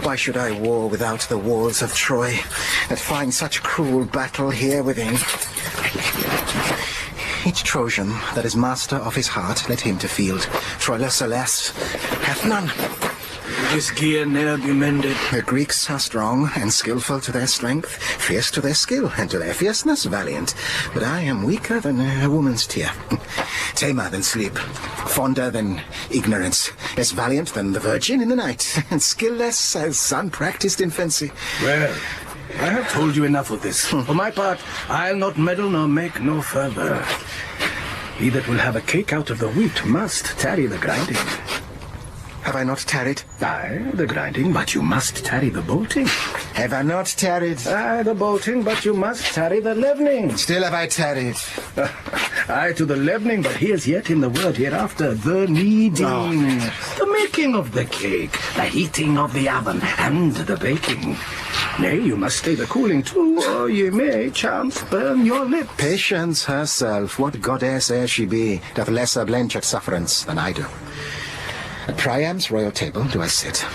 Why should I war without the walls of Troy, that find such cruel battle here within? Each Trojan that is master of his heart, let him to field. Troilus, alas, hath none. This gear ne'er be mended. The Greeks are strong and skillful to their strength, fierce to their skill, and to their fierceness valiant. But I am weaker than a woman's tear, tamer than sleep, fonder than ignorance, less valiant than the virgin in the night, and skillless as unpracticed infancy. Well, I have told you enough of this. For my part, I'll not meddle nor make no further. He that will have a cake out of the wheat must tarry the grinding. Have I not tarried? Aye, the grinding, but you must tarry the bolting. Have I not tarried? Aye, the bolting, but you must tarry the leavening. Still have I tarried. Aye, to the leavening, but here's yet in the word hereafter, the kneading. Oh. The making of the cake, the heating of the oven, and the baking. Nay, you must stay the cooling too, or ye may chance burn your lips. Patience herself, what goddess ere she be, doth lesser blench at sufferance than I do. At Priam's royal table do I sit,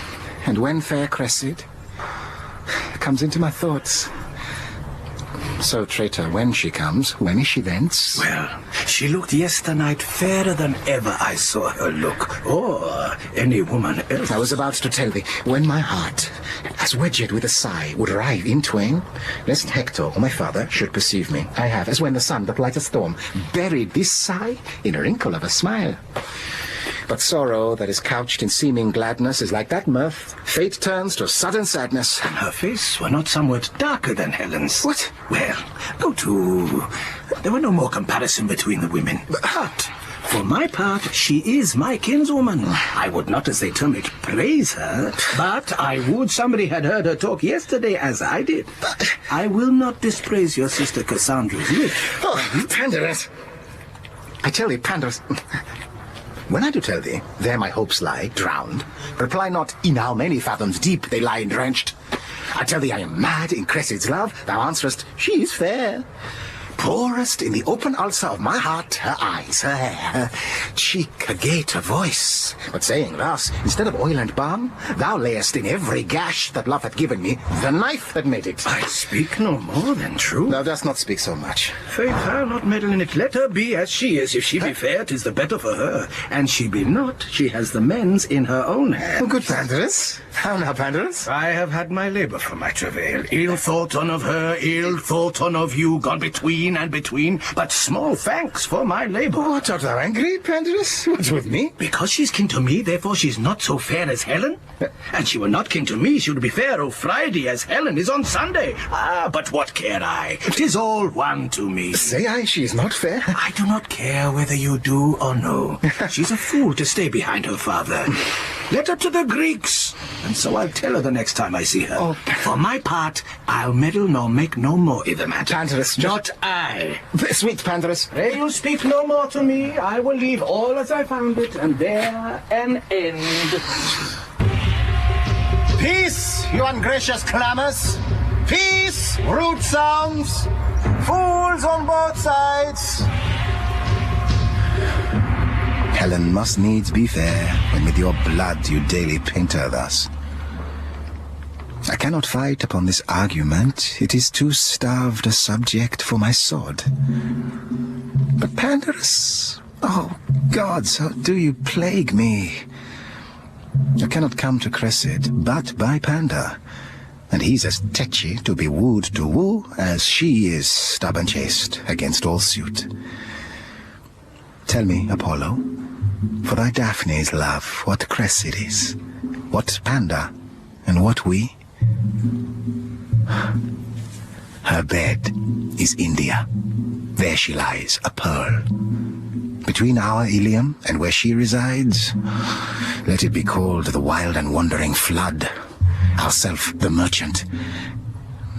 and when fair Cressida comes into my thoughts. So, traitor, when she comes, when is she thence? Well, she looked yesternight fairer than ever I saw her look, or any woman else. I was about to tell thee, when my heart, as wedged with a sigh, would rive in twain, lest Hector or my father should perceive me, I have, as when the sun doth light a storm, buried this sigh in a wrinkle of a smile. But sorrow that is couched in seeming gladness is like that mirth. Fate turns to sudden sadness. And her face were not somewhat darker than Helen's. What? Well, go to... There were no more comparison between the women. But, for my part, she is my kinswoman. I would not, as they term it, praise her, but I would somebody had heard her talk yesterday as I did. I will not dispraise your sister Cassandra's wit. Oh, Pandarus! I tell thee, Pandarus... When I do tell thee, there my hopes lie, drowned, reply not, in how many fathoms deep they lie drenched. I tell thee I am mad in Cressida's love, thou answerest, she is fair. Pourest in the open ulcer of my heart, her eyes, her hair, her cheek, her gait, her voice. But saying thus, instead of oil and balm, thou layest in every gash that love hath given me the knife that made it. I speak no more than true. Thou dost not speak so much. Faith, I'll not meddle in it. Let her be as she is. If she be fair, 'tis the better for her. And she be not, she has the men's in her own hand. Oh, good Pandarus. How now, Pandarus? I have had my labour for my travail. Ill thought on of her, ill thought on of you, gone between and between, but small thanks for my labour. What, art thou angry, Pandarus? What's with me? Because she's kin to me, therefore she's not so fair as Helen. And she were not kin to me, she would be fair o' Friday as Helen is on Sunday. Ah, but what care I? 'Tis all one to me. Say I she is not fair? I do not care whether you do or no. She's a fool to stay behind her father. Let her to the Greeks, and so I'll tell her the next time I see her. Oh. For my part, I'll meddle nor make no more i' the matter. Pandarus, Not I. Sweet Pandarus. Pray you speak no more to me. I will leave all as I found it, and there an end. Peace, you ungracious clamours! Peace, rude sounds! Fools on both sides! Helen must needs be fair, when with your blood you daily paint her thus. I cannot fight upon this argument, it is too starved a subject for my sword. But Pandarus, oh gods, how do you plague me? I cannot come to Cressida, but by Pandar, and he's as tetchy to be wooed to woo as she is stubborn chaste against all suit. Tell me, Apollo, for thy Daphne's love, what Cressida is, what Pandar, and what we? Her bed is India. There she lies, a pearl. Between our Ilium and where she resides, let it be called the wild and wandering flood, ourself the merchant,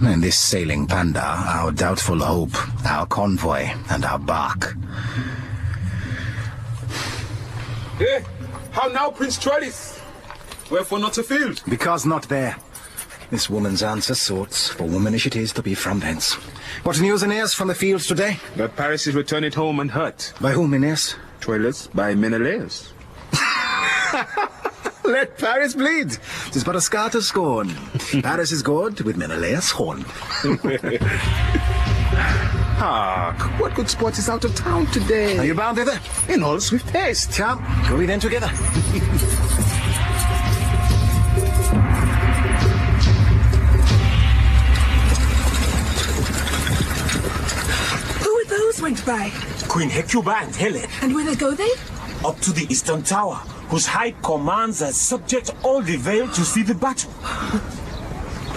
and this sailing Pandar, our doubtful hope, our convoy, and our bark. How now, Prince Troilus? Wherefore not afield? Because not there. This woman's answer sorts, for womanish it is to be from thence. What news, Aeneas, from the fields today? That Paris is returned home unhurt. By whom, Aeneas? Troilus, by Menelaus. Let Paris bleed. 'Tis but a scar to scorn. Paris is gored with Menelaus' horn. Hark, what good sport is out of town today? Are you bound thither? In all swift haste. Come, go we then together. Who are those went by? Queen Hecuba and Helen, And whither go they? up to the eastern tower, whose height commands as subject all the vale to see the battle.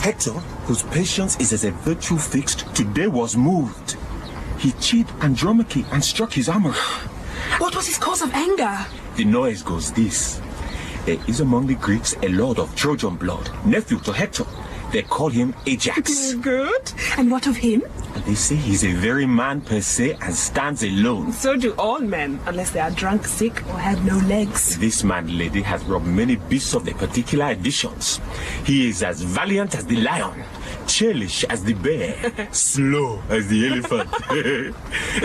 Hector, whose patience is as a virtue fixed, today was moved. He cheated Andromache and struck his armor. What was his cause of anger? The noise goes this. There is among the Greeks a lord of Trojan blood, nephew to Hector. They call him Ajax. Good. And what of him? And they say he's a very man per se and stands alone. So do all men, unless they are drunk, sick, or have no legs. This man, lady, has robbed many beasts of their particular editions. He is as valiant as the lion, churlish as the bear, slow as the elephant.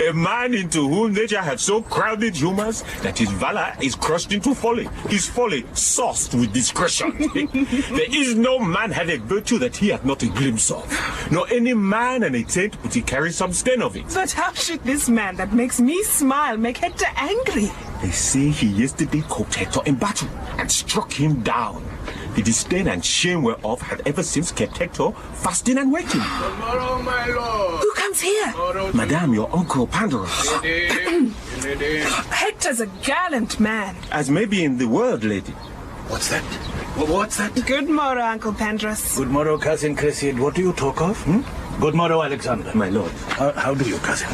A man into whom nature has so crowded humors that his valor is crushed into folly, his folly sauced with discretion. There is no man had a virtue that he hath not a glimpse of, nor any man an taint but he carries some stain of it. But how should this man that makes me smile make Hector angry? They say he yesterday caught Hector in battle and struck him down. The disdain and shame whereof had ever since kept Hector fasting and waiting. Tomorrow, my lord. Who comes here? Madame, your uncle Pandarus, Hector's a gallant man. as may be in the world, lady. What's that? What's that? Good morrow, Uncle Pandarus. Good morrow, cousin Cressida. What do you talk of? Good morrow, Alexander. My lord. How do you, cousin?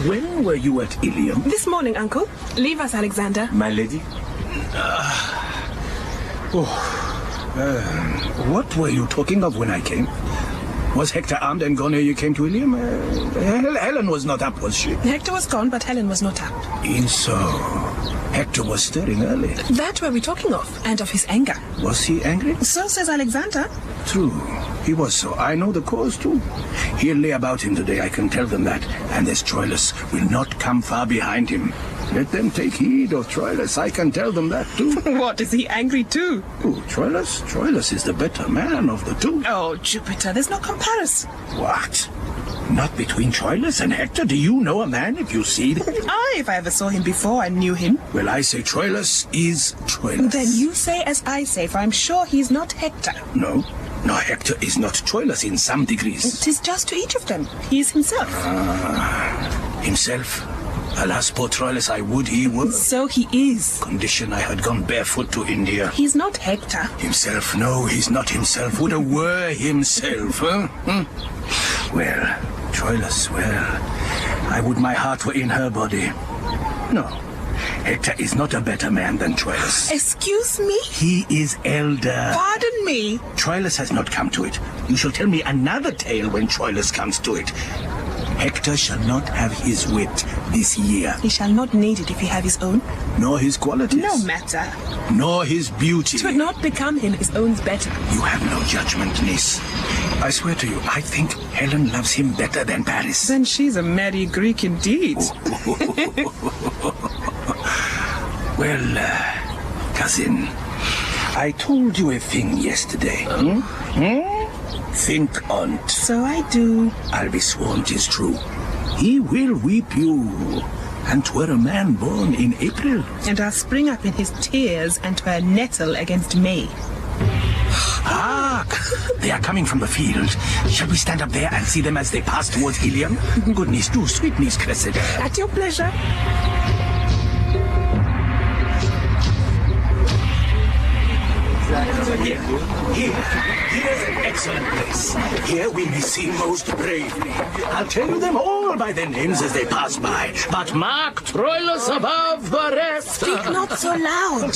When were you at Ilium? This morning, Uncle. Leave us, Alexander. My lady? What were you talking of when I came? Was Hector armed and gone ere you came to Ilium? Helen was not up, was she? Hector was gone, but Helen was not up. And so, Hector was stirring early. That were we talking of, and of his anger. Was he angry? So says Alexander. True. He was so. I know the cause, too. He'll lay about him today, I can tell them that. And this Troilus will not come far behind him. Let them take heed of Troilus, I can tell them that, too. What, is he angry too? Oh, Troilus? Troilus is the better man of the two. Oh, Jupiter, there's no comparison. What? Not between Troilus and Hector? Do you know a man if you see him? If I ever saw him before, I knew him. Well, I say Troilus is Troilus. Then you say as I say, for I'm sure he's not Hector. No, Hector is not Troilus in some degrees. 'Tis just to each of them. He is himself. Himself? Alas, poor Troilus, I would he were. So he is. Condition I had gone barefoot to India. He's not Hector. Himself? No, he's not himself. Would a were himself, huh? Well, Troilus, well, I would my heart were in her body. No, Hector is not a better man than Troilus. Excuse me? He is elder. Pardon me. Troilus has not come to it. You shall tell me another tale when Troilus comes to it. Hector shall not have his wit this year. He shall not need it if he have his own. Nor his qualities. No matter. Nor his beauty. It would not become him his own's better. You have no judgment, niece. I swear to you, I think Helen loves him better than Paris. Then she's a merry Greek indeed. Well, cousin, I told you a thing yesterday. Think on't. So I do. I'll be sworn 'tis true. He will weep you, and 'twere a man born in April. And I'll spring up in his tears and 'twere nettle against May. Hark! They are coming from the field. Shall we stand up there and see them as they pass towards Ilium? Goodness, do, sweet niece Cressida. At your pleasure. Here's an excellent place. Here we may sing most bravely. I'll tell you them all by their names as they pass by. But mark Troilus above the rest. Speak not so loud.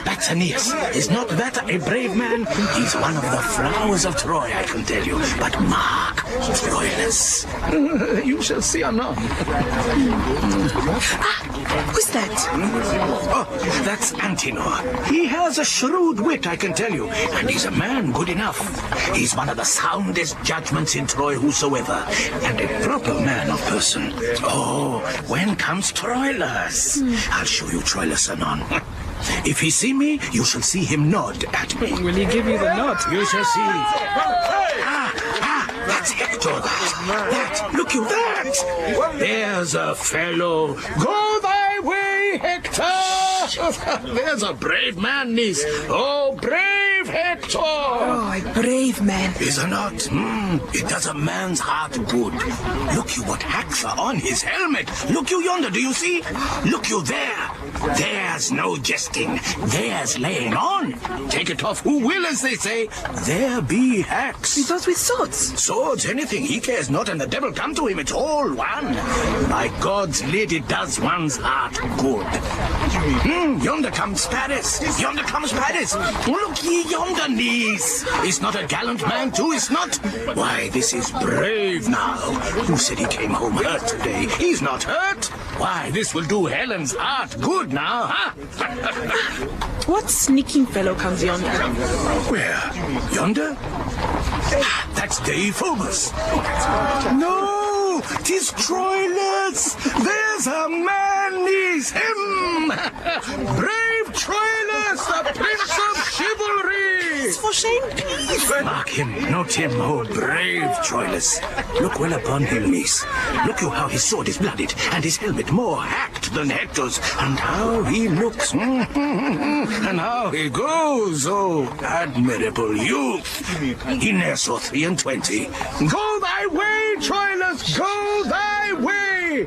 That's Aeneas. Is not that a brave man? He's one of the flowers of Troy, I can tell you. But mark Troilus. You shall see anon. Who's that? Oh, that's Antenor. He has a shrewd wit, I can tell you, and he's a man good enough. He's one of the soundest judgments in Troy whosoever, and a proper man of person. Oh, when comes Troilus? I'll show you Troilus anon. If he see me, you shall see him nod at me. Will he give you the nod? You shall see. That's Hector. That. Look you, that. There's a fellow. Go thy way, Hector. There's a brave man, niece. Oh, brave Hector. Oh, a brave man. Is it not? It does a man's heart good. Look you what hacks are on his helmet. Look you yonder, do you see? Look you there. There's no jesting. There's laying on. Take it off who will, as they say. There be hacks. He those with swords. Swords, anything, he cares not, and the devil come to him, it's all one. By God's lid, it does one's heart good. Yonder comes Paris. Yonder comes Paris. Look ye yonder, niece. Is not a gallant man too, is not? Why, this is brave now. Who said he came home hurt today? He's not hurt. Why, this will do Helen's heart good now, huh? What sneaking fellow comes yonder? Where? Yonder? That's Deiphobus. No, 'tis Troilus. There's a man, he's him. Brave Troilus, the prince of chivalry. For shame, please. Mark him, note him, oh brave Troilus. Look well upon him, niece. Look you how his sword is blooded, and his helmet more hacked than Hector's, and how he looks, and how he goes, oh admirable youth. He ne'er saw 3 and 20. Go thy way, Troilus, go thy way.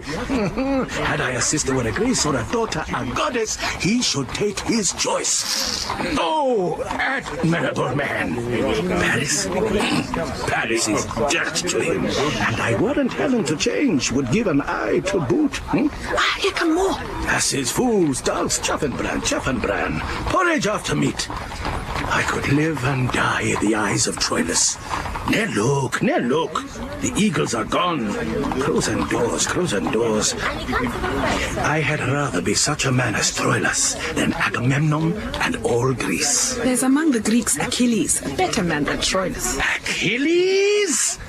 Had I a sister with a grace or a daughter a goddess, he should take his choice. Oh, admirable man. Paris is dirt to him, and I warrant Helen to change would give an eye to boot. Here come more. Asses, fools, dogs, chaff and bran, porridge after meat. I could live and die at the eyes of Troilus. Ne'er look. The eagles are gone. Close and doors. I had rather be such a man as Troilus than Agamemnon and all Greece. There's among the Greeks Achilles, a better man than Troilus. Achilles?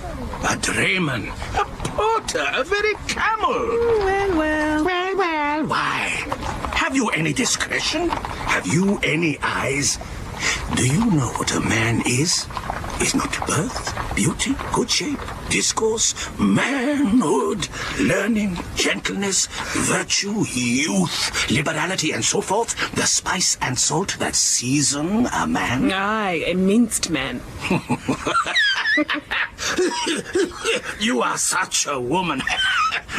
A drayman, a porter, a very camel. Well. Well, why? Have you any discretion? Have you any eyes? Do you know what a man is? Is not birth, beauty, good shape, discourse, manhood, learning, gentleness, virtue, youth, liberality, and so forth, the spice and salt that season a man? Aye, a minced man. You are such a woman.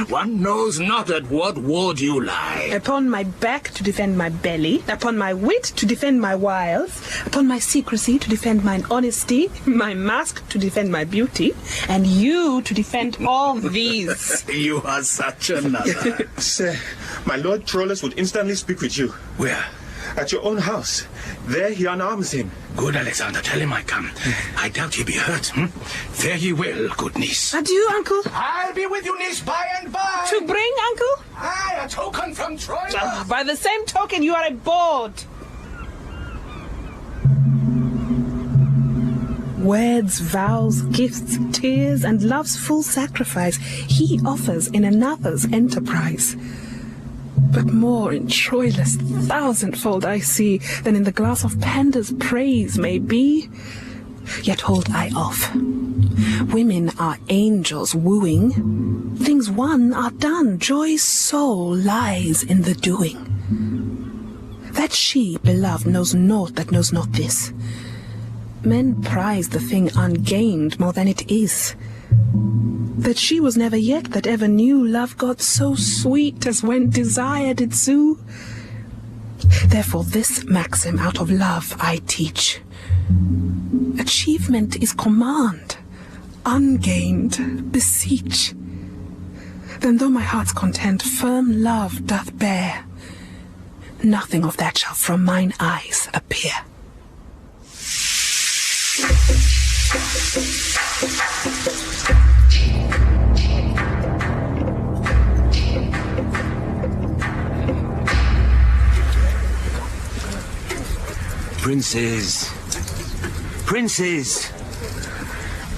One knows not at what ward you lie. Upon my back to defend my belly, upon my wit to defend my wiles, upon my secrecy to defend mine honesty, my mask to defend my beauty, and you to defend all these. You are such another. Sir, my lord Troilus would instantly speak with you. Where? At your own house. There he unarms him. Good, Alexander, tell him I come. I doubt he be hurt. Fare ye well, good niece. Adieu, uncle. I'll be with you, niece, by and by. To bring, uncle? Aye, a token from Troy. By the same token, you are a bawd. Words, vows, gifts, tears, and love's full sacrifice he offers in another's enterprise. But more in Troilus 1,000-fold I see than in the glass of Pandar's praise may be. Yet hold I off. Women are angels wooing. Things won are done. Joy's soul lies in the doing. That she, beloved, knows naught that knows not this. Men prize the thing ungain'd more than it is. That she was never yet that ever knew love God so sweet as when desire did sue. Therefore this maxim out of love I teach. Achievement is command, ungain'd beseech. Then though my heart's content firm love doth bear, nothing of that shall from mine eyes appear. Princes,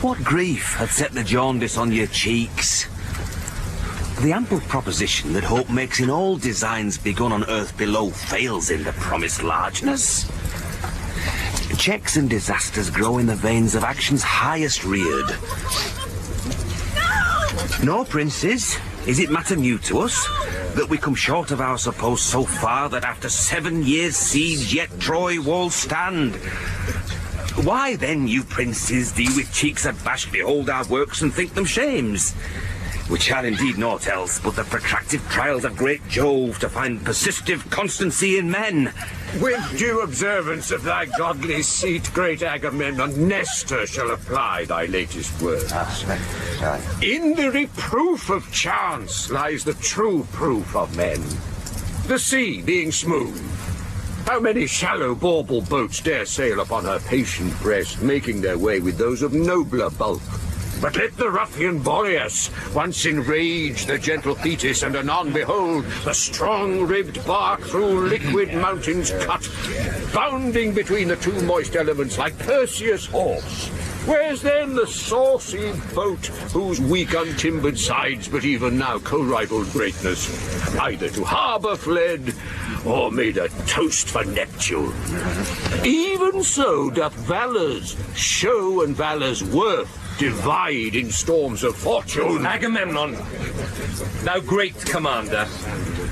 what grief hath set the jaundice on your cheeks? The ample proposition that hope makes in all designs begun on earth below fails in the promised largeness. Checks and disasters grow in the veins of actions highest reared. No, princes, is it matter new to us that we come short of our suppose so far that after 7 years' siege yet Troy walls stand? Why then, you princes, do you with cheeks abashed behold our works and think them shames? Which are indeed naught else but the protracted trials of great Jove to find persistive constancy in men. With due observance of thy godly seat, great Agamemnon, Nestor shall apply thy latest word. In the reproof of chance lies the true proof of men. The sea being smooth, how many shallow bauble boats dare sail upon her patient breast, making their way with those of nobler bulk? But let the ruffian Boreas once enrage the gentle Thetis, and anon behold the strong-ribbed bark through liquid mountains cut, bounding between the two moist elements like Perseus' horse. Where's then the saucy boat whose weak untimbered sides but even now co-rival greatness, either to harbour fled or made a toast for Neptune? Even so doth valour's show and valour's worth divide in storms of fortune. Agamemnon, thou great commander,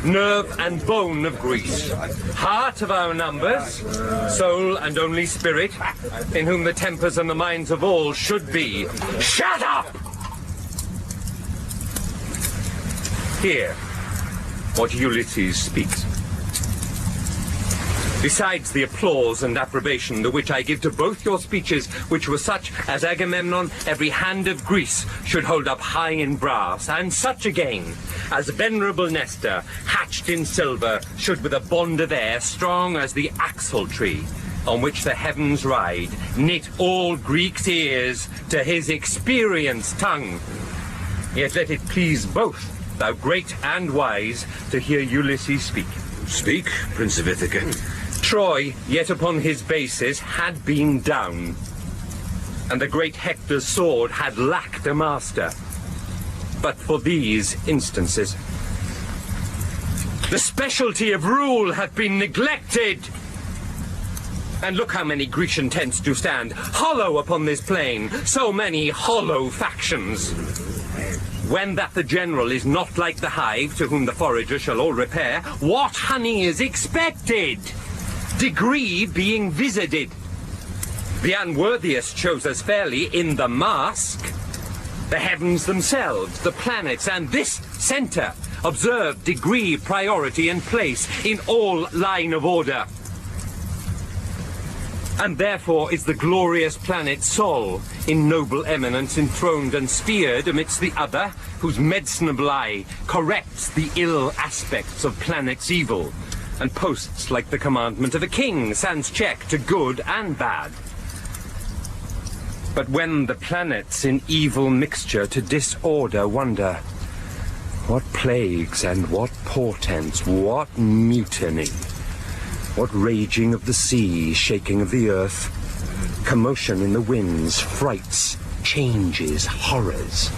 nerve and bone of Greece, heart of our numbers, soul and only spirit, in whom the tempers and the minds of all should be. Shut up! Hear what Ulysses speaks. Besides the applause and approbation the which I give to both your speeches, which were such as Agamemnon every hand of Greece should hold up high in brass, and such again as venerable Nestor, hatched in silver, should with a bond of air strong as the axle tree on which the heavens ride, knit all Greeks' ears to his experienced tongue. Yet let it please both, thou great and wise, to hear Ulysses speak. Speak, Prince of Ithaca. Troy, yet upon his basis, had been down, and the great Hector's sword had lacked a master. But for these instances, the specialty of rule hath been neglected. And look how many Grecian tents do stand hollow upon this plain, so many hollow factions. When that the general is not like the hive, to whom the forager shall all repair, what honey is expected? Degree being visited. The unworthiest chose as fairly in the mask. The heavens themselves, the planets, and this centre observe degree, priority, and place in all line of order. And therefore is the glorious planet Sol in noble eminence enthroned and sphered amidst the other, whose medicinable eye corrects the ill aspects of planets' evil, and posts like the commandment of a king stands check to good and bad. But when the planets in evil mixture to disorder wander, what plagues and what portents, what mutiny, what raging of the sea, shaking of the earth, commotion in the winds, frights, changes, horrors,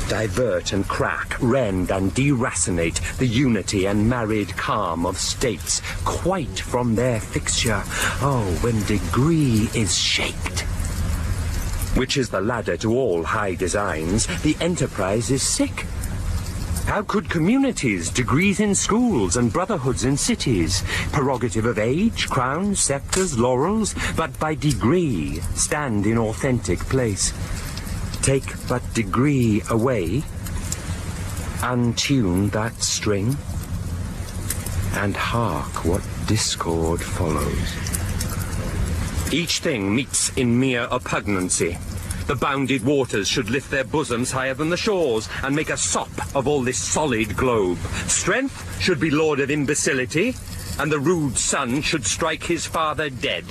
divert and crack, rend and deracinate the unity and married calm of states quite from their fixture. Oh, when degree is shaked, which is the ladder to all high designs, the enterprise is sick. How could communities, degrees in schools and brotherhoods in cities, prerogative of age, crowns, sceptres, laurels, but by degree stand in authentic place? Take but degree away, untune that string, and hark what discord follows. Each thing meets in mere oppugnancy. The bounded waters should lift their bosoms higher than the shores, and make a sop of all this solid globe. Strength should be lord of imbecility, and the rude son should strike his father dead.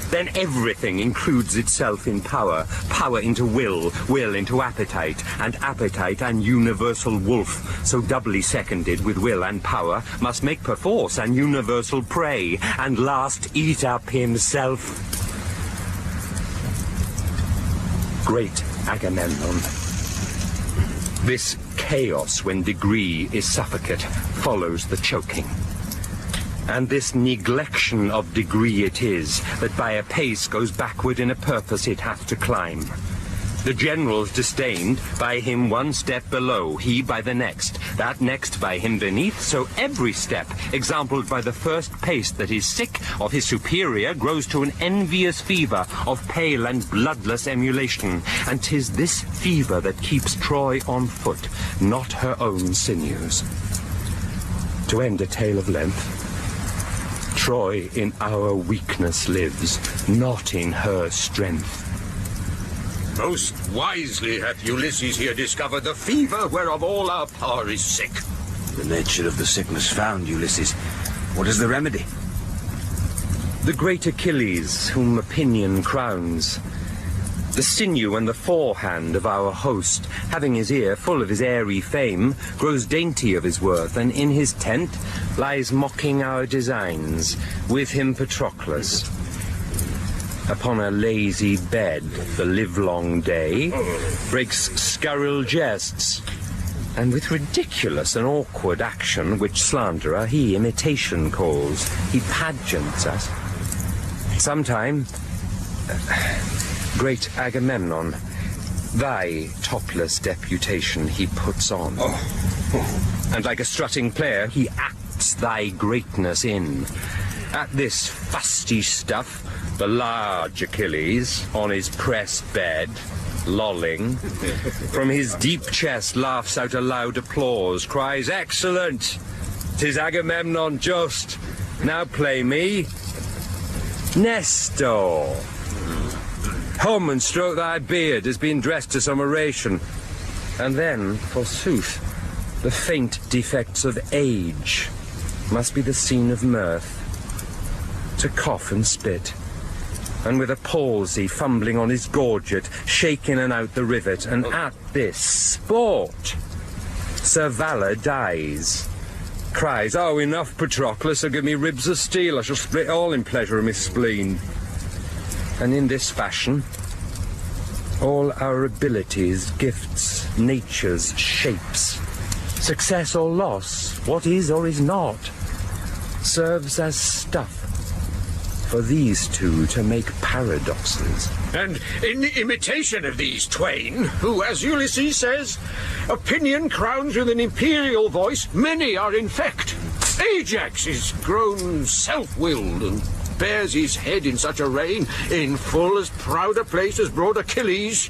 Then everything includes itself in power, power into will, will into appetite, and appetite an universal wolf, so doubly seconded with will and power, must make perforce an universal prey, and last eat up himself. Great Agamemnon, this chaos when degree is suffocate follows the choking. And this neglection of degree it is that by a pace goes backward in a purpose it hath to climb. The general's disdained, by him one step below, he by the next, that next by him beneath, so every step, exampled by the first pace that is sick of his superior, grows to an envious fever of pale and bloodless emulation, and 'tis this fever that keeps Troy on foot, not her own sinews. To end a tale of length, Troy in our weakness lives, not in her strength. Most wisely hath Ulysses here discovered the fever whereof all our power is sick. The nature of the sickness found, Ulysses. What is the remedy? The great Achilles, whom opinion crowns, the sinew and the forehand of our host, having his ear full of his airy fame, grows dainty of his worth, and in his tent lies mocking our designs, with him Patroclus. Upon a lazy bed the livelong day, breaks scurril jests, and with ridiculous and awkward action, which slanderer he imitation calls, he pageants us. Sometime, great Agamemnon, thy topless deputation he puts on, and like a strutting player he acts thy greatness in. At this fusty stuff, the large Achilles, on his pressed bed, lolling, from his deep chest laughs out a loud applause, cries, "Excellent! 'Tis Agamemnon just. Now play me Nestor. Home and stroke thy beard, as being dressed to some oration." And then, forsooth, the faint defects of age must be the scene of mirth. To cough and spit, and with a palsy fumbling on his gorget, shake in and out the rivet, and at this sport Sir Valor dies, cries, "Oh, enough, Patroclus, so give me ribs of steel, I shall split all in pleasure of my spleen." And in this fashion, all our abilities, gifts, natures, shapes, success or loss, what is or is not, serves as stuff for these two to make paradoxes. And in imitation of these twain, who, as Ulysses says, opinion crowns with an imperial voice, many are infect. Ajax is grown self-willed and bears his head in such array, in full as proud a place as broad Achilles.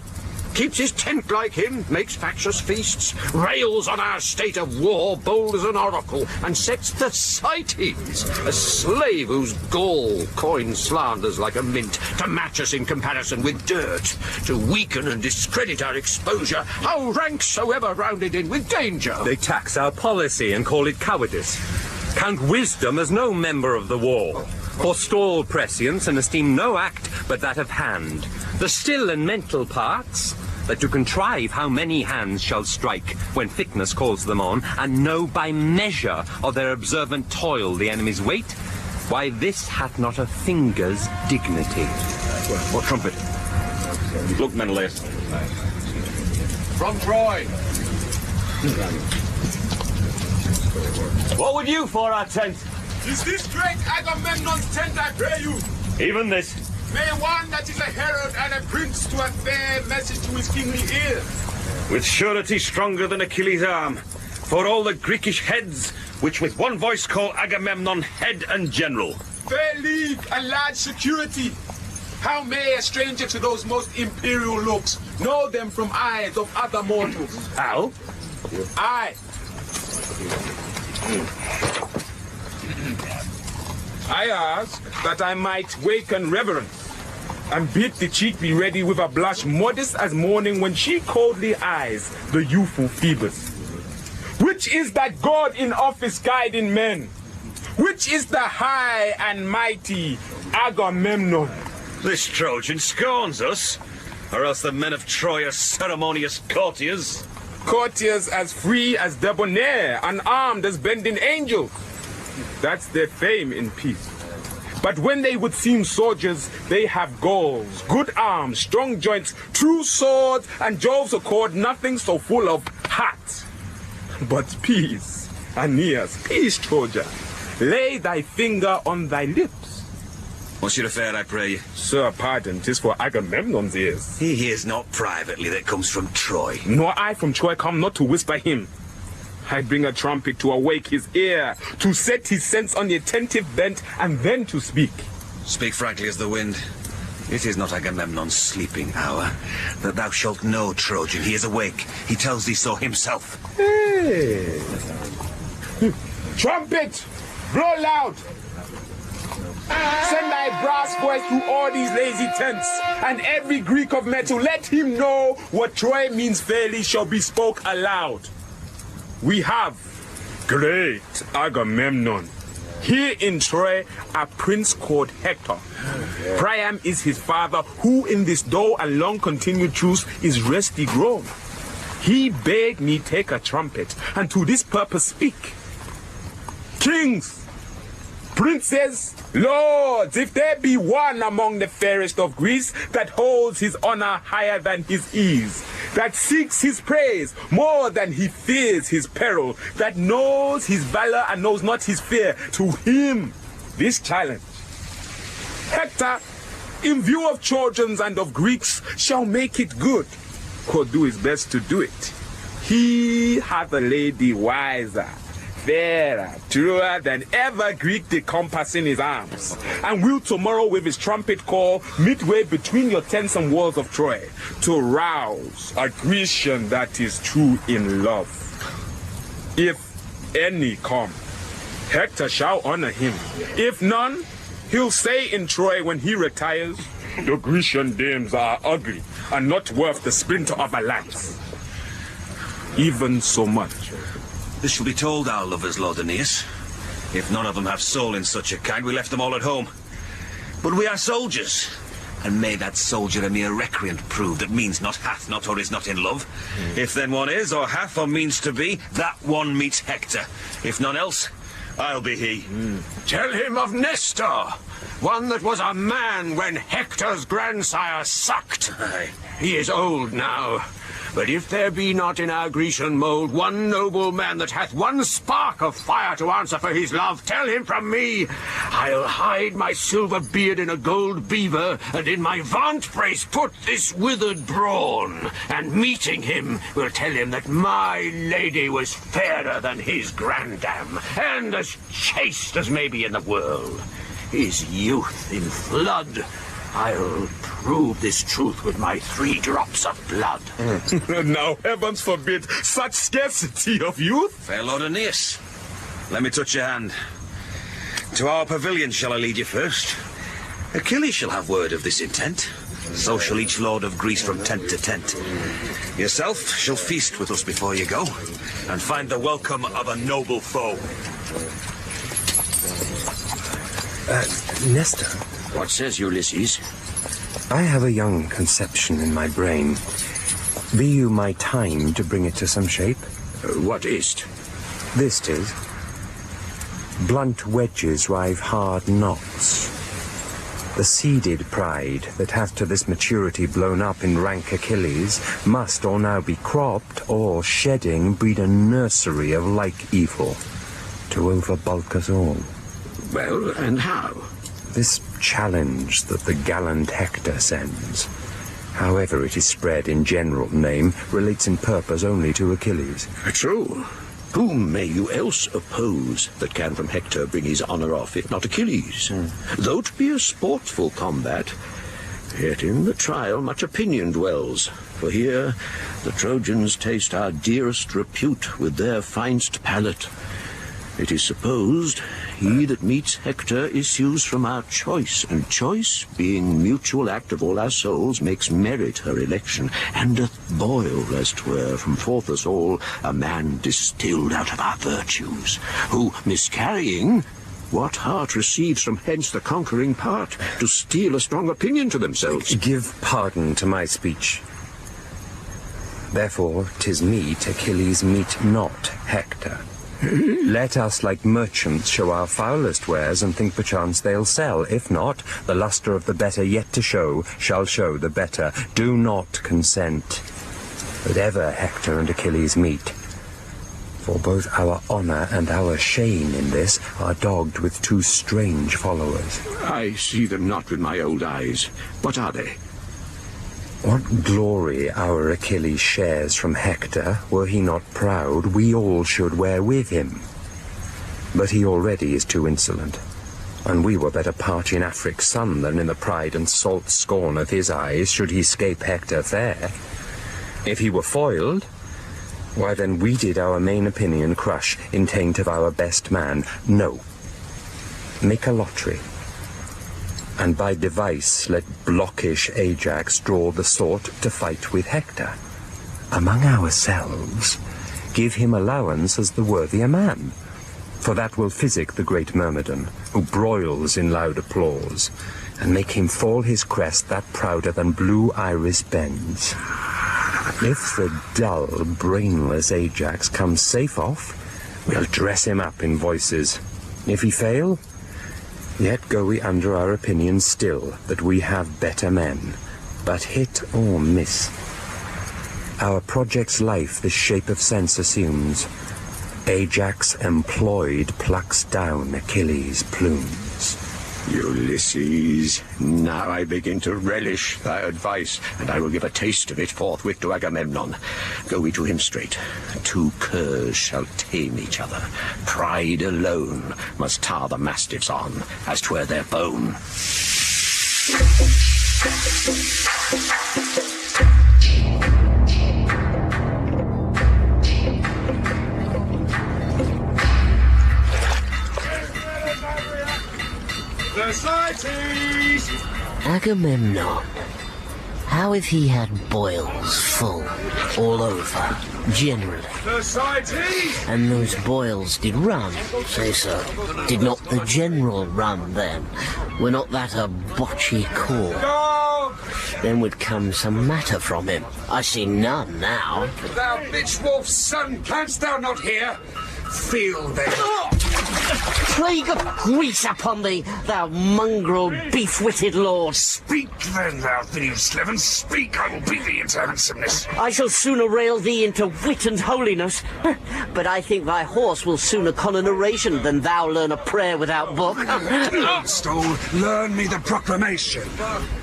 Keeps his tent like him, makes factious feasts, rails on our state of war, bold as an oracle, and sets Thersites, a slave whose gall coins slanders like a mint, to match us in comparison with dirt, to weaken and discredit our exposure, how rank soever rounded in with danger. They tax our policy and call it cowardice, count wisdom as no member of the war, forestall prescience and esteem no act but that of hand. The still and mental parts, that to contrive how many hands shall strike when fitness calls them on, and know by measure of their observant toil the enemy's weight, why this hath not a finger's dignity. What trumpet? Look, Menelaus. From Troy. What would you for our tent? Is this great Agamemnon's tent, I pray you? Even this. May one that is a herald and a prince to a fair message to his kingly ear. With surety stronger than Achilles' arm, for all the Greekish heads, which with one voice call Agamemnon head and general. Fair leave and large security. How may a stranger to those most imperial looks know them from eyes of other mortals? How? I ask that I might waken reverence, and bid the cheek be ready with a blush modest as morning when she coldly eyes the youthful Phoebus. Which is that God in office guiding men? Which is the high and mighty Agamemnon? This Trojan scorns us, or else the men of Troy are ceremonious courtiers. Courtiers as free as debonair, unarmed as bending angels. That's their fame in peace. But when they would seem soldiers, they have galls, good arms, strong joints, true swords, and Jove's accord, nothing so full of heart. But peace, Aeneas, peace, Trojan. Lay thy finger on thy lips. What's your affair, I pray you? Sir, pardon, 'tis for Agamemnon's ears. He hears not privately that comes from Troy. Nor I from Troy come not to whisper him. I bring a trumpet to awake his ear, to set his sense on the attentive bent, and then to speak. Speak frankly as the wind. It is not Agamemnon's sleeping hour. That thou shalt know, Trojan, he is awake. He tells thee so himself. Hey. Trumpet, blow loud. Send thy brass voice through all these lazy tents, and every Greek of metal, let him know what Troy means fairly shall be spoke aloud. We have great Agamemnon. Here in Troy, a prince called Hector. Priam is his father, who in this dull and long-continued truce is resty grown. He bade me take a trumpet, and to this purpose speak. Kings, princes, lords, if there be one among the fairest of Greece that holds his honor higher than his ease, that seeks his praise more than he fears his peril, that knows his valor and knows not his fear, to him this challenge. Hector, in view of Trojans and of Greeks, shall make it good, or do his best to do it. He hath a lady wiser, fairer, truer than ever Greek did compass in his arms, and will tomorrow with his trumpet call midway between your tents and walls of Troy, to rouse a Grecian that is true in love. If any come, Hector shall honor him. If none, he'll say in Troy when he retires, the Grecian dames are ugly and not worth the splinter of a lance. Even so much. This shall be told our lovers, Lord Aeneas. If none of them have soul in such a kind, we left them all at home. But we are soldiers, and may that soldier a mere recreant prove that means not, hath not, or is not in love. If then one is, or hath, or means to be, that one meets Hector. If none else, I'll be he. Tell him of Nestor, one that was a man when Hector's grandsire sucked. Aye. He is old now, but if there be not in our Grecian mould one noble man that hath one spark of fire to answer for his love, tell him from me, I'll hide my silver beard in a gold beaver, and in my vaunt brace put this withered brawn, and meeting him will tell him that my lady was fairer than his grandam, and as chaste as may be in the world. His youth in flood, I'll prove this truth with my 3 drops of blood. Now, heavens forbid such scarcity of youth. Fair Lord Aeneas, let me touch your hand. To our pavilion shall I lead you first. Achilles shall have word of this intent. So shall each lord of Greece from tent to tent. Yourself shall feast with us before you go, and find the welcome of a noble foe. Nestor, What says Ulysses? I have a young conception in my brain. Be you my time to bring it to some shape? What is't? This 'tis. Blunt wedges rive hard knots. The seeded pride that hath to this maturity blown up in rank Achilles must or now be cropped, or shedding breed a nursery of like evil to overbulk us all. Well, and how? This challenge that the gallant Hector sends, however it is spread in general name, relates in purpose only to Achilles. True. Whom may you else oppose that can from Hector bring his honour off, if not Achilles? Though it be a sportful combat, yet in the trial much opinion dwells. For here the Trojans taste our dearest repute with their finest palate. It is supposed he that meets Hector issues from our choice, and choice, being mutual act of all our souls, makes merit her election, and doth boil, as 'twere, from forth us all, a man distilled out of our virtues, who, miscarrying, what heart receives from hence the conquering part, to steal a strong opinion to themselves? Give pardon to my speech. Therefore 'tis meet Achilles meet not Hector. Let us, like merchants, show our foulest wares, and think perchance they'll sell. If not, the lustre of the better yet to show shall show the better. Do not consent that ever Hector and Achilles meet. For both our honour and our shame in this are dogged with two strange followers. I see them not with my old eyes. What are they? What glory our Achilles shares from Hector, were he not proud, we all should wear with him. But he already is too insolent, and we were better parch in Afric's sun than in the pride and salt scorn of his eyes, should he scape Hector fair. If he were foiled, why then we did our main opinion crush in taint of our best man. No. Make a lottery, and by device let blockish Ajax draw the sort to fight with Hector. Among ourselves, give him allowance as the worthier man, for that will physic the great Myrmidon, who broils in loud applause, and make him fall his crest that prouder than blue iris bends. If the dull, brainless Ajax comes safe off, we'll dress him up in voices. If he fail, yet go we under our opinion still, that we have better men. But hit or miss, our project's life this shape of sense assumes. Ajax employed plucks down Achilles' plumes. Ulysses, now I begin to relish thy advice, and I will give a taste of it forthwith to Agamemnon. Go we to him straight. Two curs shall tame each other. Pride alone must tar the mastiffs on, as 'twere their bone. Agamemnon. How if he had boils full, all over, generally? And those boils did run, say so. Did not the general run then? Were not that a botchy call? Then would come some matter from him. I see none now. Thou bitch wolf's son, canst thou not hear? Feel them. Plague of grease upon thee, thou mongrel beef-witted lord. Speak then, thou thief Slevin, speak, I will beat thee into handsomeness. I shall sooner rail thee into wit and holiness, but I think thy horse will sooner con an oration than thou learn a prayer without book. Stole, learn me the proclamation.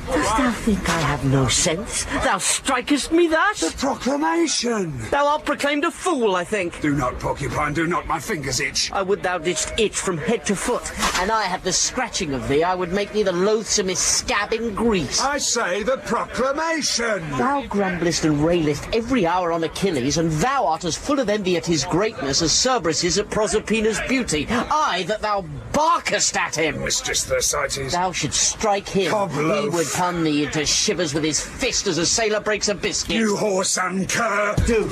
Dost thou think I have no sense? Thou strikest me thus? The proclamation. Thou art proclaimed a fool, I think. Do not, porcupine, do not, my fingers itch. I would thou didst itch from head to foot, and I had the scratching of thee, I would make thee the loathsomest scab in Greece. I say the proclamation. Thou grumblest and railest every hour on Achilles, and thou art as full of envy at his greatness as Cerberus is at Proserpina's beauty. Aye, that thou barkest at him. Mistress Thersites. Thou shouldst strike him. Cobloaf. He would pun thee into shivers with his fist as a sailor breaks a biscuit. You whore and cur. Do.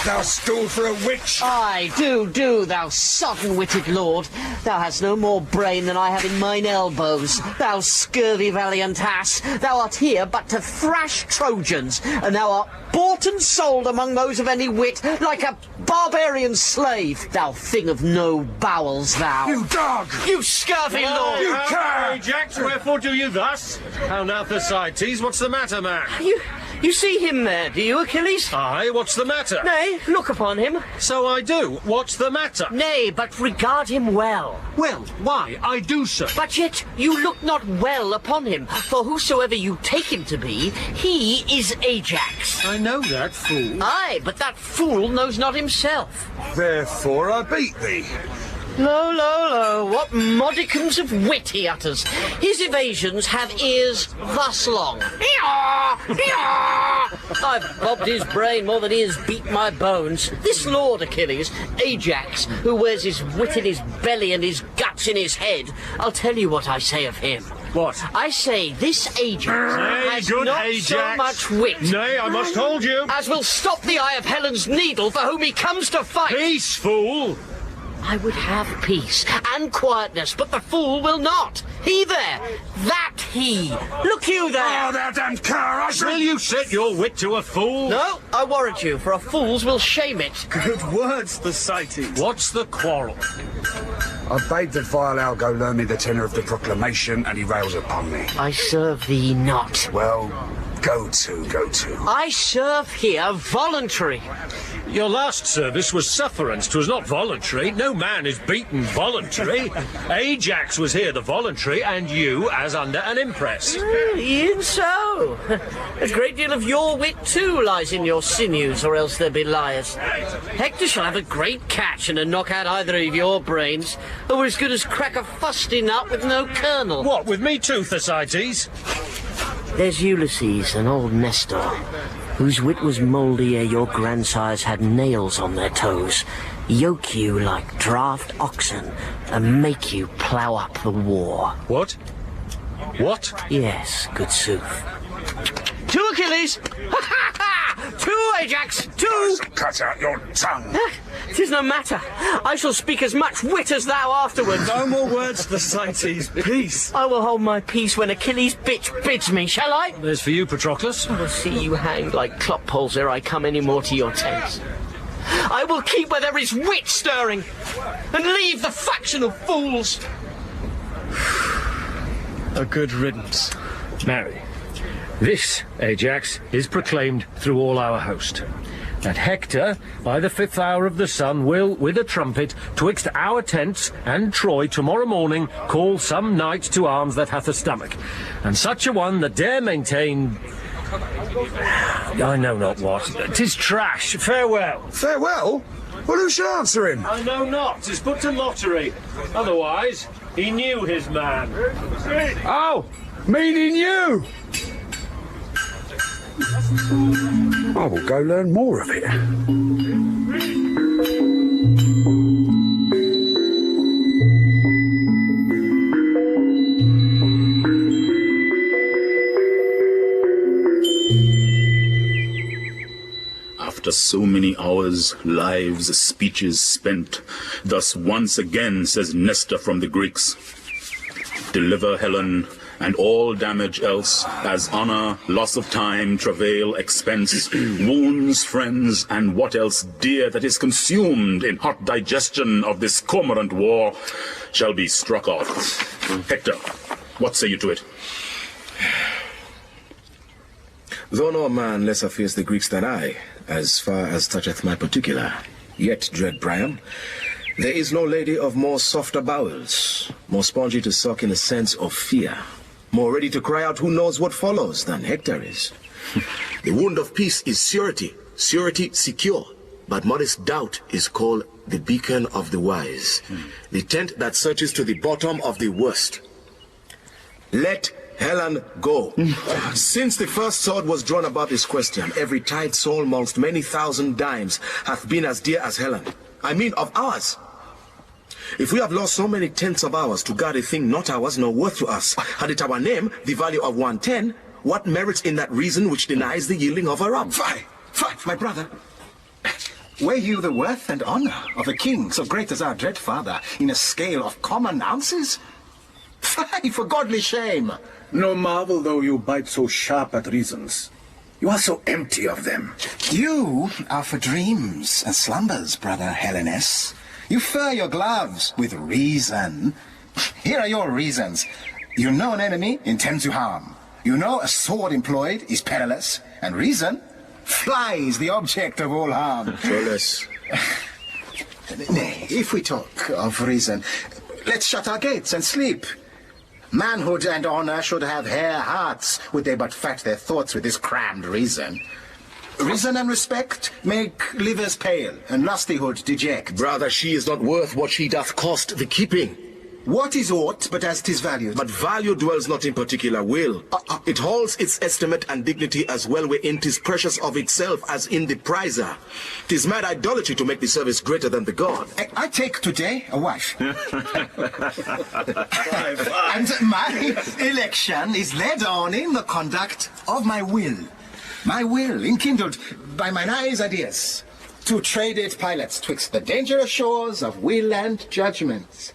Thou stool for a witch. Aye, do, thou sodden-witted lord. Thou hast no more brain than I have in mine elbows. Thou scurvy valiant ass. Thou art here but to thrash Trojans, and thou art bought and sold among those of any wit, like a barbarian slave. Thou thing of no bowels, thou. You dog! You scurvy lord! You cur! Ajax, wherefore do you thus? How now, Thersites, what's the matter, man? You see him there, do you, Achilles? Aye, what's the matter? Nay, look upon him. So I do. What's the matter? Nay, but regard him well. Well, why, I do so. But yet you look not well upon him, for whosoever you take him to be, he is Ajax. I know that, fool. Aye, but that fool knows not himself. Therefore I beat thee. Lo, what modicums of wit he utters. His evasions have ears thus long. I've bobbed his brain more than he has beat my bones. This lord Achilles, Ajax, who wears his wit in his belly and his guts in his head, I'll tell you what I say of him. What? I say this Ajax has good not Ajax. so much wit Nay, I must hold you. as will stop the eye of Helen's needle for whom he comes to fight. Peace, fool. I would have peace and quietness, but the fool will not. He there, that he. Look you there. Oh, thou damned cur, I shall... Will you set your wit to a fool? No, I warrant you, for a fool's will shame it. Good words, Thersites. What's the quarrel? I bade the vile owl go learn me the tenor of the proclamation, and he rails upon me. I serve thee not. Well, go to. I serve here voluntary. Your last service was sufferance. 'Twas not voluntary. No man is beaten voluntary. Ajax was here the voluntary, and you as under an impress. E'en so. A great deal of your wit, too, lies in your sinews, or else there be liars. Hector shall have a great catch and a knock out either of your brains, or we're as good as crack a fusty nut with no kernel. What, with me too, Thersites? There's Ulysses and old Nestor, whose wit was mouldy ere your grandsires had nails on their toes, yoke you like draft oxen, and make you plough up the war. What? What? Yes, good sooth. To Achilles! Ha ha ha! To Ajax! To... Cut out your tongue! 'Tis no matter. I shall speak as much wit as thou afterwards. No more words, Thersites. Peace. I will hold my peace when Achilles' bitch bids me, shall I? There's for you, Patroclus. I will see you hanged like clop poles ere I come any more to your tents. I will keep where there is wit stirring, and leave the faction of fools. A good riddance. Marry, this, Ajax, is proclaimed through all our host, that Hector, by the 5th hour of the sun, will, with a trumpet, twixt our tents and Troy tomorrow morning, call some knight to arms that hath a stomach, and such a one that dare maintain... I know not what. 'Tis trash. Farewell. Farewell? Well, who shall answer him? I know not. 'Tis put to lottery. Otherwise, he knew his man. Oh, meaning you! I will go learn more of it. After so many hours, lives, speeches spent, thus once again says Nestor from the Greeks, deliver Helen, and all damage else, as honor, loss of time, travail, expense, wounds, friends, and what else dear that is consumed in hot digestion of this cormorant war, shall be struck off. Hector, what say you to it? Though no man lesser fears the Greeks than I, as far as toucheth my particular, yet, dread Priam, there is no lady of more softer bowels, more spongy to suck in a sense of fear, more ready to cry out who knows what follows than Hector is. The wound of peace is surety, surety secure, but modest doubt is called the beacon of the wise, the tent that searches to the bottom of the worst. Let Helen go. Since the first sword was drawn about this question, every tight soul amongst many thousand dimes hath been as dear as Helen. I mean of ours. If we have lost so many tenths of hours to guard a thing not ours nor worth to us, had it our name, the value of 1/10, what merits in that reason which denies the yielding of her up? Fie, my brother. Weigh you the worth and honor of a king so great as our dread father in a scale of common ounces? Fie, for godly shame. No marvel, though, you bite so sharp at reasons. You are so empty of them. You are for dreams and slumbers, brother Helenus. You fur your gloves with reason. Here are your reasons. You know an enemy intends you harm. You know a sword employed is perilous. And reason flies the object of all harm. Troilus. Nay, if we talk of reason, let's shut our gates and sleep. Manhood and honor should have hare hearts, would they but fat their thoughts with this crammed reason. Reason and respect make livers pale, and lustihood deject. Brother, she is not worth what she doth cost the keeping. What is aught but as 'tis valued? But value dwells not in particular will. It holds its estimate and dignity as well wherein 'tis precious of itself as in the prizer. 'Tis mad idolatry to make the service greater than the god. I take today a wife. And my election is led on in the conduct of my will. My will, enkindled by mine eyes' ideas, to trade it pilots twixt the dangerous shores of will and judgment.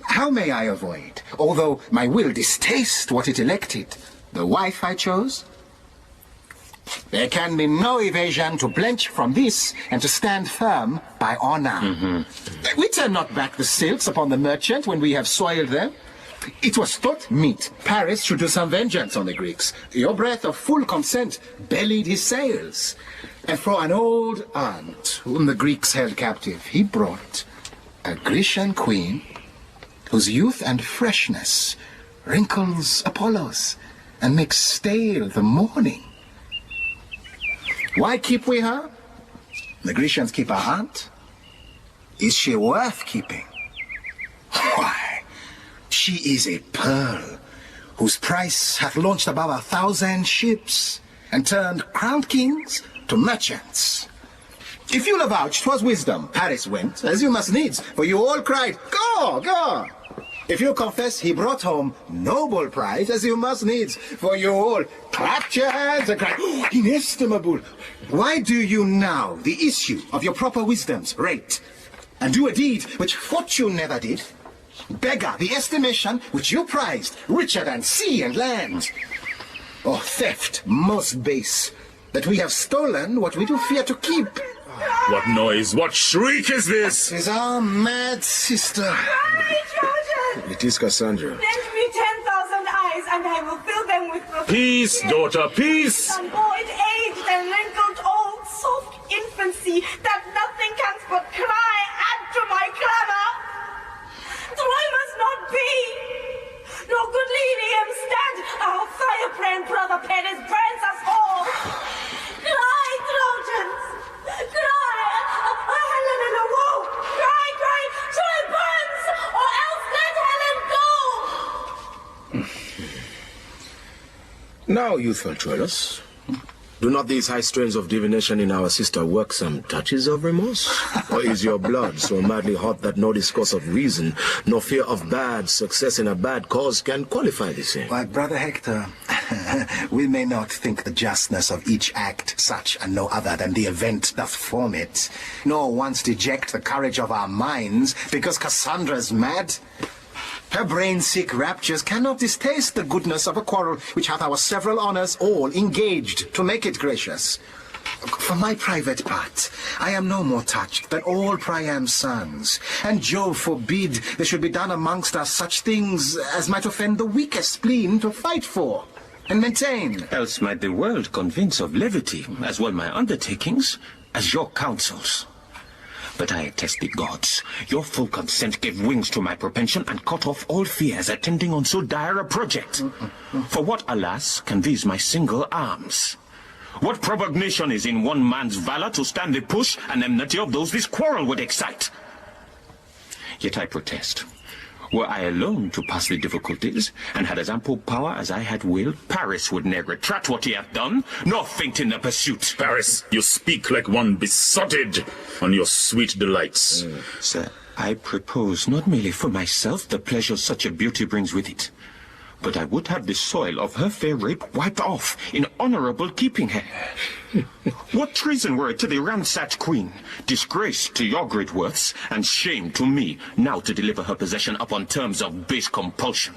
How may I avoid, although my will distaste what it elected, the wife I chose? There can be no evasion to blench from this, and to stand firm by honor. We turn not back the silks upon the merchant when we have soiled them. It was thought meet Paris should do some vengeance on the Greeks. Your breath of full consent bellied his sails. And for an old aunt whom the Greeks held captive, he brought a Grecian queen whose youth and freshness wrinkles Apollo's and makes stale the morning. Why keep we her? The Grecians keep our aunt. Is she worth keeping? Why, she is a pearl whose price hath launched above 1,000 ships and turned crowned kings to merchants. If you'll avouch 'twas wisdom, Paris went, as you must needs, for you all cried, "Go, go!" If you confess he brought home noble prize, as you must needs, for you all clapped your hands and cried, "Oh, inestimable!" Why do you now the issue of your proper wisdoms rate, and do a deed which fortune never did? Beggar the estimation which you prized, richer than sea and land. Oh, theft most base, that we have stolen what we do fear to keep. What noise, what shriek is this? It is our mad sister. Cry, Trojan! It is Cassandra. Lend me 10,000 eyes, and I will fill them with profusion. Peace, daughter, peace! Some boy aged and wrinkled old, soft infancy, that nothing can but cry, add to my clamor. Troy must not be, nor goodly Ilium stand. Our fire-brand brother Paris burns us all. Cry, Trojans! Cry! Helen in a woe! Cry, cry! Troy burns! Or else let Helen go! Now, youthful Troilus, do not these high strains of divination in our sister work some touches of remorse? Or is your blood so madly hot that no discourse of reason, nor fear of bad success in a bad cause can qualify the same? Why, Brother Hector, we may not think the justness of each act such and no other than the event doth form it, nor once deject the courage of our minds because Cassandra's mad. Her brain-sick raptures cannot distaste the goodness of a quarrel which hath our several honours all engaged to make it gracious. For my private part, I am no more touched than all Priam's sons, and Jove forbid there should be done amongst us such things as might offend the weakest spleen to fight for and maintain. Else might the world convince of levity, as well my undertakings as your counsels. But I attest the gods, your full consent gave wings to my propension and cut off all fears attending on so dire a project. For what, alas, can these my single arms? What propugnation is in one man's valor to stand the push and enmity of those this quarrel would excite? Yet I protest. Were I alone to pass the difficulties, and had as ample power as I had will, Paris would ne'er retract what he hath done, nor faint in the pursuit. Paris, you speak like one besotted on your sweet delights. Sir, I propose not merely for myself the pleasure such a beauty brings with it, but I would have the soil of her fair rape wiped off in honourable keeping her. What treason were it to the ransacked queen, disgrace to your great worths, and shame to me, now to deliver her possession upon terms of base compulsion?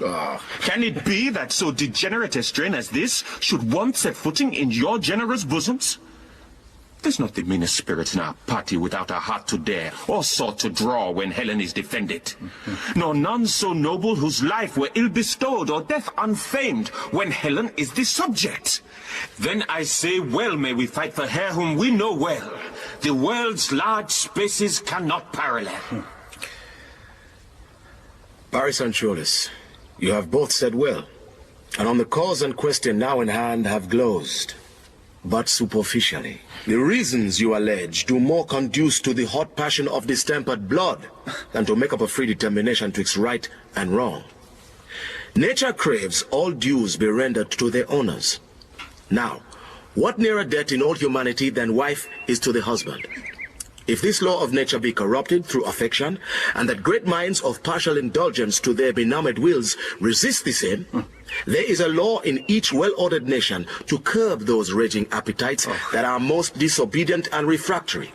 Can it be that so degenerate a strain as this should once set footing in your generous bosoms? There's not the meanest spirit in our party without a heart to dare, or sword to draw when Helen is defended. Nor none so noble whose life were ill bestowed, or death unfamed, when Helen is the subject. Then I say, well may we fight for her whom we know well. The world's large spaces cannot parallel. Paris and Troilus, you have both said well, and on the cause and question now in hand have glozed, but superficially. The reasons you allege do more conduce to the hot passion of distempered blood than to make up a free determination twixt right and wrong. Nature craves all dues be rendered to their owners. Now, what nearer debt in all humanity than wife is to the husband? If this law of nature be corrupted through affection, and that great minds of partial indulgence to their benumbed wills resist the same, there is a law in each well-ordered nation to curb those raging appetites that are most disobedient and refractory.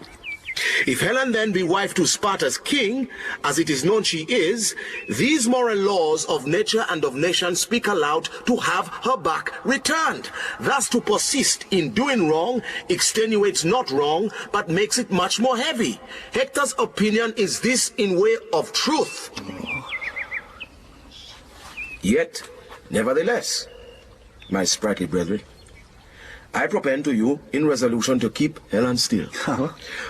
If Helen then be wife to Sparta's king, as it is known she is, these moral laws of nature and of nation speak aloud to have her back returned. Thus to persist in doing wrong extenuates not wrong, but makes it much more heavy. Hector's opinion is this in way of truth. Yet, nevertheless, my sprightly brethren, I propend to you in resolution to keep Helen still.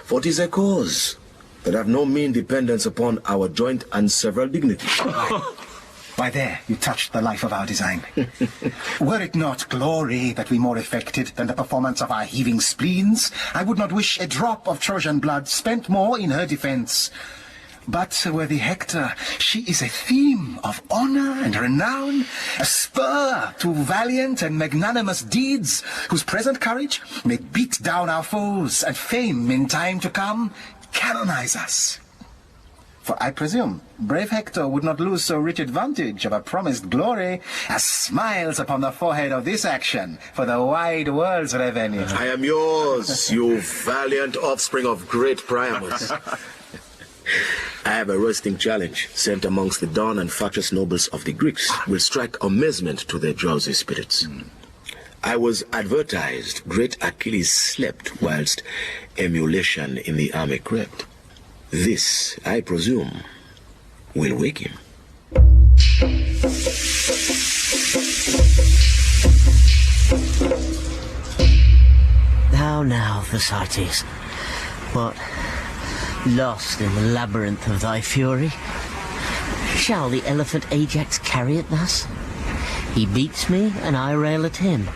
For 'tis a cause that have no mean dependence upon our joint and several dignity. Why, there, you touched the life of our design. Were it not glory that we more affected than the performance of our heaving spleens, I would not wish a drop of Trojan blood spent more in her defence. But, worthy Hector, she is a theme of honour and renown, a spur to valiant and magnanimous deeds, whose present courage may beat down our foes, and fame in time to come canonize us. For I presume brave Hector would not lose so rich advantage of a promised glory as smiles upon the forehead of this action for the wide world's revenue. I am yours, you valiant offspring of great Priamus. I have a roasting challenge sent amongst the dawn and factious nobles of the Greeks will strike amazement to their drowsy spirits. I was advertised great Achilles slept whilst emulation in the army crept. This, I presume, will wake him. How now, Thersites? What, lost in the labyrinth of thy fury? Shall the elephant Ajax carry it thus? He beats me, and I rail at him.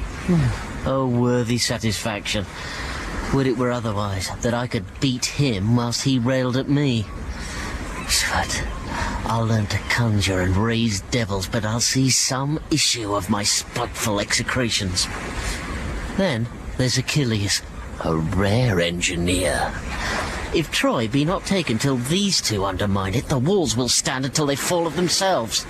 Oh, worthy satisfaction! Would it were otherwise, that I could beat him whilst he railed at me. But I'll learn to conjure and raise devils, but I'll see some issue of my spiteful execrations. Then there's Achilles, a rare engineer. If Troy be not taken till these two undermine it, the walls will stand until they fall of themselves.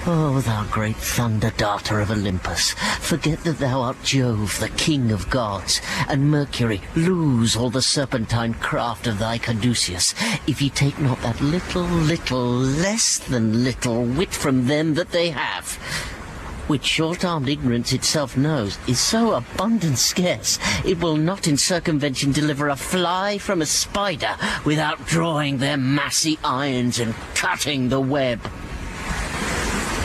Oh, thou great thunder darter of Olympus, forget that thou art Jove, the king of gods, and Mercury, lose all the serpentine craft of thy Caduceus, if ye take not that little, less than little wit from them that they have, which short-armed ignorance itself knows is so abundant scarce, it will not in circumvention deliver a fly from a spider without drawing their massy irons and cutting the web.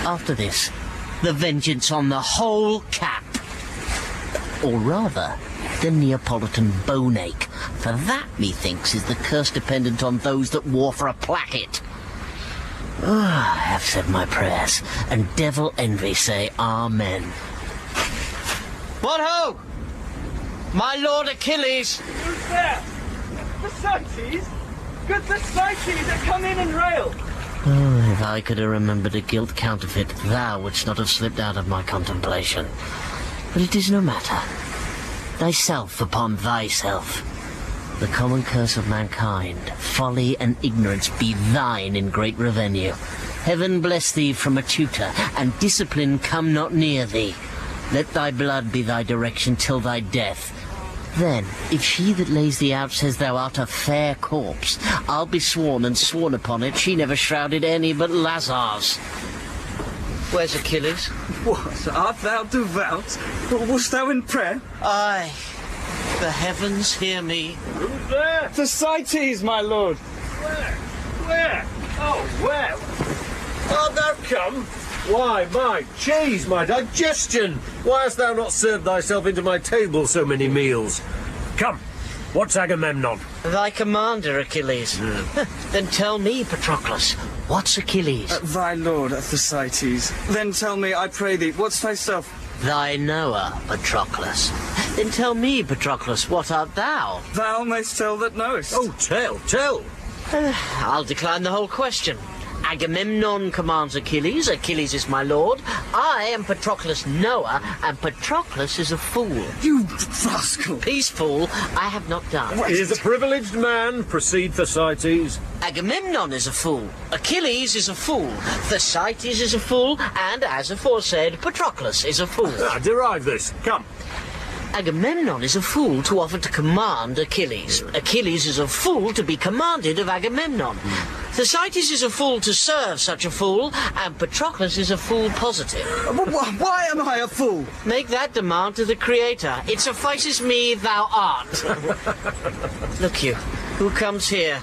After this, the vengeance on the whole cap. Or rather, the Neapolitan boneache, for that, methinks, is the curse dependent on those that war for a placket. I have said my prayers, and devil envy say amen. What ho! My lord Achilles! Who's there? Thersites? Good Thersites that come in and rail! Oh, if I could have remembered a gilt counterfeit, thou wouldst not have slipped out of my contemplation. But it is no matter. Thyself upon thyself. The common curse of mankind, folly and ignorance be thine in great revenue. Heaven bless thee from a tutor, and discipline come not near thee. Let thy blood be thy direction till thy death. Then, if she that lays thee out says thou art a fair corpse, I'll be sworn and sworn upon it she never shrouded any but Lazars. Where's Achilles? What, art thou devout? Wast thou in prayer? Aye. The heavens hear me. Who's there? Thersites, my lord. Where? Oh, where? Art thou come? Why, my cheese, my digestion! Why hast thou not served thyself into my table so many meals? Come, what's Agamemnon? Thy commander, Achilles. Then tell me, Patroclus, what's Achilles? Thy lord, Thersites. Then tell me, I pray thee, what's thyself? Thy knower, Patroclus. Then tell me, Patroclus, what art thou? Thou mayst tell that knowest. Oh, tell. I'll decline the whole question. Agamemnon commands Achilles, Achilles is my lord. I am Patroclus' knower, and Patroclus is a fool. You rascal! Peace, fool, I have not done. He is a privileged man, proceed Thersites. Agamemnon is a fool, Achilles is a fool, Thersites is a fool, and, as aforesaid, Patroclus is a fool. Derive this, come. Agamemnon is a fool to offer to command Achilles. Achilles is a fool to be commanded of Agamemnon. Thersites is a fool to serve such a fool, and Patroclus is a fool positive. Why am I a fool? Make that demand to the Creator. It suffices me thou art. Look you, who comes here?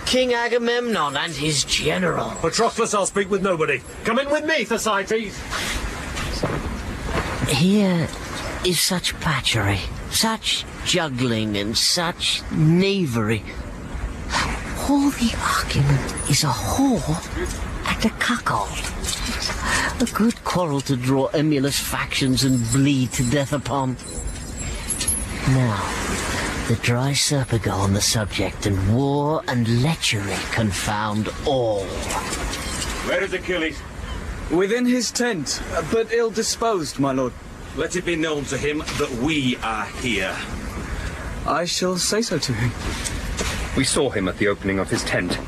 King Agamemnon and his general. Patroclus, I'll speak with nobody. Come in with me, Thersites. Here is such patchery, such juggling and such knavery. All the argument is a whore and a cuckold. A good quarrel to draw emulous factions and bleed to death upon. Now, the dry serpigo on the subject, and war and lechery confound all. Where is Achilles? Within his tent, but ill-disposed, my lord. Let it be known to him that we are here. I shall say so to him. We saw him at the opening of his tent.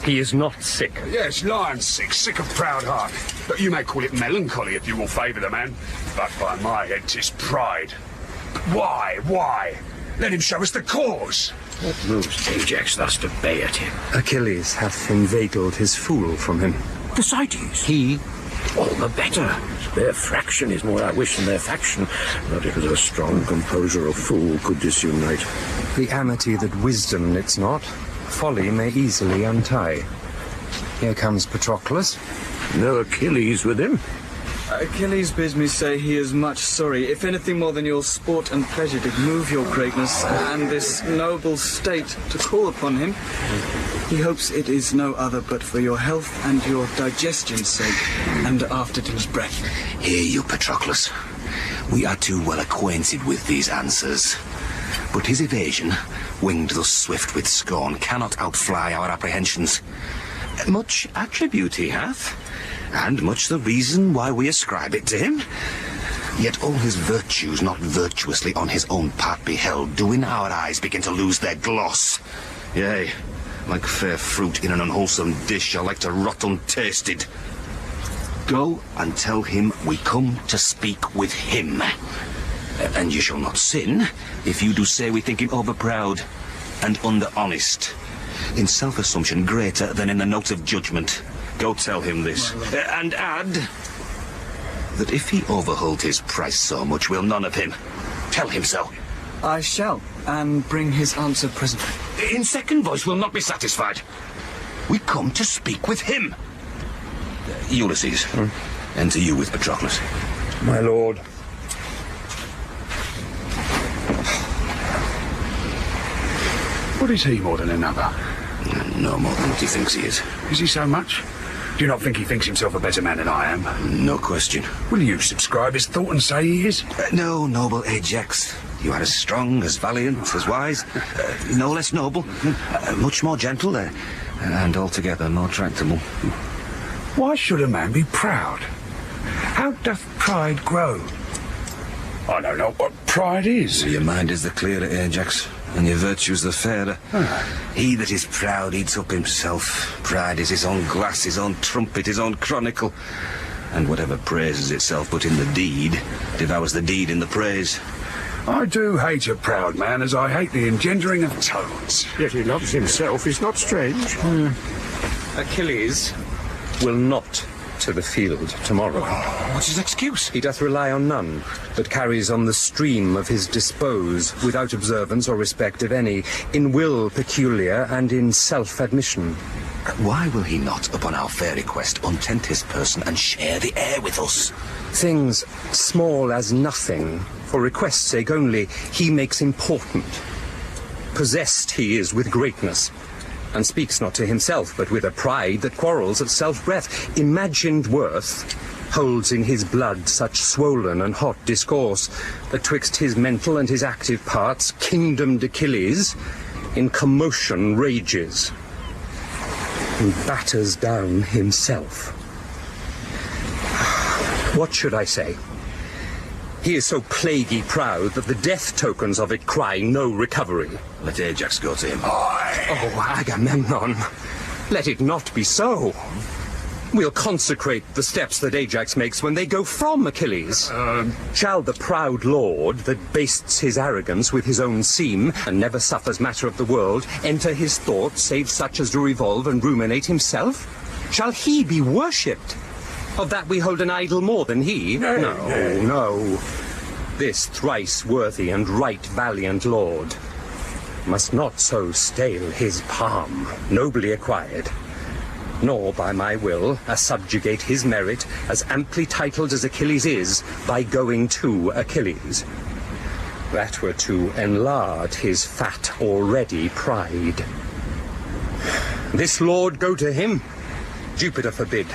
He is not sick. Yes, lion sick of proud heart. But you may call it melancholy if you will favour the man. But by my head 'tis pride. Why? Let him show us the cause. What moves Ajax thus to bay at him? Achilles hath inveigled his fool from him. Thersites? He? All the better. Their fraction is more I wish than their faction. Not if a strong composer or fool could disunite. The amity that wisdom knits not, folly may easily untie. Here comes Patroclus. No Achilles with him? Achilles bids me say he is much sorry, if anything more than your sport and pleasure did move your greatness and this noble state to call upon him. He hopes it is no other but for your health and your digestion's sake, and after to his breath. Hear you, Patroclus. We are too well acquainted with these answers. But his evasion, winged thus swift with scorn, cannot outfly our apprehensions. Much attribute he hath, and much the reason why we ascribe it to him. Yet all his virtues, not virtuously on his own part beheld, do in our eyes begin to lose their gloss. Yea, like fair fruit in an unwholesome dish, are like to rot untasted. Go and tell him we come to speak with him. And you shall not sin if you do say we think him overproud and under-honest, in self-assumption greater than in the note of judgment. Go tell him this, and add that if he overhold his price so much, will none of him. Tell him so. I shall, and bring his answer presently. In second voice will not be satisfied. We come to speak with him. Ulysses, enter you with Patroclus. My lord. What is he more than another? No more than what he thinks he is. Is he so much? Do you not think he thinks himself a better man than I am? No question. Will you subscribe his thought and say he is? No, noble Ajax. You are as strong, as valiant, as wise, no less noble, much more gentle, and altogether more tractable. Why should a man be proud? How doth pride grow? I know not what pride is. Your mind is the clearer, Ajax, and your virtues the fairer. He that is proud eats up himself. Pride is his own glass, his own trumpet, his own chronicle. And whatever praises itself but in the deed, devours the deed in the praise. I do hate a proud man as I hate the engendering of toads. Yet he loves himself, is not strange. Achilles will not to the field tomorrow. What's his excuse? He doth rely on none, but carries on the stream of his dispose, without observance or respect of any, in will peculiar and in self-admission. Why will he not, upon our fair request, untent his person and share the air with us? Things small as nothing, for request's sake only, he makes important. Possessed he is with greatness, and speaks not to himself, but with a pride that quarrels at self-breath. Imagined worth holds in his blood such swollen and hot discourse, that twixt his mental and his active parts, kingdomed Achilles in commotion rages, and batters down himself. What should I say? He is so plaguy proud that the death tokens of it cry no recovery. Let Ajax go to him. Oh, Agamemnon, let it not be so. We'll consecrate the steps that Ajax makes when they go from Achilles. Shall the proud lord that bastes his arrogance with his own seam, and never suffers matter of the world, enter his thoughts, save such as do revolve and ruminate himself? Shall he be worshipped? Of that we hold an idol more than he? No. This thrice worthy and right valiant lord must not so stale his palm, nobly acquired, nor by my will subjugate his merit, as amply titled as Achilles is, by going to Achilles. That were to enlarge his fat already pride. This lord go to him, Jupiter forbid,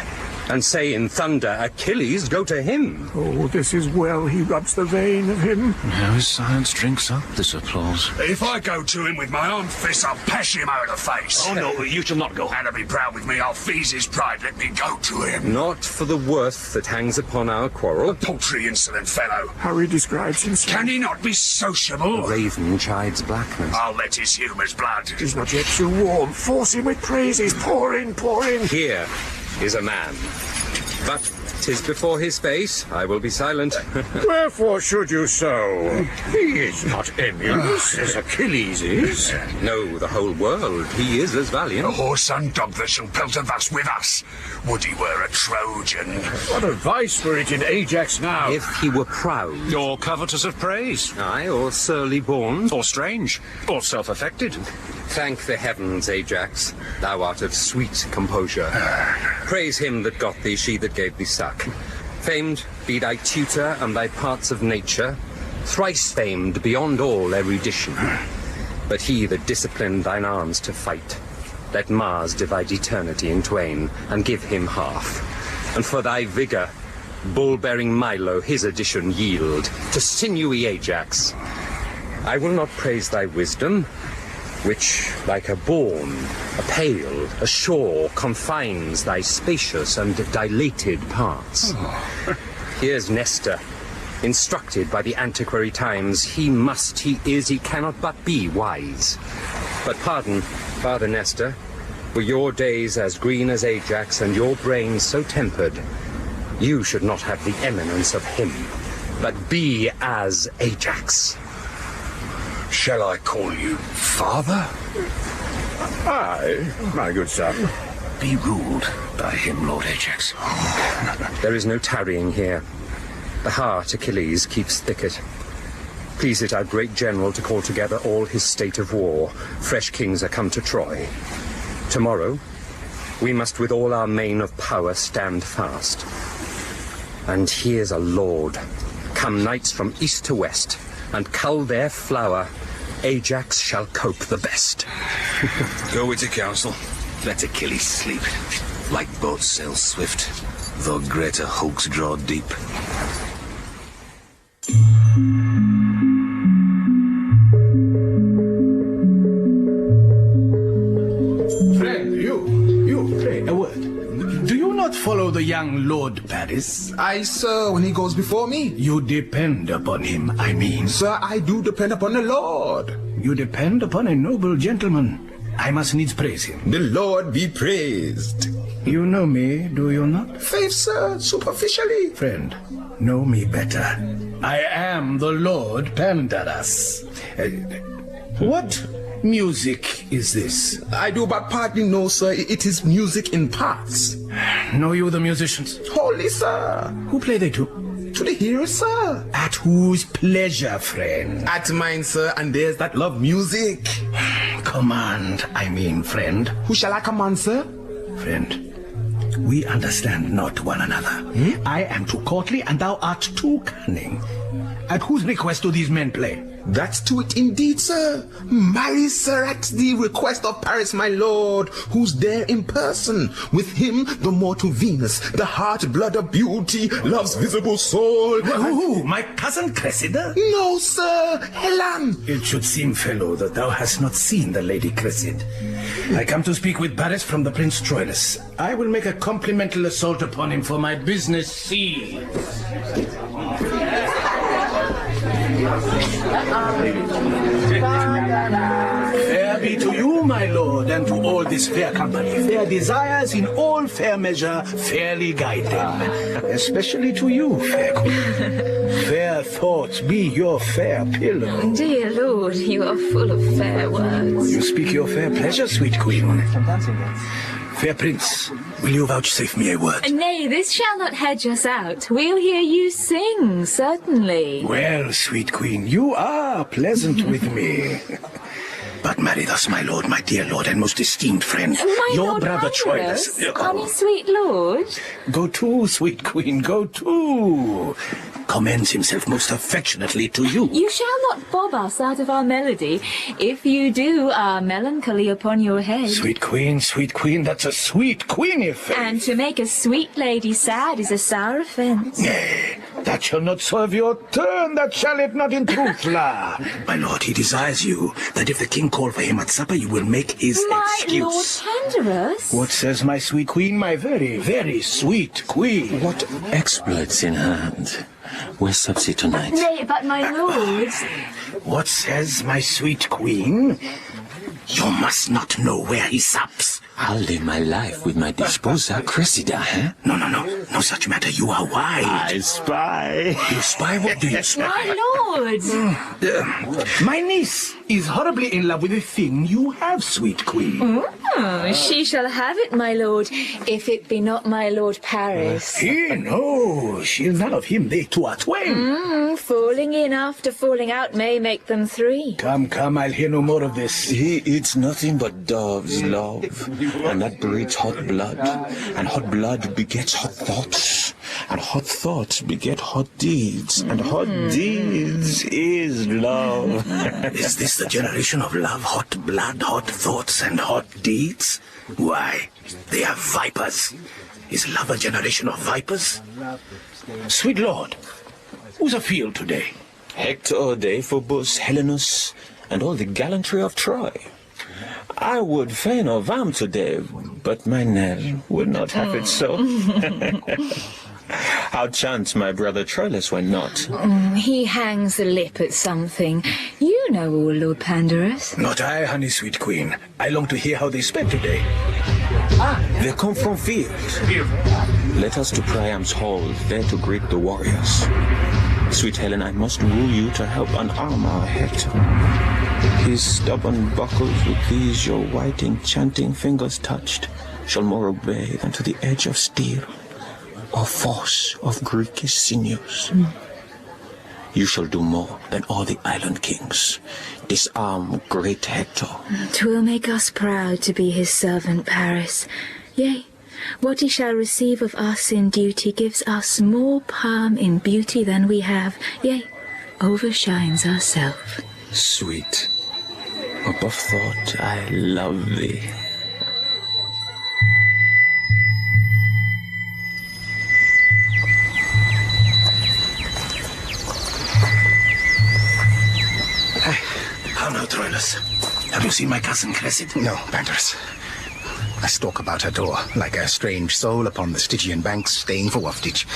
and say in thunder, Achilles go to him. Oh, this is well he rubs the vein of him. Now his silence drinks up this applause. If I go to him with my own fist, I'll pash him over the face. Oh no, you shall not go. And to be proud with me, I'll feeze his pride. Let me go to him. Not for the worth that hangs upon our quarrel. A paltry, insolent fellow. How he describes himself. Can he not be sociable? The raven chides blackness. I'll let his humour's blood. He's not yet too warm. Force him with praises. Pour in, pour in. Here is a man. But 'tis before his face, I will be silent. Wherefore should you so? He is not emulous, as Achilles is. No, the whole world, he is as valiant. A horse and dog that shall pelter thus with us. Would he were a Trojan. What advice were it in Ajax now? If he were proud. Or covetous of praise. Aye, or surly born. Or strange. Or self-affected. Thank the heavens, Ajax. Thou art of sweet composure. Praise him that got thee, she that gave thee suck. Famed be thy tutor and thy parts of nature, thrice famed beyond all erudition. But he that disciplined thine arms to fight, let Mars divide eternity in twain, and give him half. And for thy vigour, bull-bearing Milo his addition yield, to sinewy Ajax. I will not praise thy wisdom, which, like a bourne, a pale, a shore, confines thy spacious and dilated parts. Here's Nestor, instructed by the antiquary times, he must, he is, he cannot but be wise. But pardon, Father Nestor, were your days as green as Ajax and your brains so tempered, you should not have the eminence of him, but be as Ajax. Shall I call you father? Aye, my good son. Be ruled by him, Lord Ajax. There is no tarrying here. The heart, Achilles, keeps thicket. Please it our great general to call together all his state of war. Fresh kings are come to Troy. Tomorrow, we must with all our main of power stand fast. And here's a lord. Come knights from east to west, and cull their flower, Ajax shall cope the best. Go with the council. Let Achilles sleep. Like boats sail swift, though greater hulks draw deep. Friend, you, pray, a word. Do you not follow the young Lord Paris? Aye, sir, when he goes before me. You depend upon him, I mean. Sir, I do depend upon the Lord. You depend upon a noble gentleman. I must needs praise him. The Lord be praised. You know me, do you not? Faith, sir, superficially. Friend, know me better. I am the Lord Pandarus. What music is this? I do but partly know, sir. It is music in parts. Know you the musicians? Holy, sir. Who play they to? To the heroes, sir. At whose pleasure, friend? At mine, sir, and there's that love music. Command, I mean, friend. Who shall I command, sir? Friend, we understand not one another. I am too courtly, and thou art too cunning. At whose request do these men play? That's to it indeed, sir. Marry, sir, at the request of Paris, my lord, who's there in person. With him, the mortal Venus, the heart, blood of beauty, love's visible soul. Who? My cousin Cressida? No, sir, Helen. It should seem, fellow, that thou hast not seen the Lady Cressida. I come to speak with Paris from the Prince Troilus. I will make a complimental assault upon him for my business seal. Fair be to you, my lord, and to all this fair company. Fair desires in all fair measure fairly guide them. Especially to you, fair queen. Fair thoughts be your fair pillow. Dear lord, you are full of fair words. You speak your fair pleasure, sweet queen. Fair prince, will you vouchsafe me a word? Nay, this shall not hedge us out. We'll hear you sing, certainly. Well, sweet queen, you are pleasant with me. But marry thus, my lord, my dear lord, and most esteemed friend, My your Lord brother Pandarus, Troilus. honey sweet lord. Go to, sweet queen, go to. Commends himself most affectionately to you. You shall not bob us out of our melody. If you do, our melancholy upon your head. Sweet queen, that's a sweet queenie face. And to make a sweet lady sad is a sour offence. Nay, that shall not serve your turn, that shall it not in truth, la. My lord, he desires you, that if the king call for him at supper, you will make his excuse. My Lord Pandarus? What says my sweet queen, my very, very sweet queen? What exploits in hand? Where sups he tonight? Nay, but my lord. What says my sweet queen? You must not know where he sups. I'll live my life with my desposa Cressida, eh? No such matter. You are wise. I spy. You spy? What do you spy? My lord. My niece is horribly in love with the thing you have, sweet queen. Oh, she shall have it, my lord, if it be not my lord Paris. No, she'll none of him. They two are twain. Falling in after falling out may make them three. Come, I'll hear no more of this. He eats nothing but doves, love, and that breeds hot blood, and hot blood begets hot thoughts, and hot thoughts beget hot deeds, and hot deeds is love. Is this the generation of love? Hot blood, hot thoughts, and hot deeds? Why, they are vipers. Is love a generation of vipers? Sweet lord, who's afield today? Hector O'Day for Bus Helenus, and all the gallantry of Troy. I would fain have armed today, but my Nell would not have it so. How chance my brother Troilus went not? He hangs the lip at something. You know all, Lord Pandarus. Not I, honey sweet queen. I long to hear how they sped today. They come from field. Let us to Priam's hall, there to greet the warriors. Sweet Helen, I must woo you to help unarm our Hector. His stubborn buckles with these your white enchanting fingers touched shall more obey than to the edge of steel or force of Greekish sinews. You shall do more than all the island kings. Disarm great Hector. 'Twill make us proud to be his servant, Paris. Yea, what he shall receive of us in duty gives us more palm in beauty than we have, yea, overshines ourself. Sweet, above thought, I love thee. How now, Troilus? Have you seen my cousin Cressida? No, Pandarus. I stalk about her door, like a strange soul upon the Stygian banks, staying for waftage.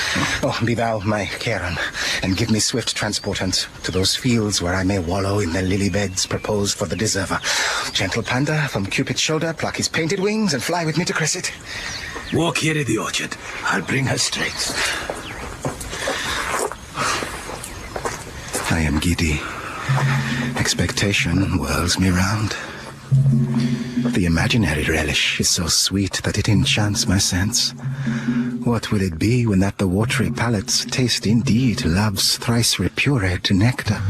Oh, be thou my Charon, and give me swift transportant to those fields where I may wallow in the lily beds proposed for the deserver. Gentle Panda, from Cupid's shoulder, pluck his painted wings and fly with me to Cressida. Walk here in the orchard. I'll bring her straight. I am giddy. Expectation whirls me round. The imaginary relish is so sweet that it enchants my sense. What will it be when that the watery palates taste indeed love's thrice repured nectar?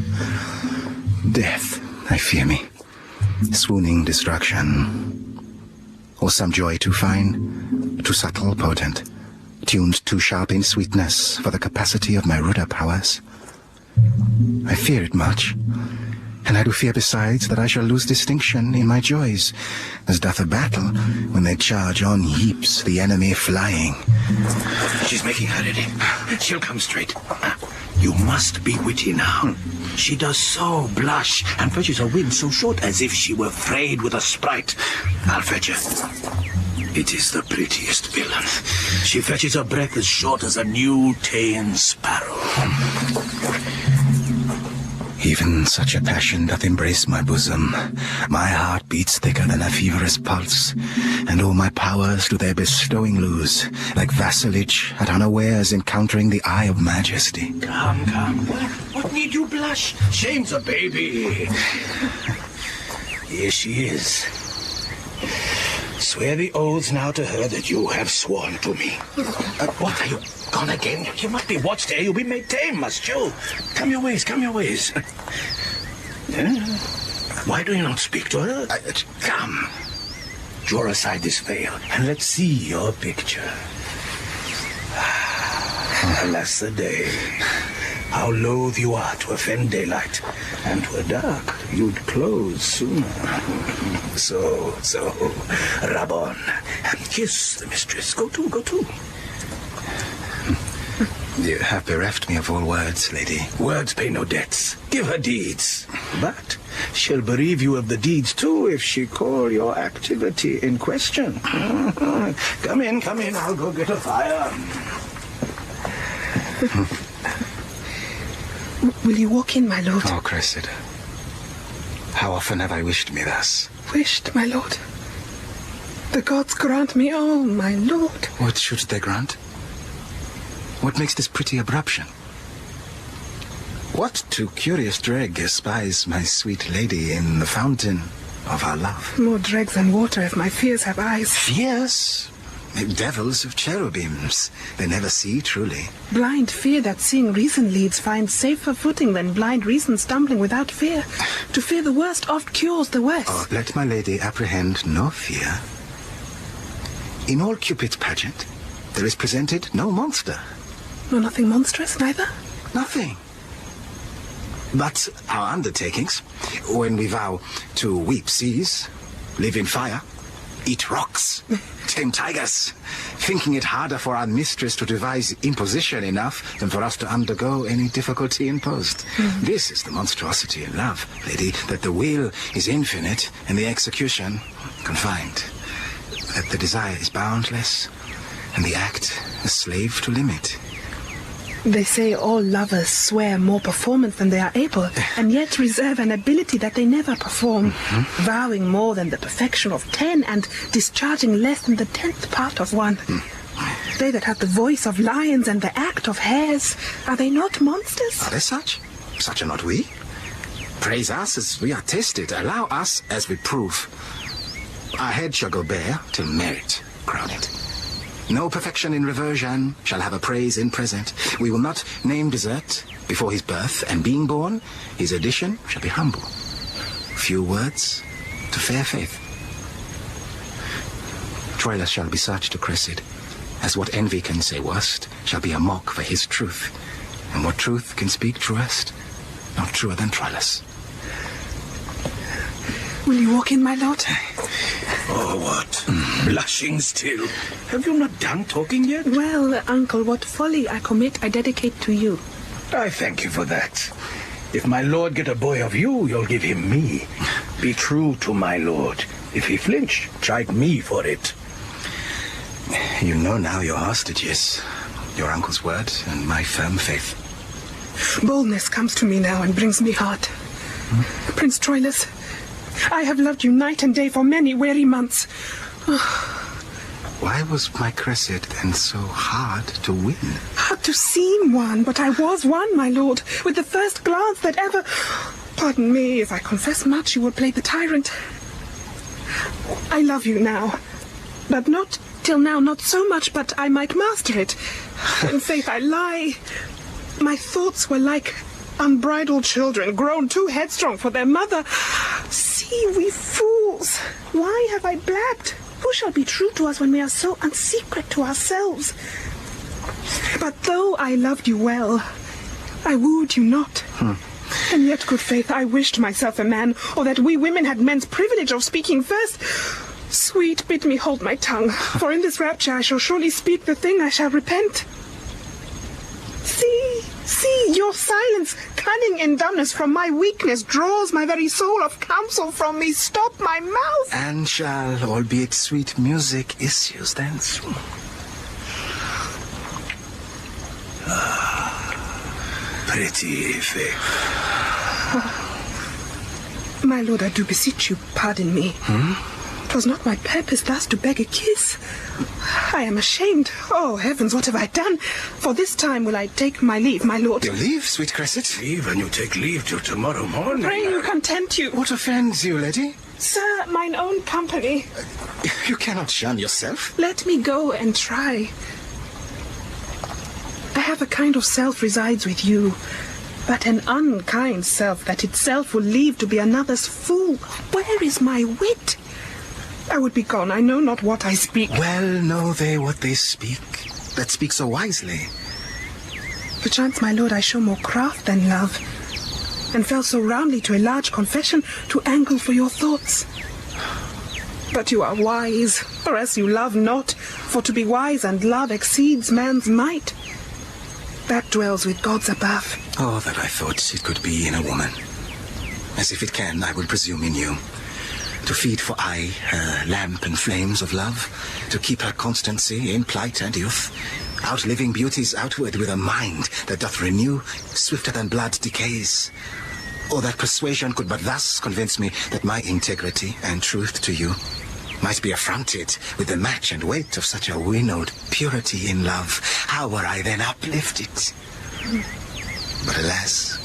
Death, I fear me. Swooning destruction. Or some joy too fine, too subtle, potent, tuned too sharp in sweetness for the capacity of my ruder powers. I fear it much. And I do fear besides that I shall lose distinction in my joys, as doth a battle when they charge on heaps, the enemy flying. She's making her ready. She'll come straight. You must be witty now. She does so blush, and fetches her wind so short as if she were frayed with a sprite. I'll fetch her. It is the prettiest villain. She fetches her breath as short as a new ta'en sparrow. Even such a passion doth embrace my bosom. My heart beats thicker than a feverous pulse, and all my powers do their bestowing lose, like vassalage at unawares encountering the eye of majesty. Come. What need you blush? Shame's a baby. Here she is. Swear the oaths now to her that you have sworn to me. What, are you gone again? You must be watched ere you be made tame, must you? Come your ways. Why do you not speak to her? Come. Draw aside this veil, and let's see your picture. Alas the day. How loath you are to offend daylight, and to a dark you'd close sooner. So, rub on, and kiss the mistress. Go to. You have bereft me of all words, lady. Words pay no debts. Give her deeds. But she'll bereave you of the deeds too if she call your activity in question. Come in. I'll go get a fire. Will you walk in, my lord? Oh, Cressida. How often have I wished me thus? Wished, my lord? The gods grant me all, my lord. What should they grant? What makes this pretty abruption? What to curious dreg espies my sweet lady in the fountain of our love? More dregs than water if my fears have eyes. Fears? Devils of cherubims. They never see, truly. Blind fear that seeing reason leads finds safer footing than blind reason stumbling without fear. To fear the worst oft cures the worst. Oh, let my lady apprehend no fear. In all Cupid's pageant, there is presented no monster. No, nothing monstrous, neither? Nothing. But our undertakings, when we vow to weep seas, live in fire, eat rocks, tame tigers, thinking it harder for our mistress to devise imposition enough than for us to undergo any difficulty imposed. This is the monstrosity in love, lady, that the will is infinite and the execution confined. That the desire is boundless and the act a slave to limit. They say all lovers swear more performance than they are able, and yet reserve an ability that they never perform, vowing more than the perfection of 10 and discharging less than the 10th part of 1. They that have the voice of lions and the act of hares, are they not monsters? Are they such? Such are not we. Praise us as we are tested. Allow us as we prove. Our head shall go bare till merit crown it. No perfection in reversion shall have a praise in present. We will not name desert before his birth, and being born, his addition shall be humble. Few words to fair faith. Troilus shall be such to Cressida, as what envy can say worst shall be a mock for his truth, and what truth can speak truest, not truer than Troilus. Will you walk in, my lord? Oh, what? Blushing still. Have you not done talking yet? Well, uncle, what folly I commit I dedicate to you. I thank you for that. If my lord get a boy of you, you'll give him me. Be true to my lord. If he flinch, chide me for it. You know now your hostages, your uncle's word and my firm faith. Boldness comes to me now and brings me heart. Prince Troilus, I have loved you night and day for many weary months. Why was my Cressida then so hard to win? Hard to seem one, but I was one, my lord, with the first glance that ever... Pardon me, if I confess much, you will play the tyrant. I love you now, but not till now, not so much, but I might master it. In faith, I lie. My thoughts were like unbridled children, grown too headstrong for their mother. See, we fools, why have I blabbed? Who shall be true to us when we are so unsecret to ourselves? But though I loved you well, I wooed you not. And yet, good faith, I wished myself a man, or that we women had men's privilege of speaking first. Sweet, bid me hold my tongue, for in this rapture I shall surely speak the thing I shall repent. See, your silence, cunning in dumbness from my weakness, draws my very soul of counsel from me. Stop my mouth. And shall, albeit sweet music, issues thence? Pretty faith. My lord, I do beseech you, pardon me. 'Twas not my purpose thus to beg a kiss. I am ashamed. Oh, heavens, what have I done? For this time will I take my leave, my lord. Your leave, sweet Cressida? Leave, and you take leave till tomorrow morning. Pray you content you. What offends you, lady? Sir, mine own company. You cannot shun yourself. Let me go and try. I have a kind of self resides with you, but an unkind self that itself will leave to be another's fool. Where is my wit? I would be gone, I know not what I speak. Well know they what they speak, that speak so wisely. Perchance, my lord, I show more craft than love, and fell so roundly to a large confession to angle for your thoughts. But you are wise, or else you love not, for to be wise and love exceeds man's might. That dwells with gods above. Oh, that I thought it could be in a woman. As if it can, I will presume in you. To feed for aye her lamp and flames of love, to keep her constancy in plight and youth, outliving beauties outward with a mind that doth renew swifter than blood decays. Or that persuasion could but thus convince me that my integrity and truth to you might be affronted with the match and weight of such a winnowed purity in love. How were I then uplifted? But alas,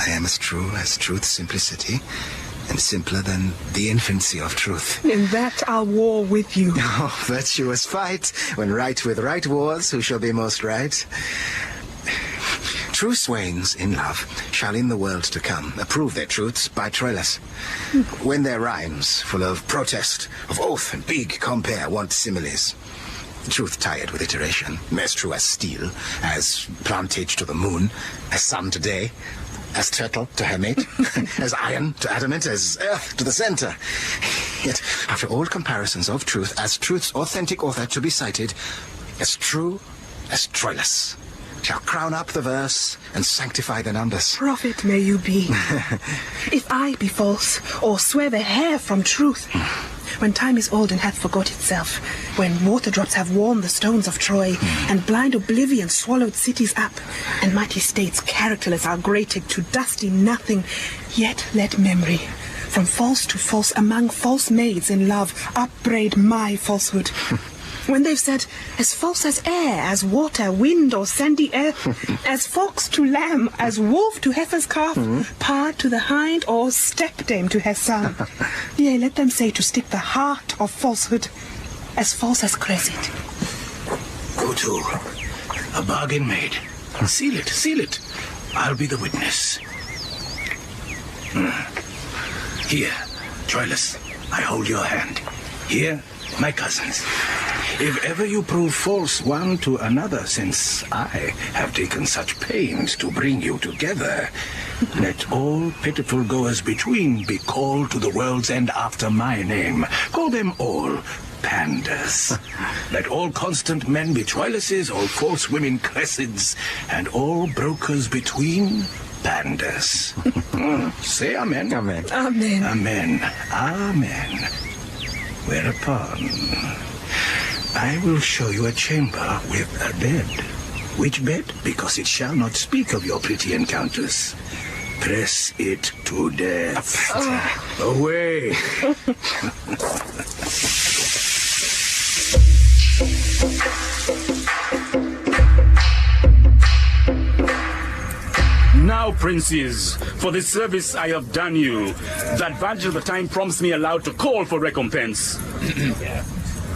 I am as true as truth's simplicity, and simpler than the infancy of truth. In that I'll war with you. Oh, virtuous fight, when right with right wars, who shall be most right? True swains in love shall in the world to come approve their truths by Troilus. When their rhymes, full of protest, of oath and big compare, want similes. Truth tired with iteration, as true as steel, as plantage to the moon, as sun to day, as turtle to her mate, as iron to adamant, as earth to the center. Yet, after all comparisons of truth, as truth's authentic author to be cited, as true as Troilus, shall crown up the verse and sanctify the numbers. Prophet may you be. If I be false, or swear the hair from truth, when time is old and hath forgot itself, when water drops have worn the stones of Troy, and blind oblivion swallowed cities up, and mighty states characterless are grated to dusty nothing, yet let memory, from false to false among false maids in love, upbraid my falsehood. When they've said, as false as air, as water, wind, or sandy earth, as fox to lamb, as wolf to heifer's calf, pard to the hind, or stepdame to her son. Yea, let them say to stick the heart of falsehood, as false as Cressida. Go to, a bargain made. Seal it, seal it. I'll be the witness. Here, Troilus, I hold your hand. Here, my cousins. If ever you prove false one to another, since I have taken such pains to bring you together, let all pitiful goers between be called to the world's end after my name. Call them all Pandas. Let all constant men be Troiluses, all false women Cressids, and all brokers between Pandas. Say amen. Amen. Amen. Amen. Amen. Whereupon I will show you a chamber with a bed. Which bed? Because it shall not speak of your pretty encounters. Press it to death. Away. Now, princes, for the service I have done you, the advantage of the time prompts me aloud to call for recompense.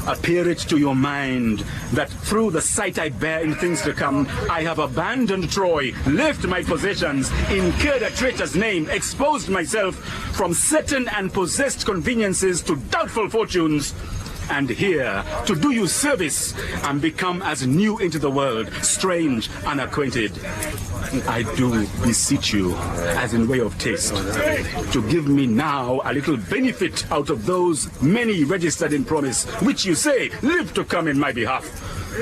Appear it to your mind that through the sight I bear in things to come, I have abandoned Troy, left my possessions, incurred a traitor's name, exposed myself from certain and possessed conveniences to doubtful fortunes, and here to do you service and become as new into the world, strange, unacquainted. I do beseech you, as in way of taste, to give me now a little benefit out of those many registered in promise, which you say live to come in my behalf.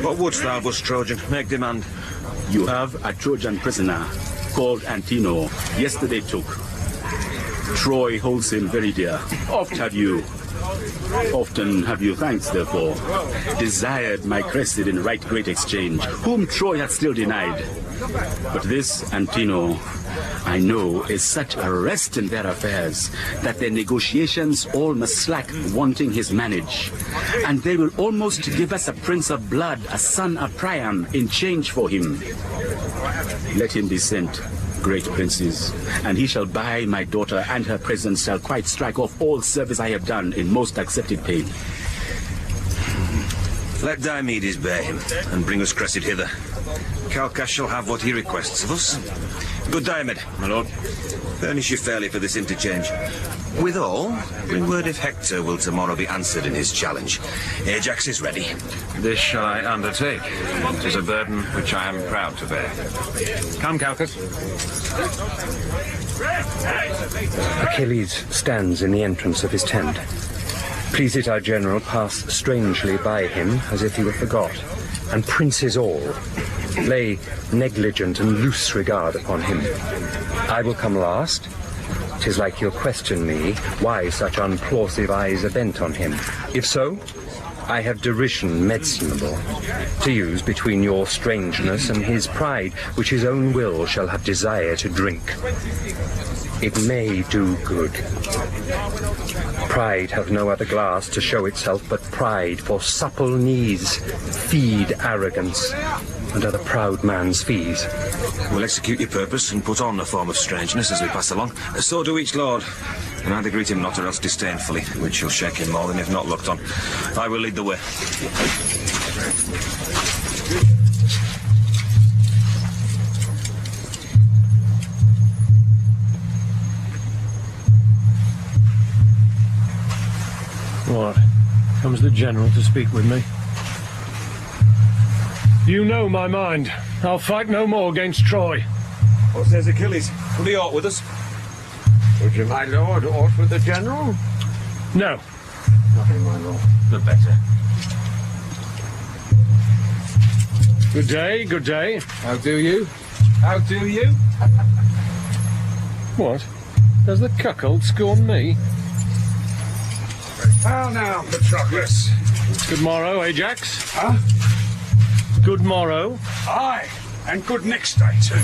What wouldst thou, bush Trojan? Make demand. You have a Trojan prisoner called Antino, yesterday took. Troy holds him very dear. Often have you thanks, therefore, desired my crested in right great exchange, whom Troy hath still denied. But this Antino, I know, is such a rest in their affairs, that their negotiations all must slack, wanting his manage. And they will almost give us a prince of blood, a son of Priam, in change for him. Let him be sent, great princes, and he shall buy my daughter, and her presence shall quite strike off all service I have done in most accepted pay. Let Diomedes bear him, and bring us Cressida hither. Calchas shall have what he requests of us. Good Diomed, my lord. Furnish you fairly for this interchange. Withal, bring word if Hector will tomorrow be answered in his challenge. Ajax is ready. This shall I undertake. 'Tis a burden which I am proud to bear. Come, Calchas. Achilles stands in the entrance of his tent. Please it our general pass strangely by him as if he were forgot, and princes all lay negligent and loose regard upon him. I will come last. 'Tis like you'll question me why such unplausive eyes are bent on him. If so, I have derision medicinable to use between your strangeness and his pride, which his own will shall have desire to drink. It may do good. Pride hath no other glass to show itself but pride, for supple knees feed arrogance, and are the proud man's fees. We'll execute your purpose and put on a form of strangeness as we pass along. So do each lord. And either greet him not or else disdainfully, which will shake him more than if not looked on. I will lead the way. What? Comes the general to speak with me? You know my mind. I'll fight no more against Troy. What says Achilles? Will he aught with us? Would you, my lord, aught with the general? No. Nothing, my lord. The better. Good day, good day. How do you? How do you? What? Does the cuckold scorn me? How now, Patroclus? Good morrow, Ajax. Huh? Good morrow. Aye, and good next day, too.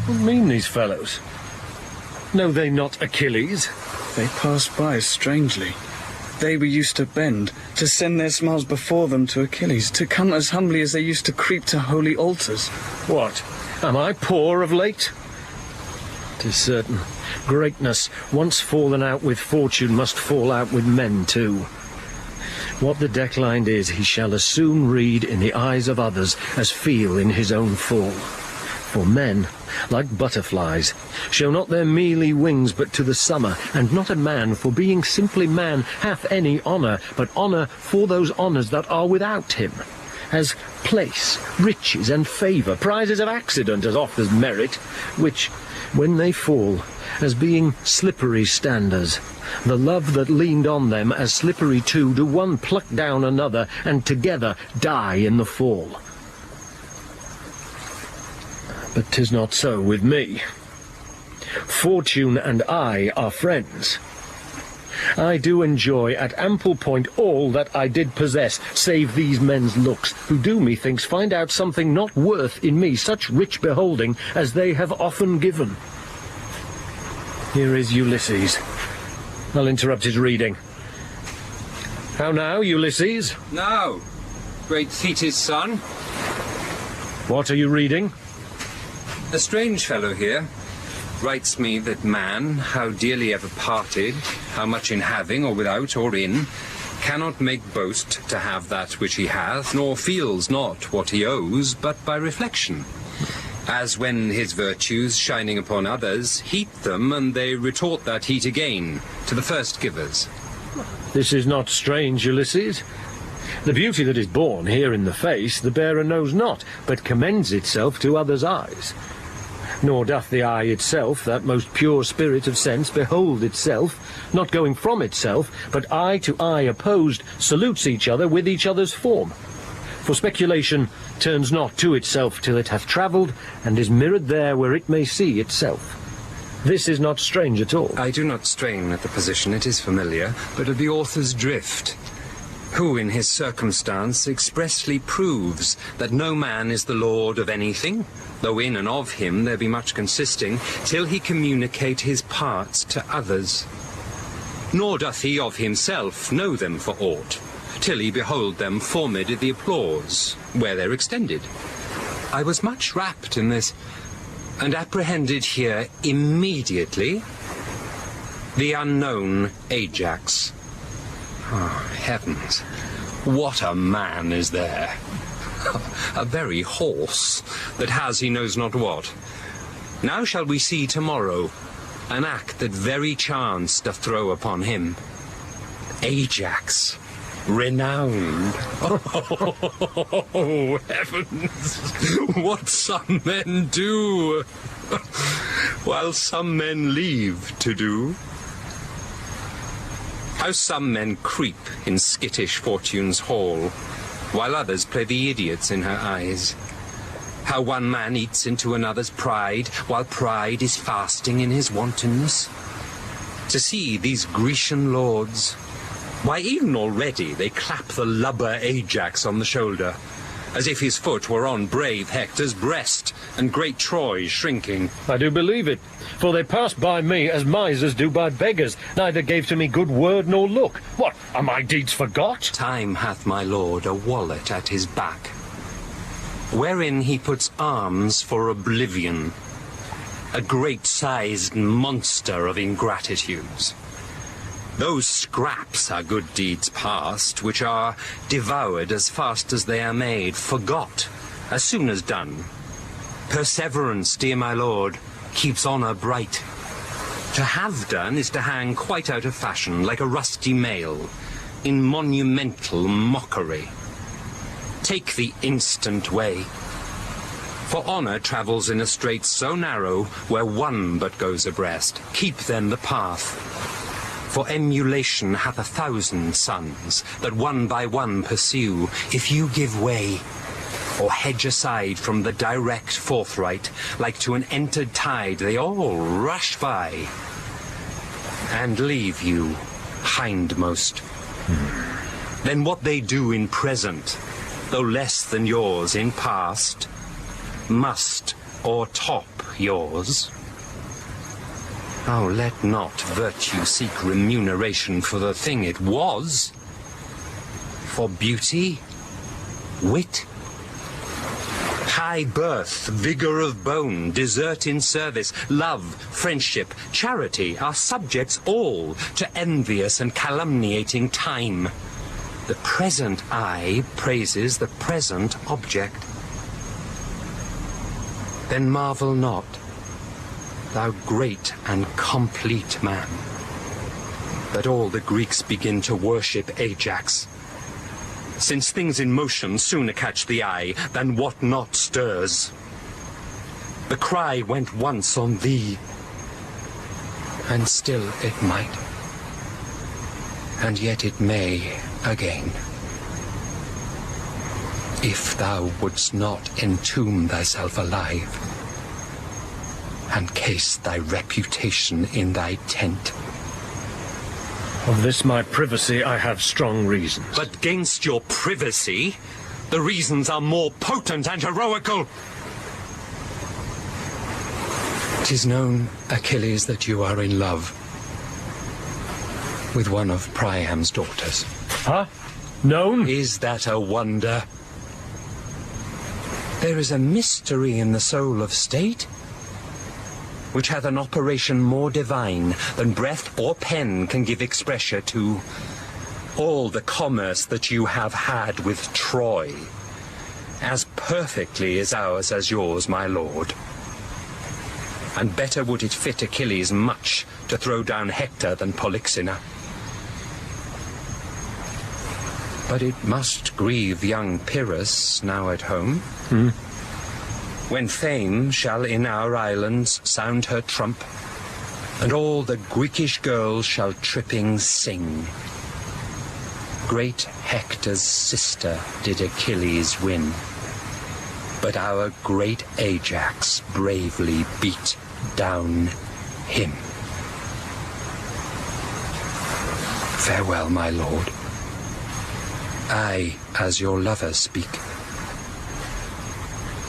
What mean these fellows? Know they not Achilles? They passed by strangely. They were used to bend, to send their smiles before them to Achilles, to come as humbly as they used to creep to holy altars. What? Am I poor of late? 'Tis certain. Greatness, once fallen out with fortune, must fall out with men too. What the declined is, he shall as soon read in the eyes of others as feel in his own fall. For men, like butterflies, show not their mealy wings but to the summer, and not a man, for being simply man, hath any honour, but honour for those honours that are without him, as place, riches, and favour, prizes of accident as oft as merit, which, when they fall, as being slippery standers, the love that leaned on them as slippery too, do one pluck down another, and together die in the fall. But 'tis not so with me. Fortune and I are friends. I do enjoy at ample point all that I did possess, save these men's looks, who do, methinks, find out something not worth in me such rich beholding as they have often given. Here is Ulysses. I'll interrupt his reading. How now, Ulysses? Now, great Thetis' son. What are you reading? A strange fellow here writes me that man, how dearly ever parted, how much in having or without or in, cannot make boast to have that which he hath, nor feels not what he owes, but by reflection. As when his virtues, shining upon others, heat them, and they retort that heat again to the first givers. This is not strange, Ulysses. The beauty that is born here in the face, the bearer knows not, but commends itself to others' eyes. Nor doth the eye itself, that most pure spirit of sense, behold itself, not going from itself, but eye to eye opposed, salutes each other with each other's form. For speculation turns not to itself till it hath travelled, and is mirrored there where it may see itself. This is not strange at all. I do not strain at the position, it is familiar, but of the author's drift, who in his circumstance expressly proves that no man is the lord of anything, though in and of him there be much consisting, till he communicate his parts to others. Nor doth he of himself know them for aught, till he behold them formed the applause, where they're extended. I was much rapt in this, and apprehended here immediately the unknown Ajax. Oh, heavens, what a man is there! a very horse that has he knows not what. Now shall we see tomorrow an act that very chance doth throw upon him. Ajax, renowned. Oh, heavens, what some men do, while some men leave to do. How some men creep in skittish Fortune's hall, while others play the idiots in her eyes. How one man eats into another's pride, while pride is fasting in his wantonness. To see these Grecian lords, why even already they clap the lubber Ajax on the shoulder, as if his foot were on brave Hector's breast, and great Troy shrinking. I do believe it, for they passed by me as misers do by beggars, neither gave to me good word nor look. What, are my deeds forgot? Time hath my lord a wallet at his back, wherein he puts arms for oblivion, a great-sized monster of ingratitudes. Those scraps are good deeds past, which are devoured as fast as they are made, forgot as soon as done. Perseverance, dear my lord, keeps honour bright. To have done is to hang quite out of fashion, like a rusty mail, in monumental mockery. Take the instant way, for honour travels in a strait so narrow, where one but goes abreast. Keep then the path, for emulation hath 1,000 sons, that one by one pursue. If you give way, or hedge aside from the direct forthright, like to an entered tide, they all rush by, and leave you hindmost. Then what they do in present, though less than yours in past, must o'ertop yours. Oh, let not virtue seek remuneration for the thing it was. For beauty, wit, high birth, vigour of bone, desert in service, love, friendship, charity are subjects all to envious and calumniating time. The present eye praises the present object. Then marvel not, thou great and complete man, that all the Greeks begin to worship Ajax, since things in motion sooner catch the eye than what not stirs. The cry went once on thee, and still it might, and yet it may again, if thou wouldst not entomb thyself alive, and case thy reputation in thy tent. Of this my privacy I have strong reasons. But 'gainst your privacy, the reasons are more potent and heroical. 'Tis known, Achilles, that you are in love with one of Priam's daughters. Huh? Known? Is that a wonder? There is a mystery in the soul of state, which hath an operation more divine than breath or pen can give expression to. All the commerce that you have had with Troy, as perfectly is ours as yours, my lord. And better would it fit Achilles much to throw down Hector than Polyxena. But it must grieve young Pyrrhus now at home. When fame shall in our islands sound her trump, and all the Greekish girls shall tripping sing. Great Hector's sister did Achilles win, but our great Ajax bravely beat down him. Farewell, my lord. I, as your lover, speak.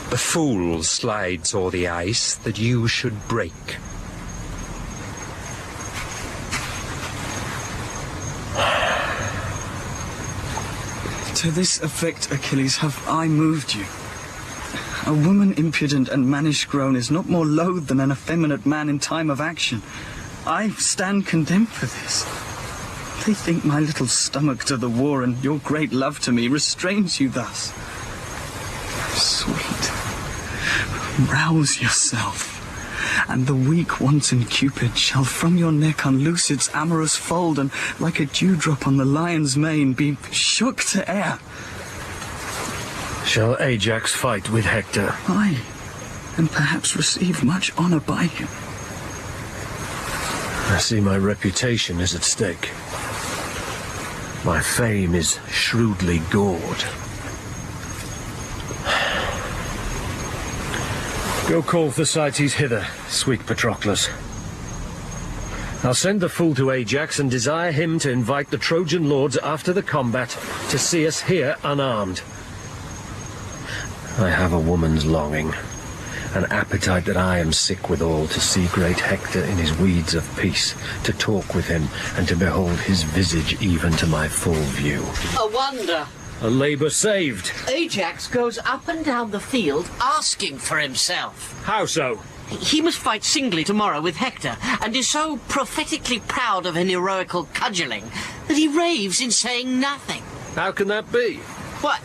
The fool slides o'er the ice that you should break. To this effect, Achilles, have I moved you? A woman impudent and mannish grown is not more loath than an effeminate man in time of action. I stand condemned for this. They think my little stomach to the war and your great love to me restrains you thus. Sweet. Rouse yourself, and the weak wanton Cupid shall from your neck unloose its amorous fold, and like a dewdrop on the lion's mane be shook to air. Shall Ajax fight with Hector? Aye, and perhaps receive much honour by him. I see my reputation is at stake. My fame is shrewdly gored. Go call Thersites hither, sweet Patroclus. I'll send the fool to Ajax and desire him to invite the Trojan lords after the combat to see us here unarmed. I have a woman's longing, an appetite that I am sick withal, to see great Hector in his weeds of peace, to talk with him, and to behold his visage even to my full view. A wonder. A labour saved. Ajax goes up and down the field asking for himself. How so? He must fight singly tomorrow with Hector, and is so prophetically proud of an heroical cudgelling that he raves in saying nothing. How can that be? What?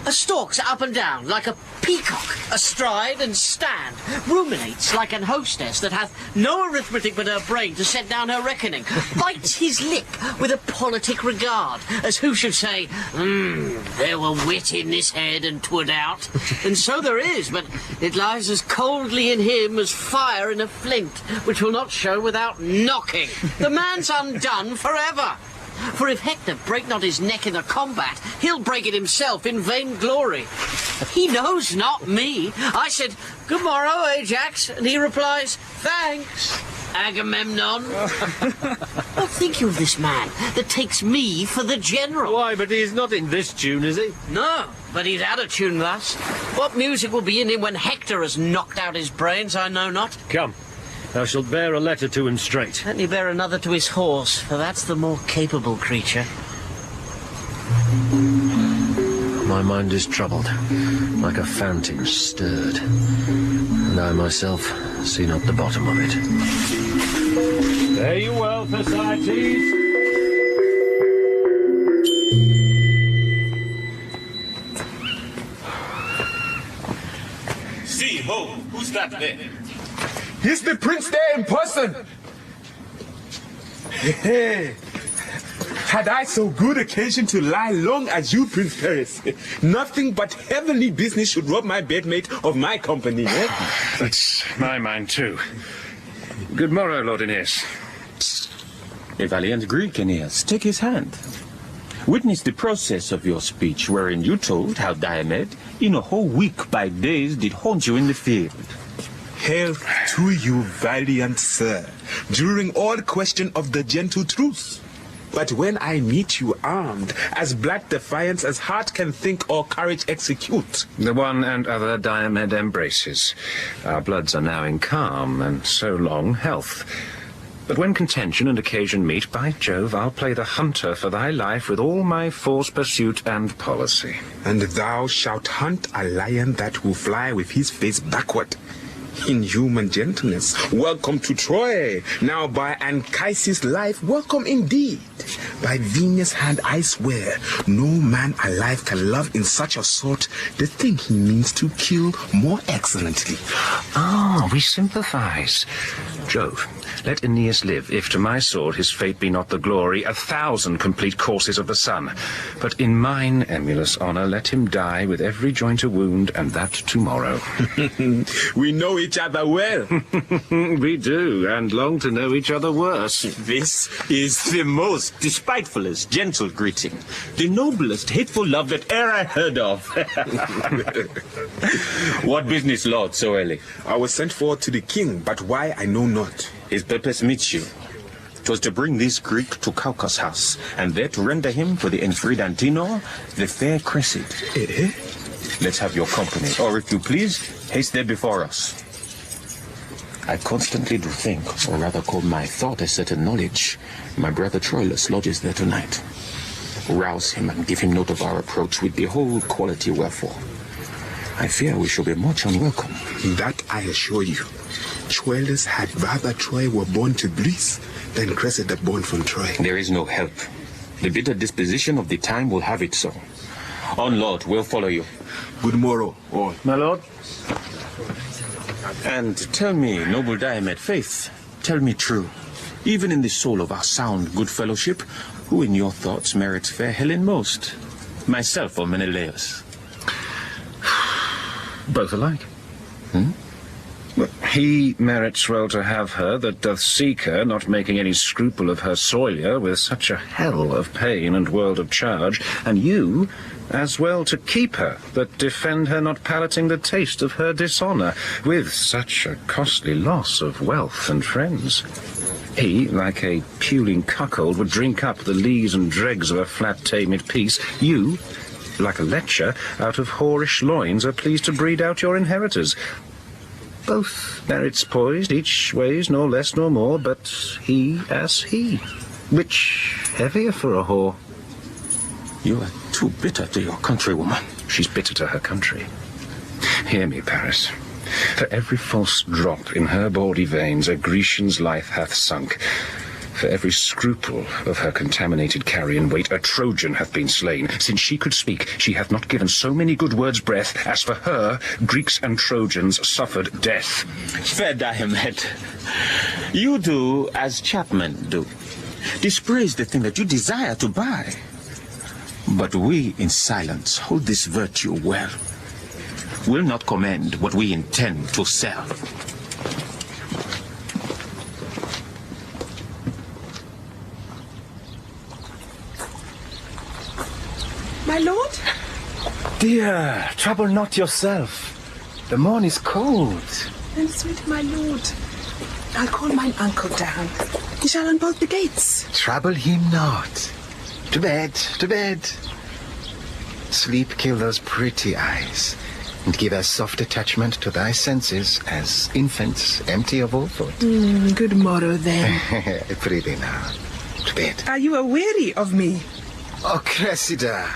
Stalks up and down like a peacock, astride and stand, ruminates like an hostess that hath no arithmetic but her brain to set down her reckoning, bites his lip with a politic regard, as who should say, there were wit in this head and 'twould out. And so there is, but it lies as coldly in him as fire in a flint, which will not show without knocking. The man's undone forever. For if Hector break not his neck in the combat, he'll break it himself in vain glory. He knows not me. I said, "Good morrow, Ajax," and he replies, "Thanks, Agamemnon." What think you of this man that takes me for the general? Why, but he's not in this tune, is he? No, but he's out of tune thus. What music will be in him when Hector has knocked out his brains, I know not. Come. Thou shalt bear a letter to him straight. Let me bear another to his horse, for that's the more capable creature. My mind is troubled, like a fountain stirred, and I myself see not the bottom of it. Fare you well, Thersites. See, ho, who's that there? He's the prince there in person. Hey, had I so good occasion to lie long as you, Prince Paris, nothing but heavenly business should rob my bedmate of my company. Eh? That's my mind too. Good morrow, Lord Aeneas. A valiant Greek, Aeneas. Take his hand. Witness the process of your speech, wherein you told how Diomed, in a whole week by days, did haunt you in the field. Health to you, valiant sir, during all question of the gentle truce. But when I meet you armed, as black defiance as heart can think or courage execute. The one and other Diomed embraces. Our bloods are now in calm, and so long health. But when contention and occasion meet, by Jove, I'll play the hunter for thy life with all my force, pursuit, and policy. And thou shalt hunt a lion that will fly with his face backward. In human gentleness, welcome to Troy. Now by Anchises' life, welcome indeed. By Venus' hand I swear, no man alive can love in such a sort the thing he means to kill more excellently. Ah, we sympathize. Jove, let Aeneas live, if to my sword his fate be not the glory, 1,000 complete courses of the sun. But in mine emulous honour, let him die with every joint a wound, and that tomorrow. We know each other well. We do, and long to know each other worse. This is the most despitefulest gentle greeting, the noblest hateful love that e'er I heard of. What business, Lord, so early? I was sent for to the king, but why I know not. His purpose meets you. 'Twas to bring this Greek to Caucasus' house, and there to render him for the enfreed Antenor, the fair Cressida. Let's have your company, or if you please, haste there before us. I constantly do think, or rather call my thought a certain knowledge. My brother Troilus lodges there tonight. Rouse him and give him note of our approach with the whole quality wherefore. I fear we shall be much unwelcome. That I assure you. Troilus had rather Troy were born to Greece than Cressida born from Troy. There is no help. The bitter disposition of the time will have it so. On, Lord, we'll follow you. Good morrow, all. My lord. And tell me, noble Diomed, faith, tell me true. Even in the soul of our sound good fellowship, who in your thoughts merits fair Helen most? Myself or Menelaus? Both alike. Well, he merits well to have her that doth seek her, not making any scruple of her soilure, with such a hell of pain and world of charge, and you as well to keep her, that defend her not palating the taste of her dishonour, with such a costly loss of wealth and friends. He, like a puling cuckold, would drink up the lees and dregs of a flat-tamed peace. You, like a lecher, out of whorish loins are pleased to breed out your inheritors. Both merits poised, each weighs nor less nor more, but he as he. Which heavier for a whore? You are too bitter to your countrywoman. She's bitter to her country. Hear me, Paris. For every false drop in her bawdy veins a Grecian's life hath sunk. For every scruple of her contaminated carrion weight a Trojan hath been slain. Since she could speak, she hath not given so many good words breath, as for her, Greeks and Trojans suffered death. Fair Diomed, you do as chapmen do. Dispraise the thing that you desire to buy. But we, in silence, hold this virtue well. We'll not commend what we intend to sell. My lord? Dear, trouble not yourself. The morn is cold. Then, sweet my lord, I'll call mine uncle down. He shall unbolt the gates. Trouble him not. To bed, to bed. Sleep kill those pretty eyes, and give us soft attachment to thy senses as infants empty of all thought. Good morrow, then. Prithee now, to bed. Are you aweary of me? Oh, Cressida,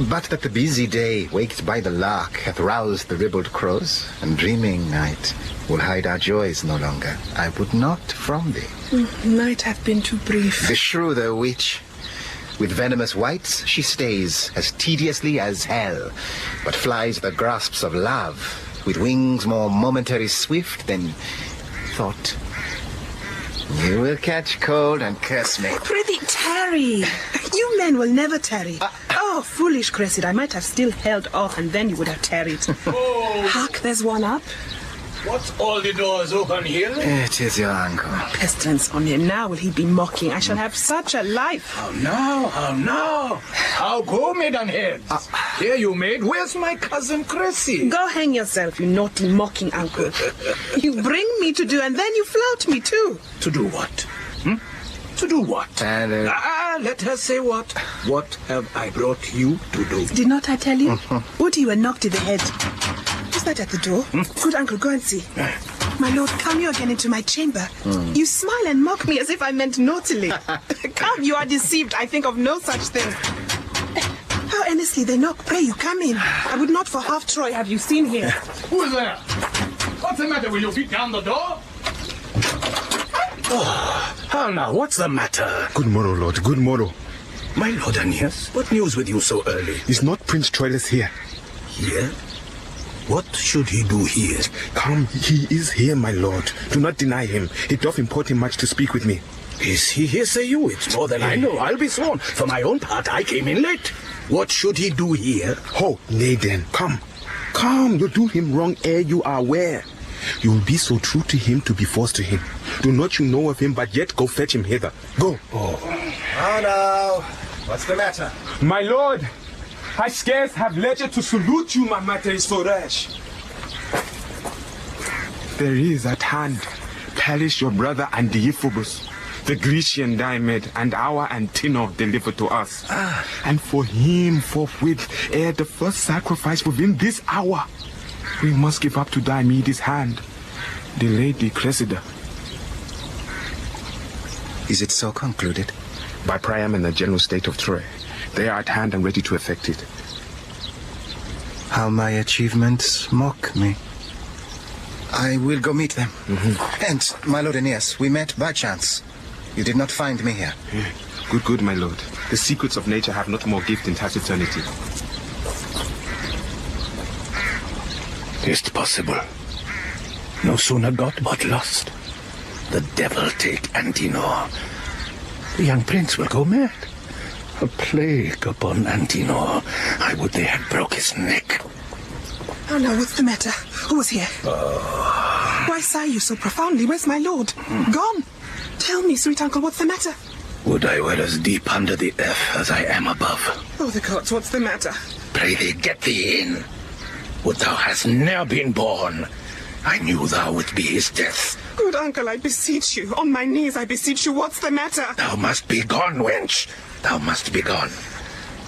but that the busy day, waked by the lark, hath roused the ribald crows, and dreaming night will hide our joys no longer, I would not from thee. Night hath been too brief. The shrewder witch, with venomous wights she stays as tediously as hell, but flies the grasps of love with wings more momentary swift than thought. You will catch cold and curse me. Prithee, tarry. You men will never tarry. Oh, foolish Cressida, I might have still held off, and then you would have tarried. Hark, there's one up. What's all the doors open here? It is your uncle. Pestilence on him. Now will he be mocking. I shall have such a life. How now? How go, maidenhead? Here you maid. Where's my cousin Cressy? Go hang yourself, you naughty mocking uncle. You bring me to do, and then you flout me too. To do what? To do what? Let her say what. What have I brought you to do? Did not I tell you? Would you were knocked in the head? Is that at the door? Good uncle, go and see. My lord, come you again into my chamber. You smile and mock me as if I meant naughtily. Come, you are deceived. I think of no such thing. How earnestly they knock. Pray you, come in. I would not for half Troy have you seen here. Who is there? What's the matter? Will you beat down the door? Oh, how now? What's the matter? Good morrow, Lord. Good morrow. My lord Aeneas, what news with you so early? Is not Prince Troilus here? Here? What should he do here? Come, he is here, my lord. Do not deny him. It doth import him much to speak with me. Is he here, say you? It's more than I know. I'll be sworn. For my own part, I came in late. What should he do here? Oh, nay then, come. Come, you do him wrong ere you are aware. You will be so true to him to be false to him. Do not you know of him, but yet go fetch him hither. Go. Oh, no. What's the matter? My lord, I scarce have leisure to salute you, my matter is so rash. There is at hand, Paris your brother Akinqbola, the Grecian Diomed, and our Antenor delivered to us. And for him forthwith, ere the first sacrifice within this hour, we must give up to Diomedes' hand, the lady Cressida. Is it so concluded? By Priam and the general state of Troy. They are at hand and ready to effect it. How my achievements mock me. I will go meet them. And, my lord Aeneas, we met by chance. You did not find me here. Good, my lord. The secrets of nature have not more gift in taciturnity. Is't possible? No sooner got but lost. The devil take Antenor. The young prince will go mad. A plague upon Antenor. I would they had broke his neck. Oh no, what's the matter? Who was here? Why sigh you so profoundly? Where's my lord? Gone. Tell me, sweet uncle, what's the matter? Would I were as deep under the earth as I am above. Oh, the gods, what's the matter? Pray thee, get thee in. Would thou hast ne'er been born, I knew thou would be his death. Good uncle, I beseech you. On my knees, I beseech you. What's the matter? Thou must be gone, wench. Thou must be gone.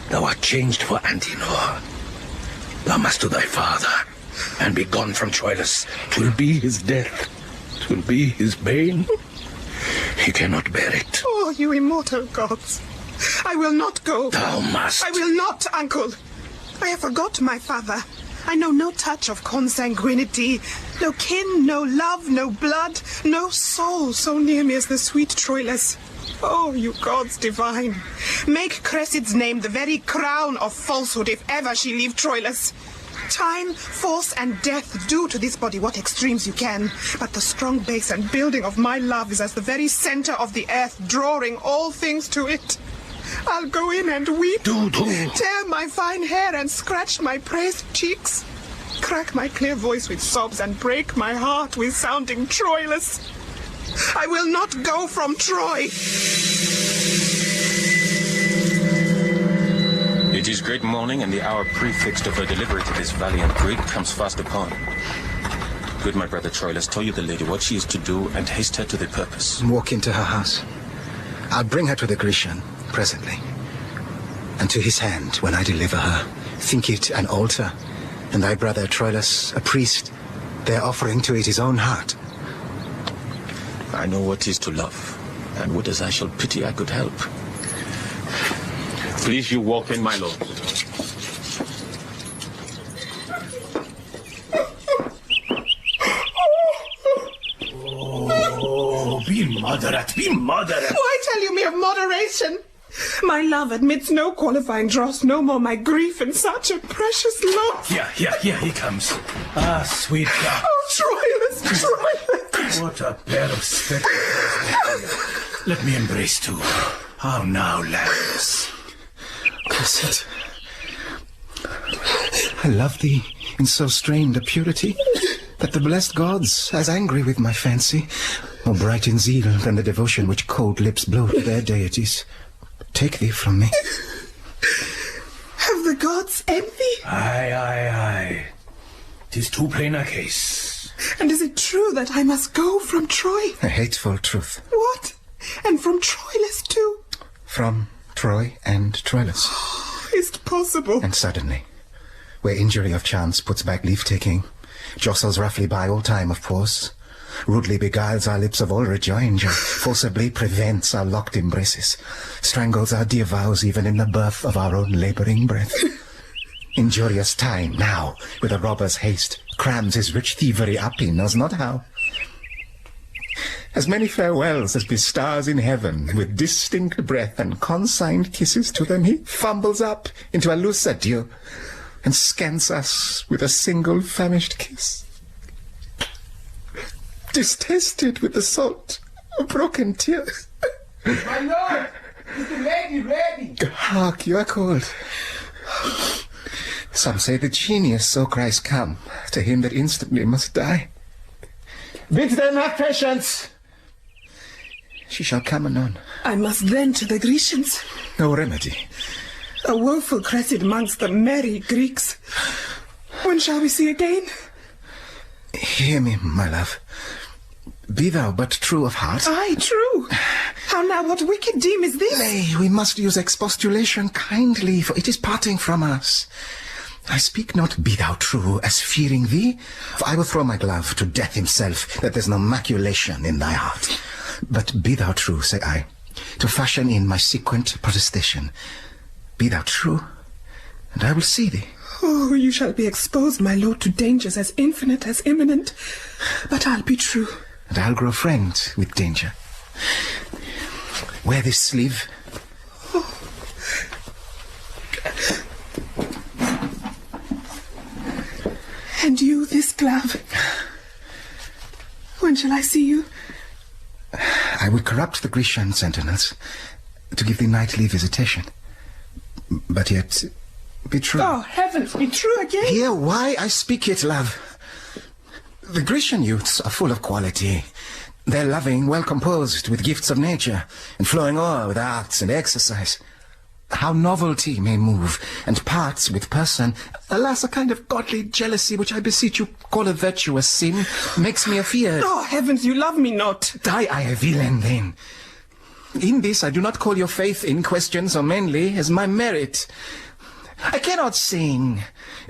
Thou art changed for Antenor. Thou must to thy father, and be gone from Troilus. 'Twill be his death. 'Twill be his bane. He cannot bear it. Oh, you immortal gods. I will not go. Thou must. I will not, uncle. I have forgot my father. I know no touch of consanguinity, no kin, no love, no blood, no soul so near me as the sweet Troilus. Oh, you gods divine, make Cressida's name the very crown of falsehood if ever she leave Troilus. Time, force, and death do to this body what extremes you can, but the strong base and building of my love is as the very center of the earth, drawing all things to it. I'll go in and weep, tear my fine hair and scratch my praised cheeks, crack my clear voice with sobs and break my heart with sounding Troilus. I will not go from Troy. It is great morning, and the hour prefixed of her delivery to this valiant Greek comes fast upon. Good my brother Troilus, tell you the lady what she is to do, and haste her to the purpose. Walk into her house. I'll bring her to the Grecian presently, and to his hand when I deliver her. Think it an altar, and thy brother Troilus a priest, there offering to it his own heart. I know what is to love, and would as I shall pity I could help. Please you walk in, my lord. Oh, be moderate, be moderate. Why tell you me of moderation? My love admits no qualifying dross, no more my grief in such a precious loss. Here he comes. Ah, sweet God. Oh, Troilus, Troilus. What a pair of spectacles. Let me embrace too. How now, lads? Cressida, I love thee in so strained a purity that the blessed gods, as angry with my fancy, more bright in zeal than the devotion which cold lips blow to their deities, take thee from me. Have the gods envy? Aye. 'Tis too plain a case. And is it true that I must go from Troy? A hateful truth. What? And from Troilus too? From Troy and Troilus. Is't possible? And suddenly, where injury of chance puts back leave-taking, jostles roughly by all time of pause, rudely beguiles our lips of all rejoinder, forcibly prevents our locked embraces, strangles our dear vows even in the birth of our own labouring breath. Injurious time now, with a robber's haste, crams his rich thievery up he knows not how. As many farewells as be stars in heaven, with distinct breath and consigned kisses to them, he fumbles up into a loose adieu, and scants us with a single famished kiss. Distested with the salt of broken tears. My lord, is the lady ready? Hark, you are called. Some say the genius so cries come to him that instantly must die. Bid them have patience. She shall come anon. I must then to the Grecians. No remedy. A woeful Cressida amongst the merry Greeks. When shall we see again? Hear me, my love. Be thou but true of heart. Aye, true. How now, what wicked deem is this? Nay, we must use expostulation kindly, for it is parting from us. I speak not be thou true as fearing thee, for I will throw my glove to death himself, that there's no maculation in thy heart. But be thou true, say I, to fashion in my sequent protestation. Be thou true, and I will see thee. Oh, you shall be exposed, my lord, to dangers as infinite as imminent. But I'll be true. And I'll grow friend with danger. Wear this sleeve. Oh. And you, this glove. When shall I see you? I would corrupt the Grecian sentinels to give thee nightly visitation. But yet, be true. Oh, heavens, be true again? Hear why I speak it, love. The Grecian youths are full of quality. They're loving, well composed, with gifts of nature, and flowing o'er with arts and exercise. How novelty may move, and parts with person, alas, a kind of godly jealousy, which I beseech you call a virtuous sin, makes me afeard. Oh, heavens, you love me not. Die I a villain, then. In this I do not call your faith in question so mainly as my merit. I cannot sing,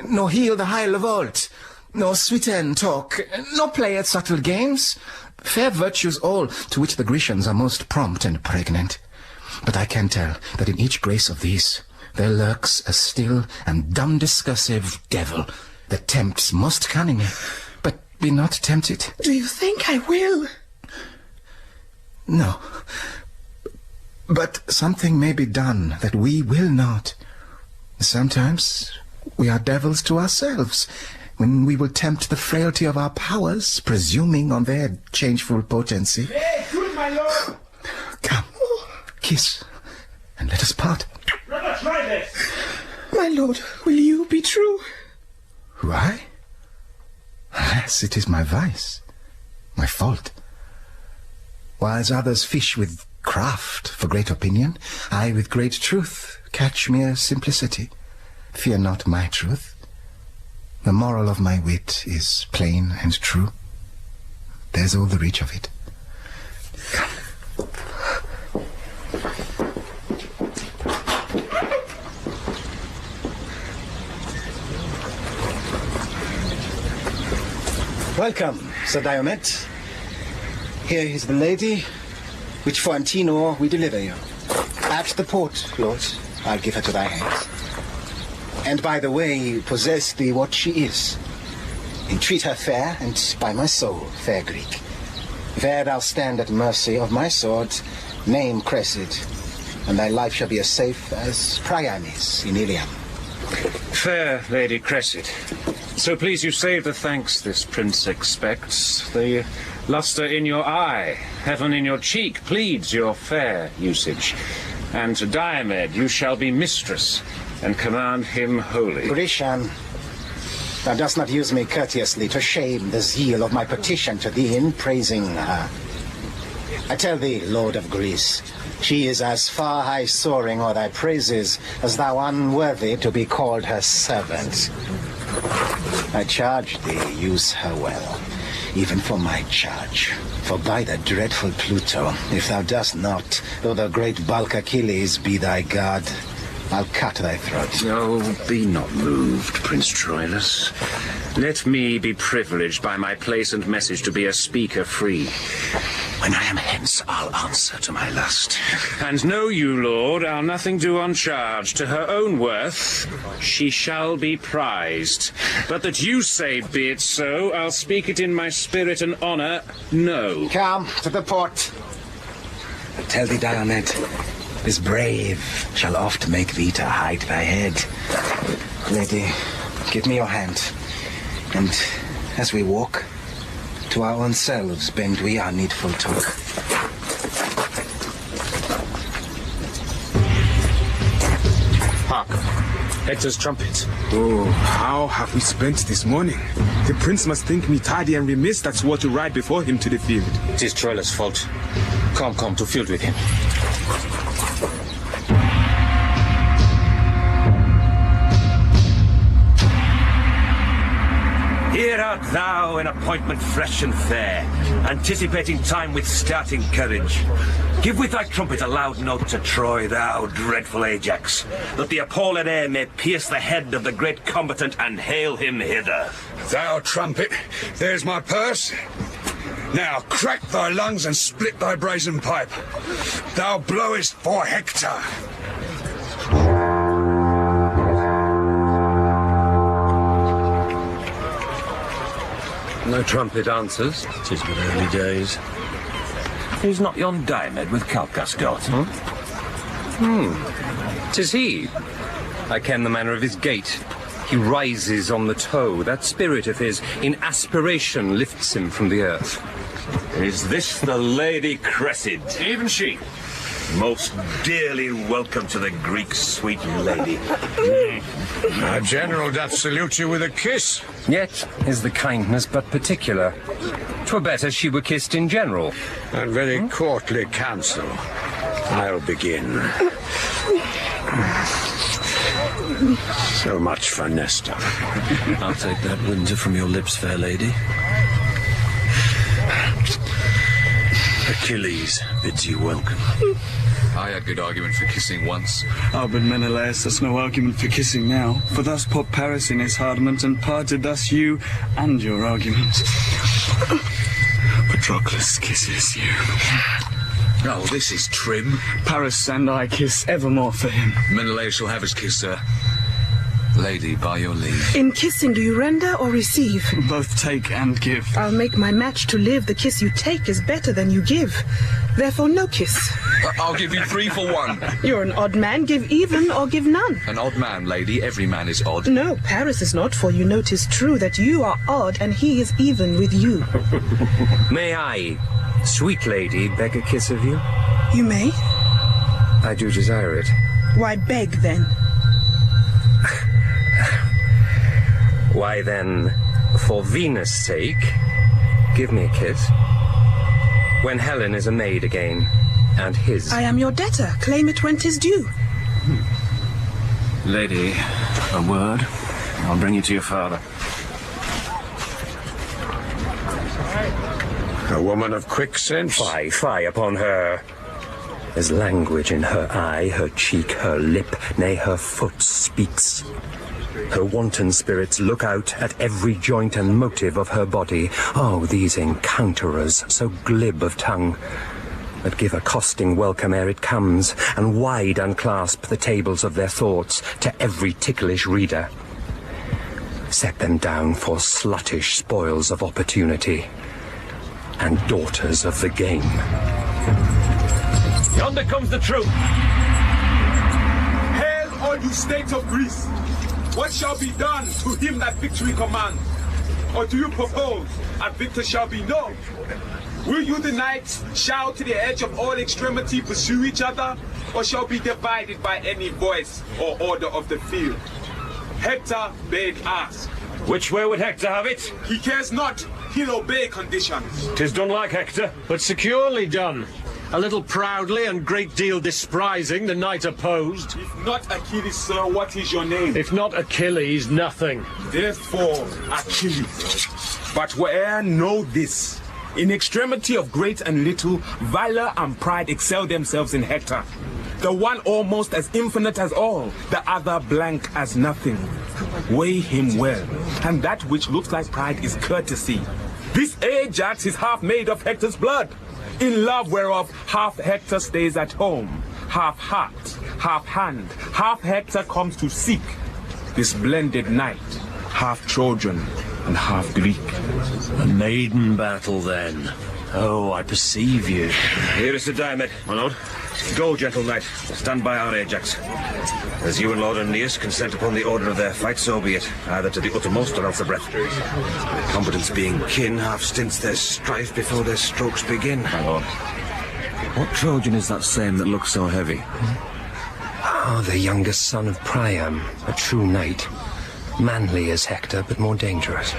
nor heal the high revolt, nor sweeten talk, nor play at subtle games. Fair virtues all, to which the Grecians are most prompt and pregnant. But I can tell that in each grace of these there lurks a still and dumb discursive devil that tempts most cunningly. But be not tempted. Do you think I will? No. But something may be done that we will not. Sometimes we are devils to ourselves, when we will tempt the frailty of our powers, presuming on their changeful potency. Hey, good, my lord! Come, kiss, and let us part. Brother, try this! My lord, will you be true? Why? Yes, it is my vice, my fault. Whiles others fish with craft for great opinion, I with great truth catch mere simplicity. Fear not my truth. The moral of my wit is plain and true. There's all the reach of it. Come. Welcome, Sir Diomed. Here is the lady, which for Antino we deliver you. At the port, Lord, I'll give her to thy hands. And by the way, possess thee what she is. Entreat her fair, and by my soul, fair Greek. There thou stand at mercy of my sword, name Cressida, and thy life shall be as safe as Priam's in Ilium. Fair Lady Cressida, so please you save the thanks this prince expects. The luster in your eye, heaven in your cheek, pleads your fair usage. And to Diomed you shall be mistress, and command him wholly. Grecian, thou dost not use me courteously to shame the zeal of my petition to thee in praising her. I tell thee, Lord of Greece, she is as far high soaring o'er thy praises as thou unworthy to be called her servant. I charge thee, use her well, even for my charge. For by the dreadful Pluto, if thou dost not, though the great bulk Achilles be thy god, I'll cut thy throat. Oh, be not moved, Prince Troilus. Let me be privileged by my place and message to be a speaker free. When I am hence, I'll answer to my lust. And know you, Lord, I'll nothing do uncharged. To her own worth, she shall be prized. But that you say be it so, I'll speak it in my spirit and honour, no. Come to the port. I tell thee, Diomed, this brave shall oft make thee to hide thy head. Lady, give me your hand, and as we walk, to our own selves bend we our needful talk. Hark, Hector's trumpet. Oh, how have we spent this morning? The prince must think me tardy and remiss that swore to ride before him to the field. 'Tis Troilus' fault. Come to field with him. Here art thou in appointment fresh and fair, anticipating time with starting courage. Give with thy trumpet a loud note to Troy, thou dreadful Ajax, that the appalled air may pierce the head of the great combatant and hail him hither. Thou trumpet, there's my purse. Now crack thy lungs and split thy brazen pipe. Thou blowest for Hector. No trumpet answers. 'Tis but early days. Is not yon Diomed with Calchas' daughter? 'Tis he. I ken the manner of his gait. He rises on the toe. That spirit of his, in aspiration, lifts him from the earth. Is this the Lady Cressida? Even she. Most dearly welcome to the Greek sweet lady. Our general doth salute you with a kiss. Yet is the kindness but particular. 'Twere better she were kissed in general. And very courtly counsel. I'll begin. So much for Nestor. I'll take that winter from your lips, fair lady. Achilles bids you welcome. I had good argument for kissing once. Oh, but Menelaus, there's no argument for kissing now. For thus popped Paris in his hardiment, and parted thus you and your argument. Patroclus kisses you. Oh, this is trim. Paris and I kiss evermore for him. Menelaus shall have his kiss, sir. Lady, by your leave. In kissing, do you render or receive? Both take and give. I'll make my match to live. The kiss you take is better than you give. Therefore, no kiss. I'll give you 3 for 1. You're an odd man. Give even or give none. An odd man, lady. Every man is odd. No, Paris is not, for you know 'tis true that you are odd and he is even with you. May I, sweet lady, beg a kiss of you? You may. I do desire it. Why beg, then? Why then, for Venus' sake, give me a kiss. When Helen is a maid again, and his. I am your debtor. Claim it when 'tis due. Lady, a word. I'll bring you to your father. A woman of quick sense. Fie upon her. There's language in her eye, her cheek, her lip, nay, her foot speaks. Her wanton spirits look out at every joint and motive of her body. Oh, these encounterers, so glib of tongue, that give accosting welcome ere it comes, and wide unclasp the tables of their thoughts to every ticklish reader. Set them down for sluttish spoils of opportunity, and daughters of the game. Yonder comes the troop. Hail, all you states of Greece! What shall be done to him that victory commands? Or do you propose a victor shall be known? Will you the knights shout to the edge of all extremity pursue each other? Or shall be divided by any voice or order of the field? Hector bade ask. Which way would Hector have it? He cares not. He'll obey conditions. 'Tis done like Hector, but securely done. A little proudly and great deal despising the knight opposed. If not Achilles, sir, what is your name? If not Achilles, nothing. Therefore, Achilles. But where'er know this, in extremity of great and little, valor and pride excel themselves in Hector. The one almost as infinite as all, the other blank as nothing. Weigh him well, and that which looks like pride is courtesy. This Ajax is half made of Hector's blood, in love whereof half Hector stays at home, half heart, half hand, half Hector comes to seek. This blended knight, half Trojan and half Greek. A maiden battle, then. Oh, I perceive you. Here is the Diomed, my lord. Go, gentle knight, stand by our Ajax. As you and Lord Aeneas consent upon the order of their fight, so be it, either to the uttermost or else the breath. Competence being kin, half stints their strife before their strokes begin. My lord, what Trojan is that same that looks so heavy? Ah, the youngest son of Priam, a true knight. Manly as Hector, but more dangerous.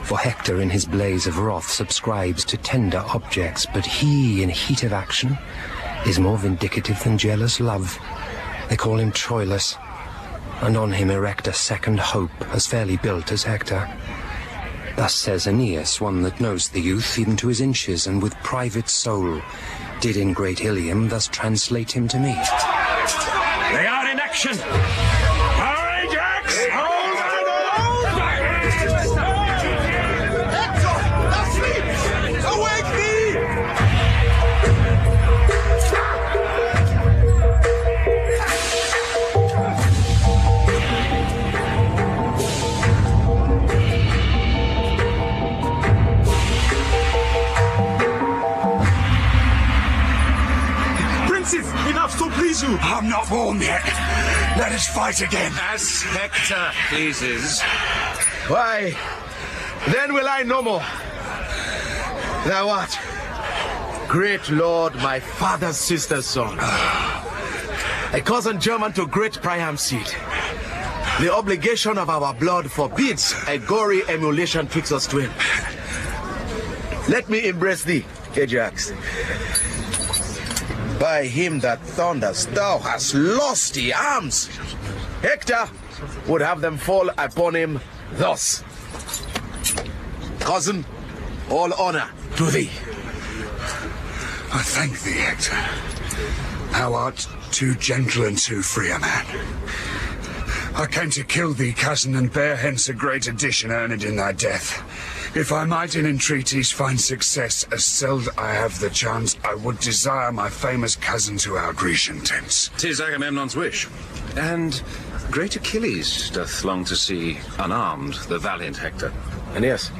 For Hector in his blaze of wrath subscribes to tender objects, but he in heat of action is more vindicative than jealous love. They call him Troilus, and on him erect a second hope, as fairly built as Hector. Thus says Aeneas, one that knows the youth even to his inches, and with private soul did in great Ilium thus translate him to me. They are in action! Our Ajax! Hold and hold! Awake thee! senses, enough to please you. I'm not warm yet. Let us fight again. As Hector pleases. Why, then will I no more. Thou art great lord, my father's sister's son. A cousin German to great Priam's seed. The obligation of our blood forbids a gory emulation twixt us twain. Let me embrace thee, Ajax. By him that thunders, thou hast lost the arms. Hector would have them fall upon him thus. Cousin, all honor to thee. I thank thee, Hector. Thou art too gentle and too free a man. I came to kill thee, cousin, and bear hence a great addition earned in thy death. If I might in entreaties find success, as seld I have the chance, I would desire my famous cousin to our Grecian tents. 'Tis Agamemnon's wish. And great Achilles doth long to see unarmed the valiant Hector. Aeneas,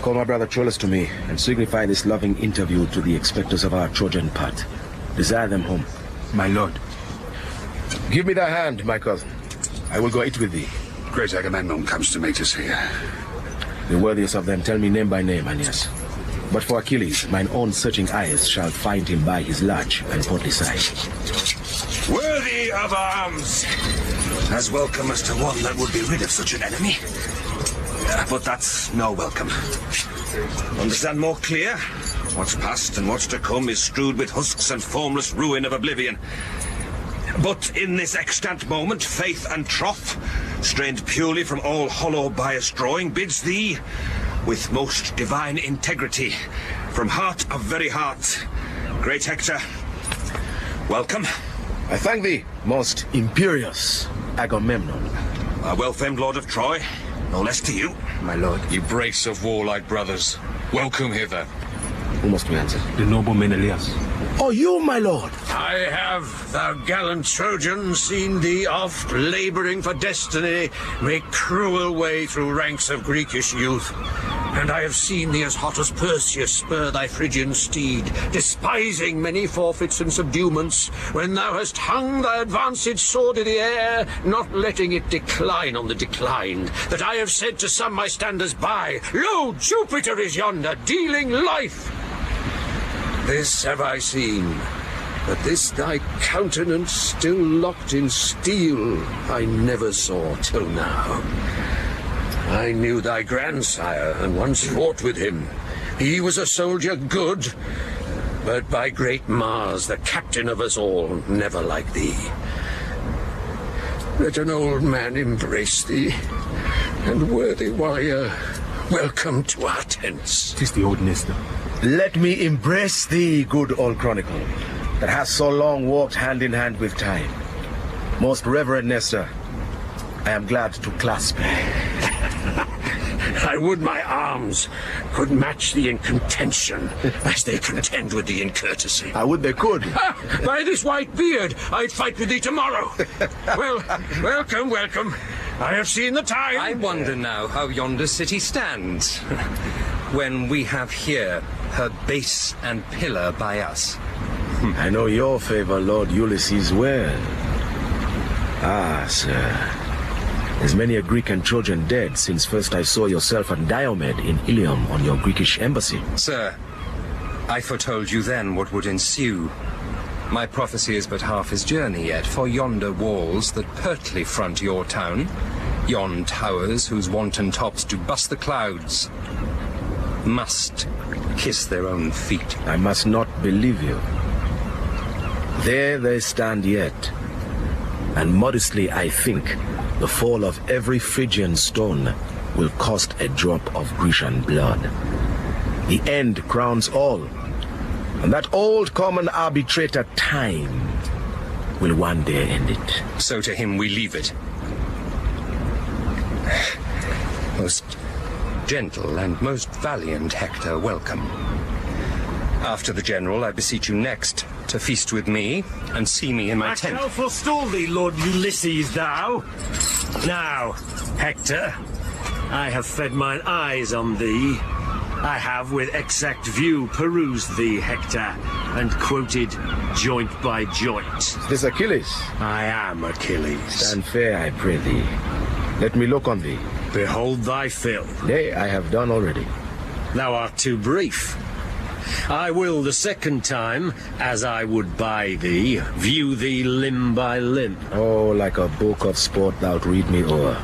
call my brother Troilus to me, and signify this loving interview to the expectors of our Trojan part. Desire them home. My lord. Give me thy hand, my cousin. I will go eat with thee. Great Agamemnon comes to meet us here. The worthiest of them tell me name by name, Aeneas. But for Achilles, mine own searching eyes shall find him by his large and portly side. Worthy of arms. As welcome as to one that would be rid of such an enemy. But that's no welcome. Understand more clear? What's past and what's to come is strewed with husks and formless ruin of oblivion. But in this extant moment, faith and troth, strained purely from all hollow bias drawing, bids thee, with most divine integrity, from heart of very heart, great Hector, welcome. I thank thee, most imperious Agamemnon. A well-famed lord of Troy, no less to you. My lord. You brace of warlike brothers, welcome hither. Who must we answer? The noble Menelaus. Oh, you, my lord. I have, thou gallant Trojan, seen thee oft labouring for destiny, make cruel way through ranks of Greekish youth. And I have seen thee as hot as Perseus spur thy Phrygian steed, despising many forfeits and subduements, when thou hast hung thy advanced sword in the air, not letting it decline on the declined, that I have said to some my standers by, Lo, Jupiter is yonder, dealing life. This have I seen, but this thy countenance still locked in steel I never saw till now. I knew thy grandsire, and once fought with him. He was a soldier good, but by great Mars, the captain of us all, never like thee. Let an old man embrace thee, and worthy warrior, welcome to our tents. 'Tis the old Nestor. Let me embrace thee, good old chronicle, that has so long walked hand in hand with time. Most reverend Nestor, I am glad to clasp thee. I would my arms could match thee in contention, as they contend with thee in courtesy. I would they could. By this white beard, I'd fight with thee tomorrow. Well, welcome, welcome. I have seen the time. I wonder now how yonder city stands, when we have here her base and pillar by us. I know your favor, Lord Ulysses, well. Ah, sir. There's many a Greek and Trojan dead since first I saw yourself and Diomed in Ilium on your Greekish embassy. Sir, I foretold you then what would ensue. My prophecy is but half his journey yet, for yonder walls that pertly front your town, yon towers whose wanton tops do bust the clouds, must kiss their own feet. I must not believe you. There they stand yet, and modestly I think the fall of every Phrygian stone will cost a drop of Grecian blood. The end crowns all, and that old common arbitrator time will one day end it. So to him we leave it. Most gentle and most valiant Hector, welcome. After the general, I beseech you next to feast with me and see me in my tent. I shall forestall thee, Lord Ulysses, thou. Now, Hector, I have fed mine eyes on thee. I have with exact view perused thee, Hector, and quoted joint by joint. This Achilles? I am Achilles. Stand fair, I pray thee. Let me look on thee. Behold thy fill. Nay, I have done already. Thou art too brief. I will the second time, as I would by thee, view thee limb by limb. Oh, like a book of sport thou'lt read me o'er.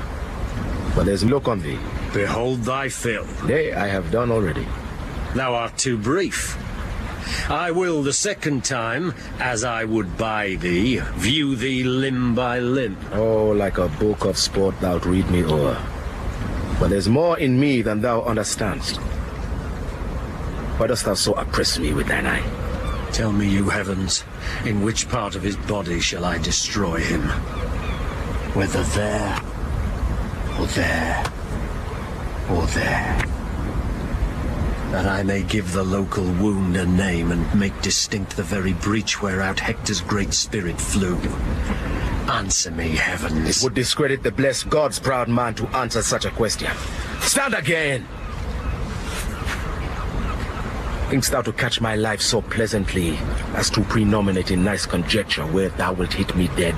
But there's look on thee. Behold thy fill. Nay, I have done already. Thou art too brief. I will the second time, as I would by thee, view thee limb by limb. Oh, like a book of sport thou'lt read me o'er. But there's more in me than thou understandst. Why dost thou so oppress me with thine eye? Tell me, you heavens, in which part of his body shall I destroy him? Whether there, or there, or there, that I may give the local wound a name and make distinct the very breach whereout Hector's great spirit flew. Answer me, heavens. It would discredit the blessed God's proud man to answer such a question. Stand again! Thinkst thou to catch my life so pleasantly as to prenominate in nice conjecture where thou wilt hit me dead?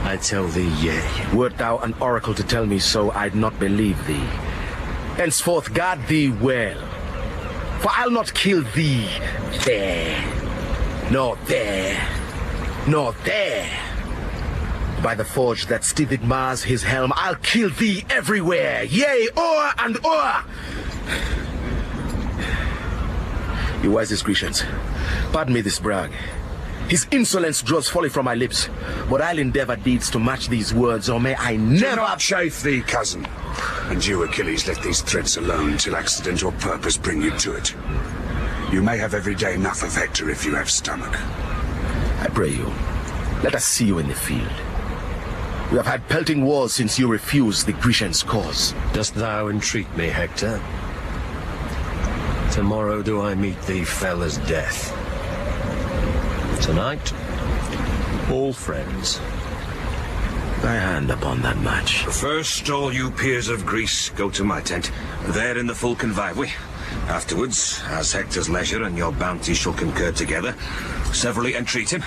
I tell thee, yea. Wert thou an oracle to tell me so, I'd not believe thee. Henceforth guard thee well, for I'll not kill thee there, nor there, nor there. By the forge that stithed Mars his helm, I'll kill thee everywhere, yea, o'er and o'er. You wisest Grecians, pardon me this brag. His insolence draws folly from my lips, but I'll endeavor deeds to match these words, or may I never— Do not chafe thee, cousin. And you, Achilles, let these threats alone till accident or purpose bring you to it. You may have every day enough of Hector if you have stomach. I pray you, let us see you in the field. We have had pelting wars since you refused the Grecians' cause. Dost thou entreat me, Hector? Tomorrow do I meet thee fell as death. Tonight, all friends. Thy hand upon that match. First, all you peers of Greece, go to my tent. There in the full convivey. Afterwards, as Hector's leisure and your bounty shall concur together, severally entreat him.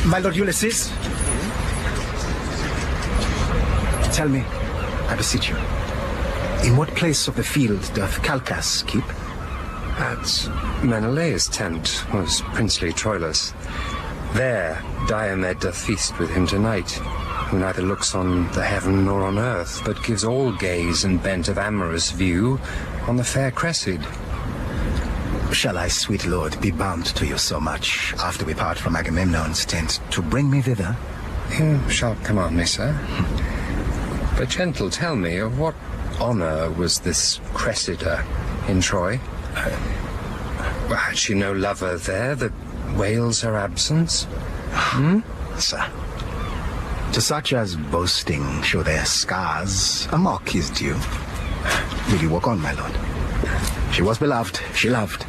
My lord Ulysses, tell me, I beseech you, in what place of the field doth Calchas keep? At Menelaus' tent was princely Troilus. There Diomed doth feast with him tonight, who neither looks on the heaven nor on earth, but gives all gaze and bent of amorous view on the fair Cressida. Shall I, sweet lord, be bound to you so much, after we part from Agamemnon's tent, to bring me thither? You shall command me, sir. But gentle, tell me, of what honor was this Cressida in Troy? Had she no lover there that wails her absence? Sir, to such as boasting show their scars, a mock is due. Will you walk on, my lord? She was beloved, she loved.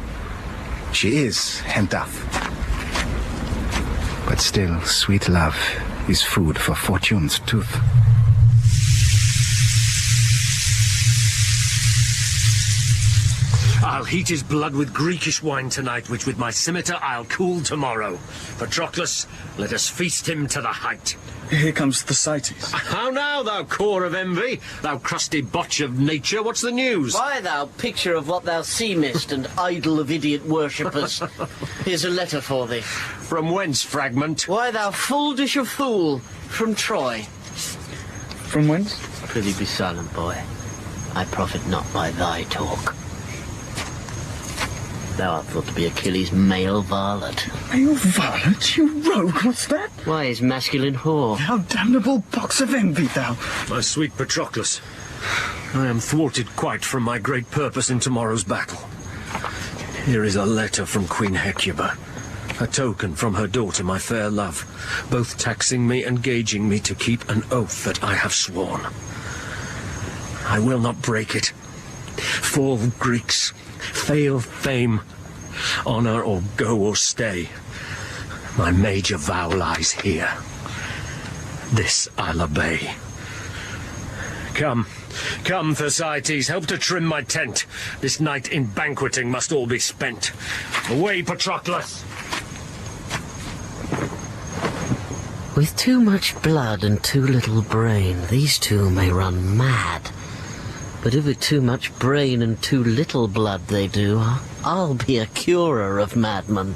She is, and doth. But still, sweet love is food for fortune's tooth. I'll heat his blood with Greekish wine tonight, which with my scimitar I'll cool tomorrow. Patroclus, let us feast him to the height. Here comes Thersites. How now, thou core of envy? Thou crusty botch of nature, what's the news? Why, thou picture of what thou seemest, and idol of idiot worshippers. Here's a letter for thee. From whence, fragment? Why, thou full dish of fool, from Troy. From whence? Prithee be silent, boy. I profit not by thy talk. Thou art thought to be Achilles' male varlet. Male varlet? You rogue, what's that? Why, his masculine whore. Thou damnable box of envy, thou. My sweet Patroclus, I am thwarted quite from my great purpose in tomorrow's battle. Here is a letter from Queen Hecuba, a token from her daughter, my fair love, both taxing me and gaging me to keep an oath that I have sworn. I will not break it. Fall, Greeks, fail fame, honor or go or stay. My major vow lies here. This I'll obey. Come, Come, Thersites, help to trim my tent. This night in banqueting must all be spent. Away, Patroclus! With too much blood and too little brain, these two may run mad. But if with too much brain and too little blood they do, I'll be a curer of madmen.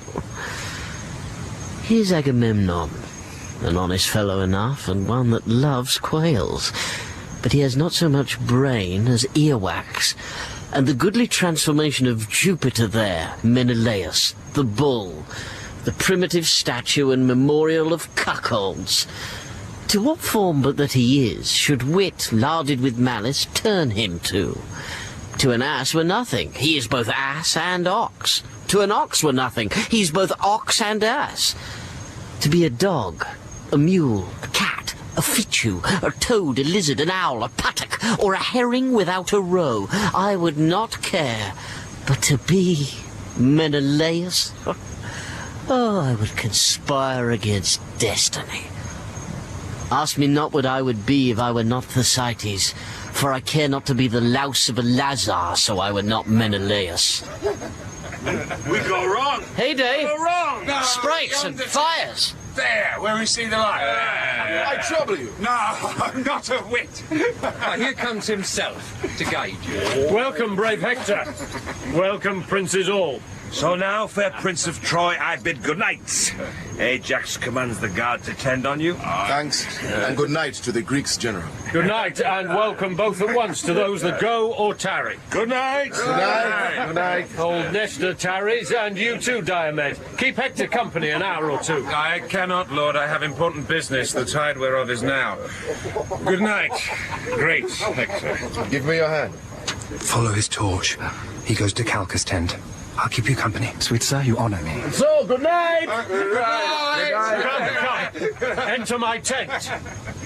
Here's Agamemnon, an honest fellow enough, and one that loves quails. But he has not so much brain as earwax, and the goodly transformation of Jupiter there, Menelaus, the bull, the primitive statue and memorial of cuckolds. To what form but that he is, should wit, larded with malice, turn him to? To an ass were nothing, he is both ass and ox. To an ox were nothing, he is both ox and ass. To be a dog, a mule, a cat, a fichu, a toad, a lizard, an owl, a puttock, or a herring without a roe, I would not care. But to be Menelaus? Oh, I would conspire against destiny. Ask me not what I would be if I were not Thersites, for I care not to be the louse of a Lazar, so I were not Menelaus. We go wrong. Heyday! Go wrong. No, sprites and fires. There, where we see the light. I trouble you. No, not a whit. Here comes himself to guide you. Welcome, brave Hector. Welcome, princes all. So now, fair Prince of Troy, I bid good night. Ajax commands the guard to tend on you. Thanks, and good night to the Greeks, General. Good night, and welcome both at once to those that go or tarry. Good night. Good night. Good night. Old Nestor tarries, and you too, Diomed. Keep Hector company an hour or two. I cannot, Lord. I have important business, the tide whereof is now. Good night, great Hector. Give me your hand. Follow his torch. He goes to Calchas' tent. I'll keep you company. Sweet sir, you honor me. So, good night! Good night! Come. Enter my tent.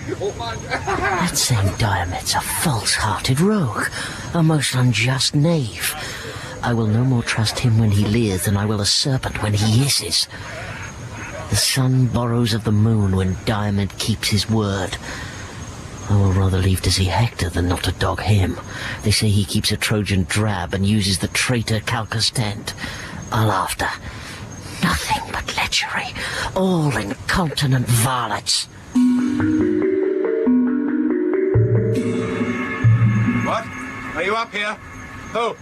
That same Diomed's a false-hearted rogue, a most unjust knave. I will no more trust him when he leers than I will a serpent when he hisses. The sun borrows of the moon when Diomed keeps his word. I will rather leave to see Hector than not to dog him. They say he keeps a Trojan drab and uses the traitor Calchas' tent. I'll after. Nothing but lechery. All incontinent varlets. What? Are you up here? Who?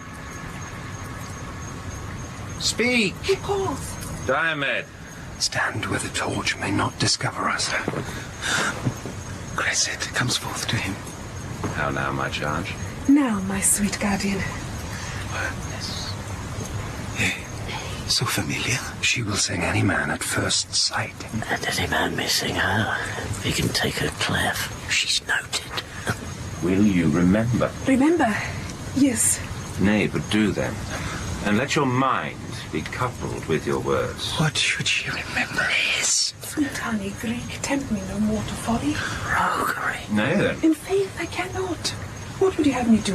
Speak. Of course. Diomed. Stand where the torch may not discover us. Cressida comes forth to him. How now, my charge? Now, my sweet guardian. So familiar. She will sing any man at first sight. And any man may sing her. We can take her clef. She's noted. Will you remember? Remember? Yes. Nay, but do then. And let your mind be coupled with your words. What should she remember? Yes. Sweet honey Greek, tempt me no more to folly. Roguery. Nay then. In faith, I cannot. What would you have me do?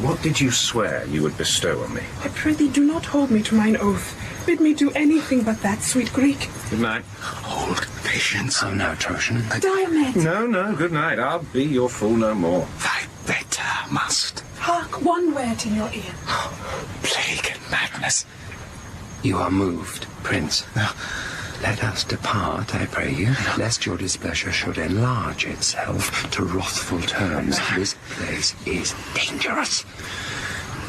What did you swear you would bestow on me? I prithee, do not hold me to mine oath. Bid me do anything but that, sweet Greek. Good night. Hold patience. Oh, no, Trojan. Diomed. No, good night. I'll be your fool no more. Thy better must. Hark, one word in your ear. Plague and madness. You are moved, Prince. Let us depart, I pray you, lest your displeasure should enlarge itself to wrathful terms. This place is dangerous.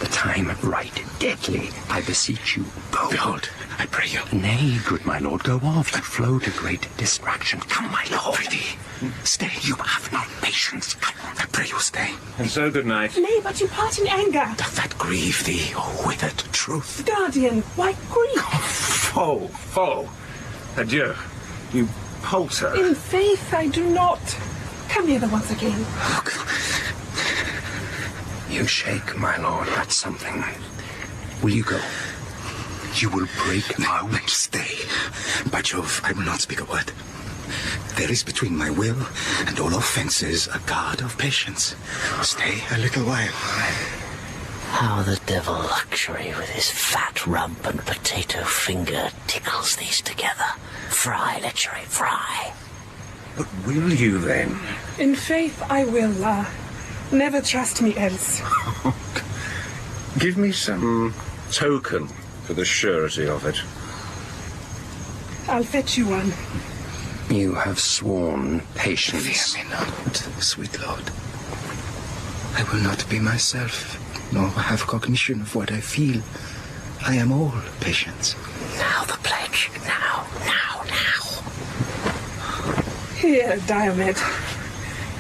The time right deadly. I beseech you, go. Behold, I pray you. Nay, good my lord, go off. You flow to great distraction. Come, my lord. Prithee, stay. You have not patience. Come, I pray you stay. And so good night. Nay, but you part in anger. Doth that grieve thee, O withered truth? Guardian, why grief? Foe. Adieu. You palter. In faith, I do not. Come hither once again. Look. You shake, my lord, at something. Will you go? You will break my will. Stay. By Jove, I will not speak a word. There is between my will and all offences a guard of patience. Stay a little while. How the devil luxury with his fat rump and potato finger tickles these together. Fry, lechery, fry. But will you then? In faith, I will, Never trust me else. Give me some token for the surety of it. I'll fetch you one. You have sworn patience. Fear me not, sweet lord. I will not be myself, nor have cognition of what I feel. I am all patience. Now the pledge. Now. Here, Diomed.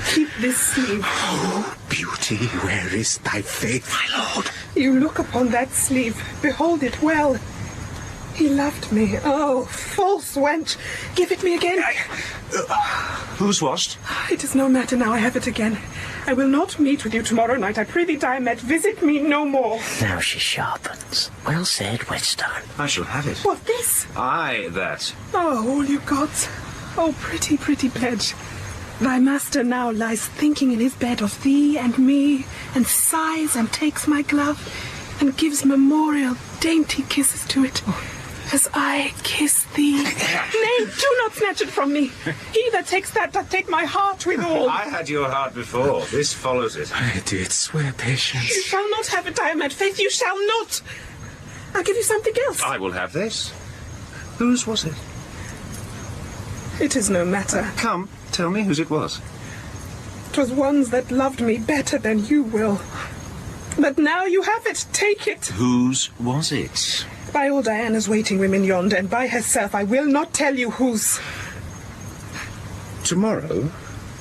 Keep this sleeve. Oh, beauty, where is thy faith? My lord. You look upon that sleeve. Behold it well. He loved me. Oh, false wench. Give it me again. Whose was't? It is no matter now. I have it again. I will not meet with you tomorrow night. I prithee, Diomed, visit me no more. Now she sharpens. Well said, Whetstone. I shall have it. What, this? Aye, that. Oh, all you gods. Oh, pretty, pretty pledge. Thy master now lies thinking in his bed of thee and me, and sighs and takes my glove, and gives memorial dainty kisses to it, as I kiss thee. Nay, do not snatch it from me. He that takes that doth take my heart withal. I had your heart before. This follows it. I did swear patience. You shall not have it, Diomed. Faith, you shall not. I'll give you something else. I will have this. Whose was it? It is no matter. Come, tell me whose it was. 'Twas one's that loved me better than you will. But now you have it. Take it. Whose was it? By all Diana's waiting women yonder, and by herself, I will not tell you whose. Tomorrow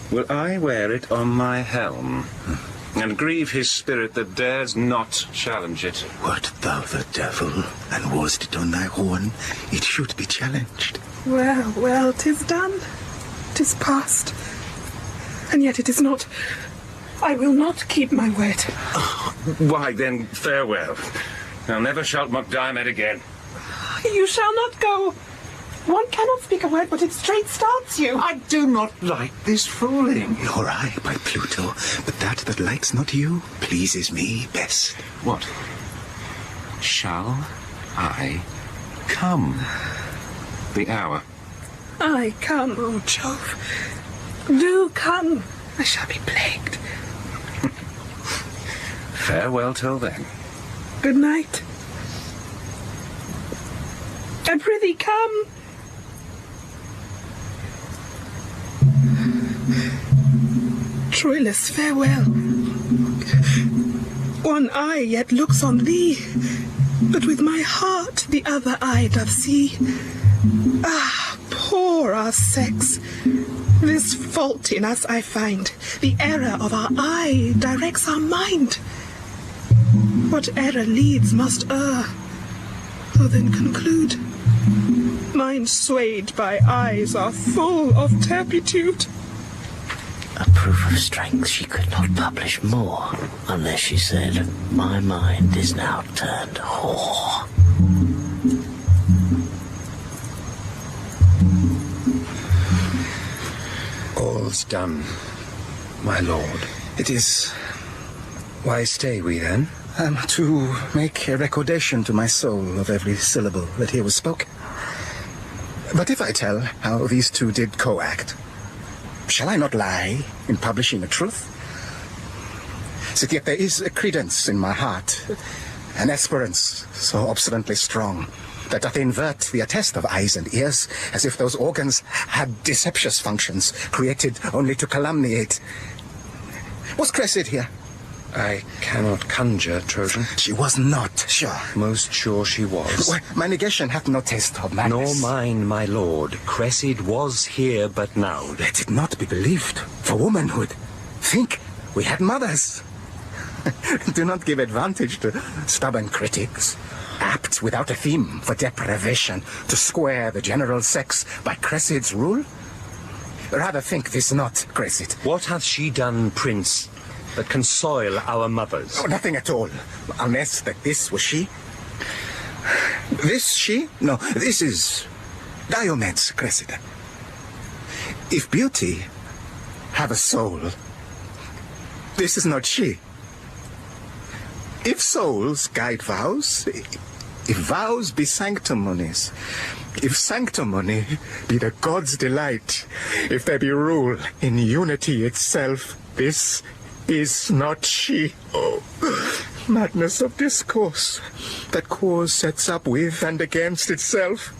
will I wear it on my helm, and grieve his spirit that dares not challenge it. Wert thou the devil, and wast it on thy horn, it should be challenged. Well, well, 'tis done. 'Tis past. And yet it is not. I will not keep my word. Why, then, farewell. Thou never shalt mock Diomed again. You shall not go. One cannot speak a word, but it straight starts you. I do not like this fooling. Nor I, by Pluto, but that likes not you pleases me best. What? Shall I come? The hour. I come, oh Jove. Do come. I shall be plagued. Farewell till then. Good night. And prithee come. Troilus, farewell. One eye yet looks on thee, but with my heart the other eye doth see. Ah, poor our sex. This fault in us I find. The error of our eye directs our mind. What error leads must err. So then conclude. Minds swayed by eyes are full of turpitude. A proof of strength she could not publish more, unless she said, my mind is now turned whore. All's done, my lord. It is Why stay we then? To make a recordation to my soul of every syllable that here was spoken. But if I tell how these two did co-act, shall I not lie in publishing a truth? Sith yet there is a credence in my heart, an esperance so obstinately strong, that doth invert the attest of eyes and ears, as if those organs had deceptious functions, created only to calumniate. Was Cressida here? I cannot conjure, Trojan. She was not, sure. Most sure she was. Why, my negation hath no taste of madness. Nor mine, my lord. Cressida was here but now. Let it not be believed. For womanhood. Think, we had mothers. Do not give advantage to stubborn critics, apt without a theme for deprivation to square the general sex by Cressida's rule. Rather think this not, Cressida. What hath she done, Prince, that can soil our mothers? Oh, nothing at all, unless that this was she. This she? No, this is Diomed's Cressida. If beauty have a soul, this is not she. If souls guide vows, if vows be sanctimonies, if sanctimony be the god's delight, if there be rule in unity itself, this Is not she? Oh, madness of discourse, that cause sets up with and against itself.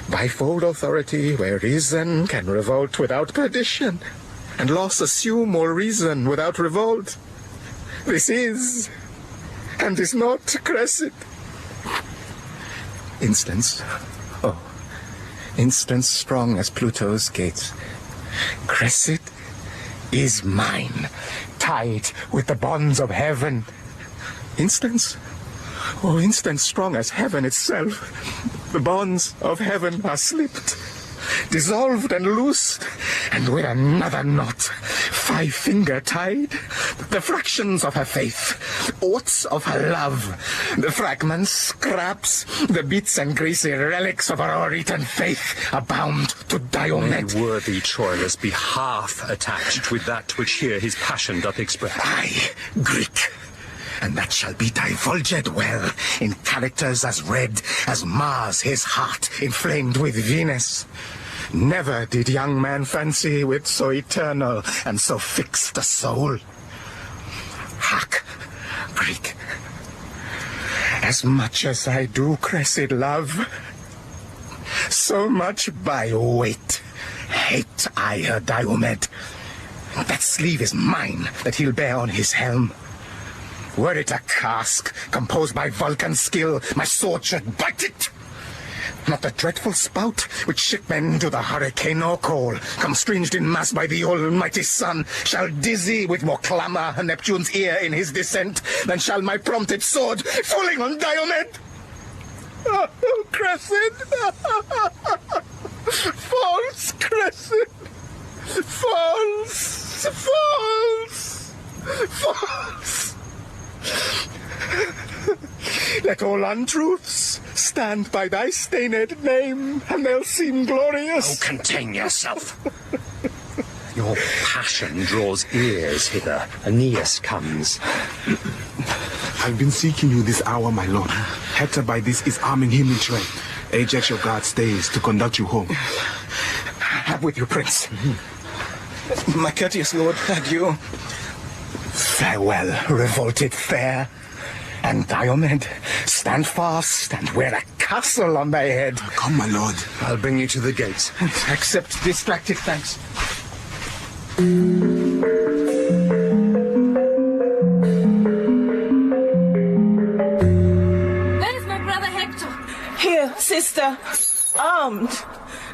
Bifold authority where reason can revolt without perdition, and loss assume all reason without revolt. This is, and is not, Cressida. Instance, oh, instance strong as Pluto's gates. Cressida is mine, tied with the bonds of heaven. Instance, oh, instance strong as heaven itself. The bonds of heaven are slipped, dissolved and loosed, and with another knot, 5-finger tied, the fractions of her faith, oats of her love, the fragments, scraps, the bits and greasy relics of her o'er-eaten faith are bound to Diomed. May worthy Troilus be half attached with that which here his passion doth express. Aye, Greek. And that shall be divulged well in characters as red as Mars, his heart inflamed with Venus. Never did young man fancy with so eternal and so fixed a soul. Hark, Greek. As much as I do Cressida love, so much by weight hate I her Diomed. That sleeve is mine that he'll bear on his helm. Were it a cask composed by Vulcan's skill, my sword should bite it. Not the dreadful spout which shipmen to the hurricane call, come stringed in mass by the almighty sun, shall dizzy with more clamour Neptune's ear in his descent than shall my prompted sword falling on Diomed. Oh, Cressida! False, Cressida! False! False! False! Let all untruths stand by thy stained name, and they'll seem glorious. Oh, contain yourself. Your passion draws ears hither. Aeneas comes. I've been seeking you this hour, my lord. Hector by this is arming him in train. Ajax, your guard, stays to conduct you home. I'm with you, Prince. My courteous lord, adieu. Farewell, revolted fair. And Diomed, stand fast and wear a castle on thy head. Come, my lord. I'll bring you to the gates. Accept distracted thanks. Where's my brother Hector? Here, sister, armed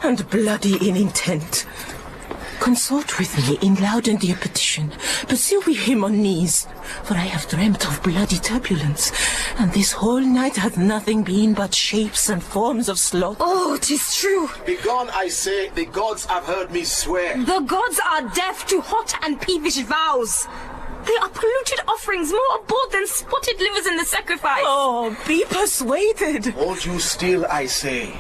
and bloody in intent. Consult with me in loud and dear petition. Pursue with him on knees, for I have dreamt of bloody turbulence, and this whole night hath nothing been but shapes and forms of slaughter. Oh, 'tis true. Begone, I say, the gods have heard me swear. The gods are deaf to hot and peevish vows. They are polluted offerings more abhorred than spotted livers in the sacrifice. Oh, be persuaded. Hold you still, I say.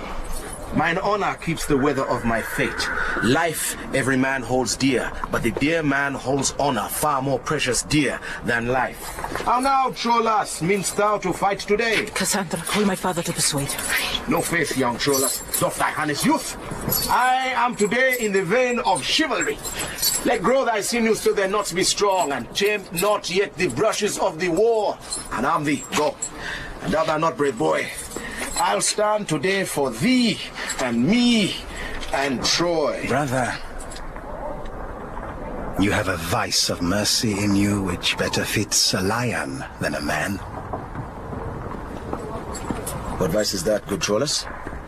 Mine honor keeps the weather of my fate. Life every man holds dear, but the dear man holds honor far more precious dear than life. How now, Troilus, meanst thou to fight today? Cassandra, call my father to persuade. No faith, young Troilus, doff thy harness youth. I am today in the vein of chivalry. Let grow thy sinews till their knots be strong, and tame not yet the brushes of the war. And arm thee, go. And thou art not, brave boy. I'll stand today for thee, and me, and Troy. Brother, you have a vice of mercy in you which better fits a lion than a man. What vice is that, good Troilus?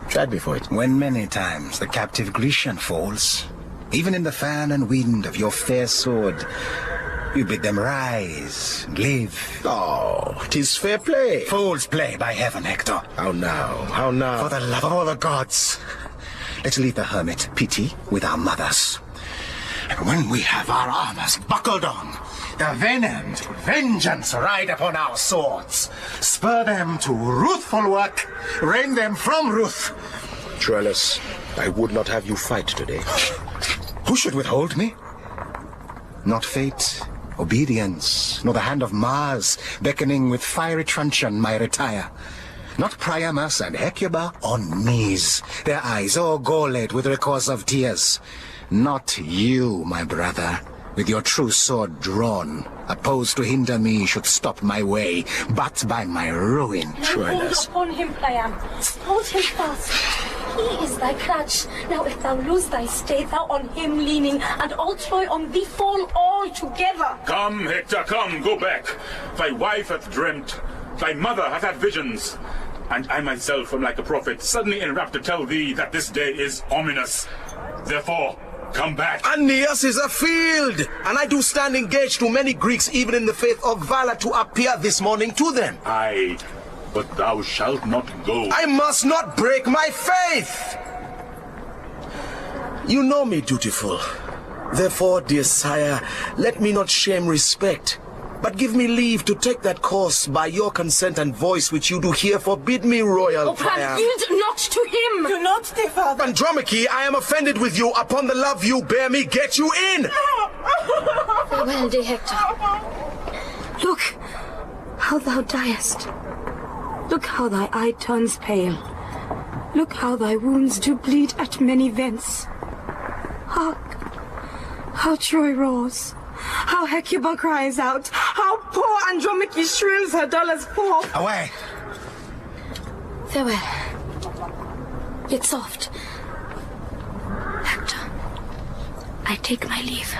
Tried me for it. When many times the captive Grecian falls, even in the fan and wind of your fair sword, you bid them rise, live. Oh, 'tis fair play. Fool's play, by heaven, Hector. How now? How now? For the love of all the gods, let's leave the hermit pity with our mothers. And when we have our armors buckled on, the venomed vengeance ride upon our swords. Spur them to ruthful work, rein them from ruth. Troilus, I would not have you fight today. Who should withhold me? Not fate, obedience, nor the hand of Mars, beckoning with fiery truncheon my retire. Not Priamus and Hecuba on knees, their eyes all gold with recourse of tears. Not you, my brother, with your true sword drawn, opposed to hinder me should stop my way, but by my ruin. Hold upon him, Priam. Hold him fast. He is thy crutch. Now if thou lose thy stay, thou on him leaning, and all Troy on thee fall all together. Come, Hector, come, go back. Thy wife hath dreamt, thy mother hath had visions, and I myself am like a prophet, suddenly enwrapped to tell thee that this day is ominous. Therefore, come back. Aeneas is afield, and I do stand engaged to many Greeks, even in the faith of valor, to appear this morning to them. Aye, but thou shalt not go. I must not break my faith. You know me, dutiful. Therefore, dear sire, let me not shame respect, but give me leave to take that course by your consent and voice which you do here forbid me, royal Priam. Yield not to him! Do not, dear father. Andromache, I am offended with you. Upon the love you bear me, get you in! Farewell, dear Hector. Look how thou diest. Look how thy eye turns pale. Look how thy wounds do bleed at many vents. Hark! How Troy roars. How Hecuba cries out. How poor Andromache shrills her dollars forth. Away! Farewell. Yet soft. Hector, I take my leave.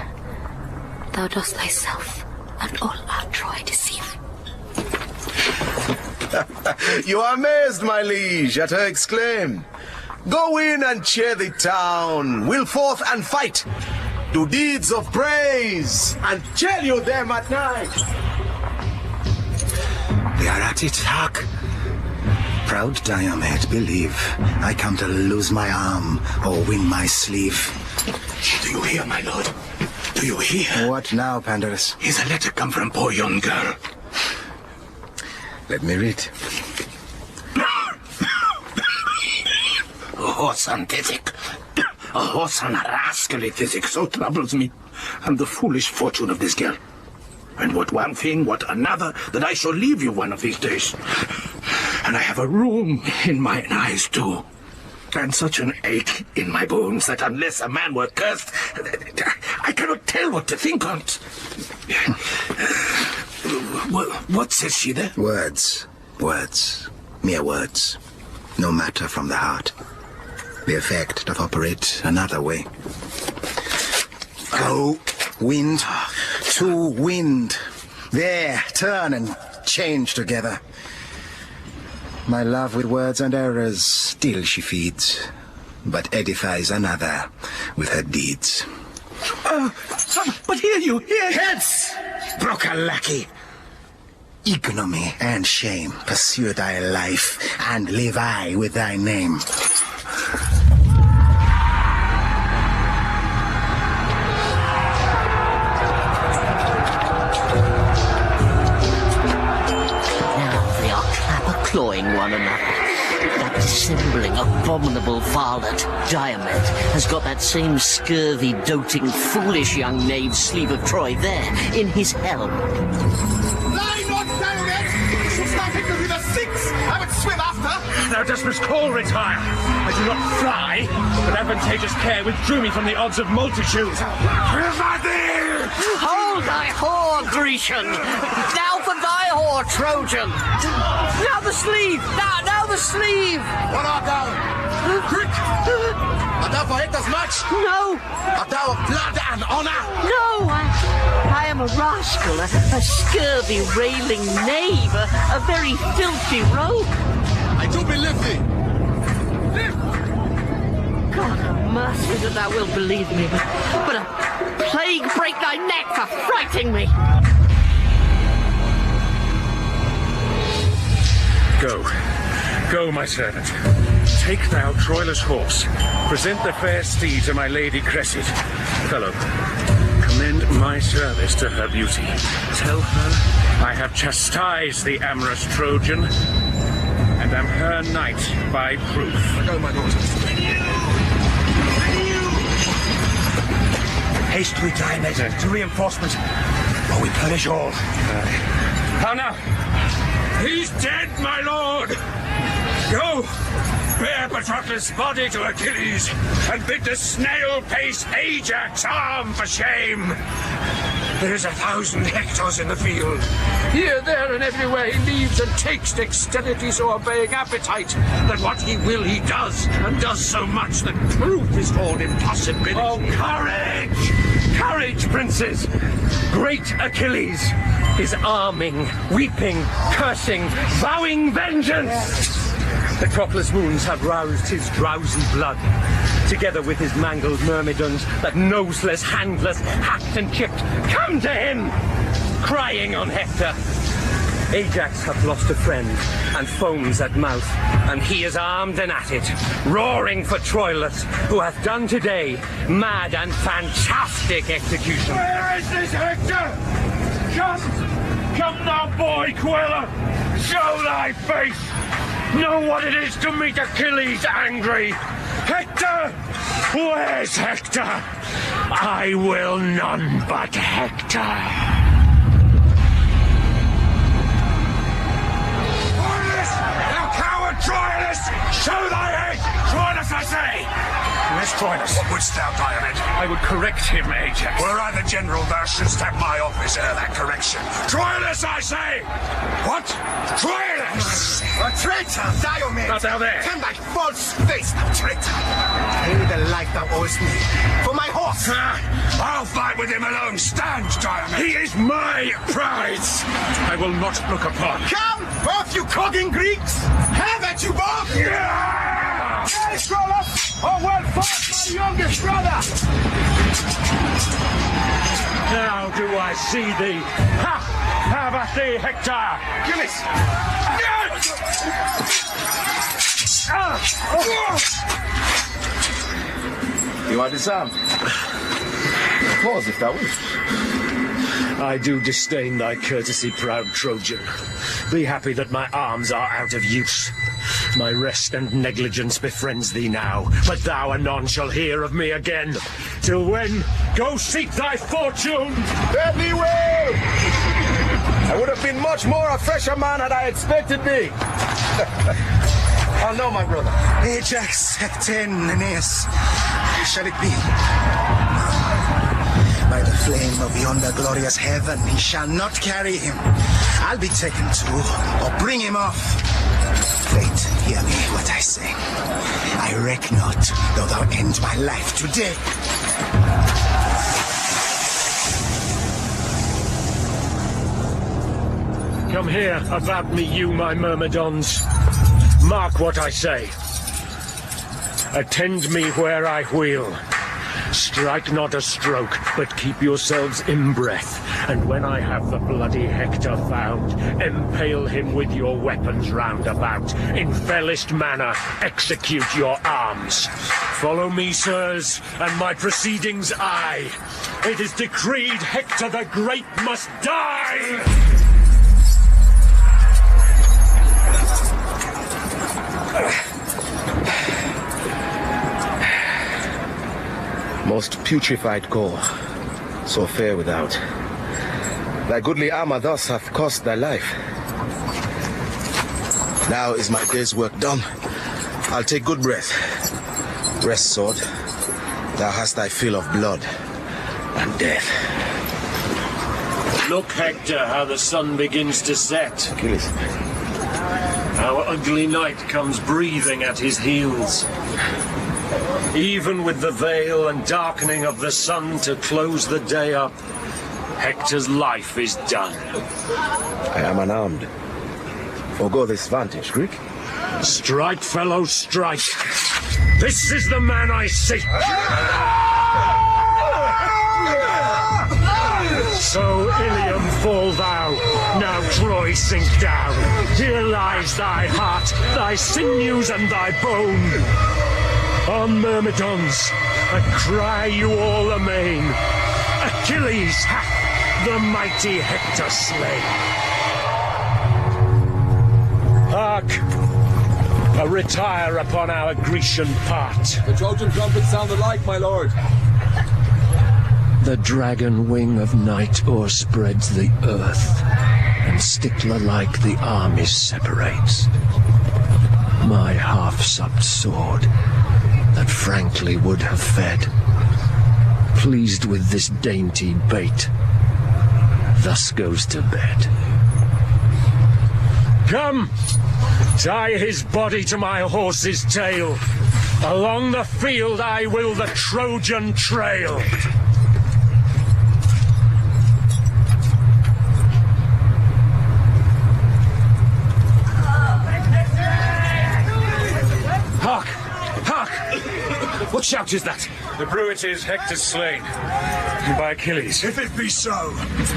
Thou dost thyself and all our Troy deceive. You are amazed, my liege, at her exclaim. Go in and cheer the town. Will forth and fight. Do deeds of praise, and tell you them at night. They are at it, hark. Proud Diomed, believe, I come to lose my arm or win my sleeve. Do you hear, my lord? Do you hear? What now, Pandarus? Is a letter come from poor young girl? Let me read. A whoreson physic. A whoreson rascally physic so troubles me, and the foolish fortune of this girl. And what one thing, what another, that I shall leave you one of these days. And I have a rheum in mine eyes too, and such an ache in my bones that unless a man were cursed, I cannot tell what to think on't. What says she there? Words. Words. Mere words. No matter from the heart. The effect doth operate another way. Go, wind, to wind. There, turn and change together. My love with words and errors still she feeds, but edifies another with her deeds. But hear you, hear you. Hence, broker lackey! Ignominy and shame pursue thy life, and live I with thy name. Clawing one another. That dissembling, abominable varlet, Diomed, has got that same scurvy, doting, foolish young knave's sleeve of Troy there, in his helm. Lie not, Diomed! You should start it with a 6! I would swim after! Thou dost miscall retire. I do not fly, but advantageous care withdrew me from the odds of multitudes. Hold thy whore, Grecian! Now for thy whore, Trojan! Now the sleeve! Now the sleeve! What art thou? Quick! Art thou for Hector's match? No! Art thou of blood and honor? No! I am a rascal, a scurvy, railing knave, a very filthy rogue. I do believe thee. God have mercy that thou wilt believe me, but a plague break thy neck for frighting me. Go, my servant. Take thou Troilus' horse. Present the fair steed to my lady Cressida. Fellow, commend my service to her beauty. Tell her I have chastised the amorous Trojan, and am her knight by proof. Go, my daughters. Haste we, Diomed, to reinforcement, or we perish all. How now? He's dead, my lord! Go! Bear Patroclus' body to Achilles, and bid the snail-paced Ajax arm for shame. There is 1,000 Hectors in the field. Here, there, and everywhere he leaves and takes dexterity so obeying appetite, that what he will he does, and does so much that proof is called impossibility. Oh, courage! Courage, princes! Great Achilles is arming, weeping, cursing, vowing vengeance! Patroclus' wounds have roused his drowsy blood, together with his mangled myrmidons, that noseless, handless, hacked and chipped, come to him, crying on Hector. Ajax hath lost a friend, and foams at mouth, and he is armed and at it, roaring for Troilus, who hath done today mad and fantastic execution. Where is this Hector? Come now, boy Queller, show thy face. Know what it is to meet Achilles angry. Hector! Where's Hector? I will none but Hector. Troilus! Thou coward Troilus! Show thy hate! Troilus, I say! Where's Troilus? What wouldst thou, Diomed? I would correct him, Ajax. Were I the general, thou shouldst have my office ere that correction. Troilus, I say! What? Troilus! A traitor, Diomed! Not thou there! Turn thy false face, thou traitor! Pay the life thou owest me for my horse! I'll fight with him alone. Stand, Diomed! He is my prize! I will not look upon. Come, both you cogging Greeks! Have at you both! Yeah! Hey, Troilus! Oh, well fought, my youngest brother! Now do I see thee. Ha! Have at thee, Hector! Achilles! You are disarmed. Pause if thou wilt. I do disdain thy courtesy, proud Trojan. Be happy that my arms are out of use. My rest and negligence befriends thee now, but thou anon shall hear of me again. Till when, go seek thy fortune! Fare thee well! I would have been much more a fresher man had I expected thee. Oh no, my brother. Ajax, Hector, Aeneas, shall it be? By the flame of yonder glorious heaven, he shall not carry him. I'll be taken too, or bring him off. Fate, hear me what I say. I reck not, though thou end my life today. Come here, about me, you, my myrmidons. Mark what I say. Attend me where I wheel. Strike not a stroke, but keep yourselves in breath. And when I have the bloody Hector found, impale him with your weapons round about. In fellest manner, execute your arms. Follow me, sirs, and my proceedings I. It is decreed Hector the Great must die! Most putrefied gore, so fair without. Thy goodly armor thus hath cost thy life. Now is my day's work done. I'll take good breath. Rest, sword. Thou hast thy fill of blood and death. Look, Hector, how the sun begins to set. Achilles. Our ugly knight comes breathing at his heels. Even with the veil and darkening of the sun to close the day up, Hector's life is done. I am unarmed. Forgo this vantage, Greek. Strike, fellow, strike. This is the man I seek. So, Ilium, fall thou. Now, Troy, sink down. Here lies thy heart, thy sinews, and thy bone. On Myrmidons, I cry you all amain. Achilles hath the mighty Hector slain. Hark! A retire upon our Grecian part. The Trojan trumpet sound alike, my lord. The dragon wing of night o'erspreads the earth, and stickler-like the armies separates. my half-supped sword that frankly would have fed, pleased with this dainty bait, thus goes to bed. Come! Tie his body to my horse's tail. Along the field I will the Trojan trail. Hark! Hark! What shout is that? The bruit is Hector's slain by Achilles. If it be so,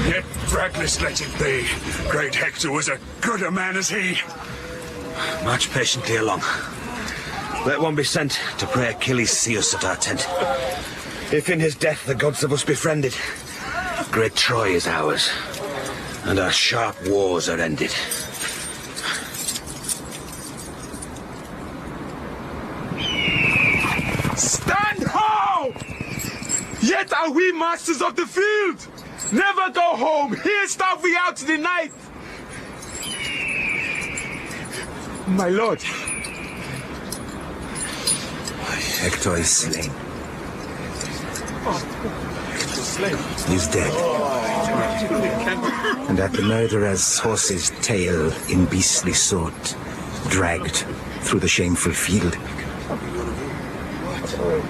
yet bragless let it be. Great Hector was a good a man as he. March patiently along. Let one be sent to pray Achilles see us at our tent. If in his death the gods of us befriended, great Troy is ours, and our sharp wars are ended. Stand ho! Yet are we masters of the field. Never go home. Here starve we out the night. My lord. Hector is slain. He's dead. And at the murderer's horse's tail in beastly sort, dragged through the shameful field.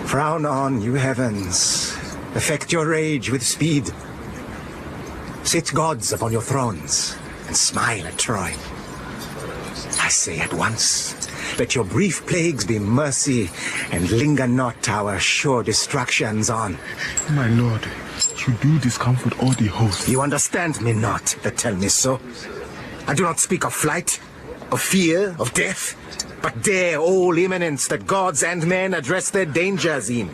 Frown on, you heavens. Affect your rage with speed. Sit gods upon your thrones and smile at Troy. I say at once, let your brief plagues be mercy, and linger not our sure destructions on. My lord, should you discomfort all the host? You understand me not that tell me so. I do not speak of flight, of fear, of death, but dare all imminence that gods and men address their dangers in.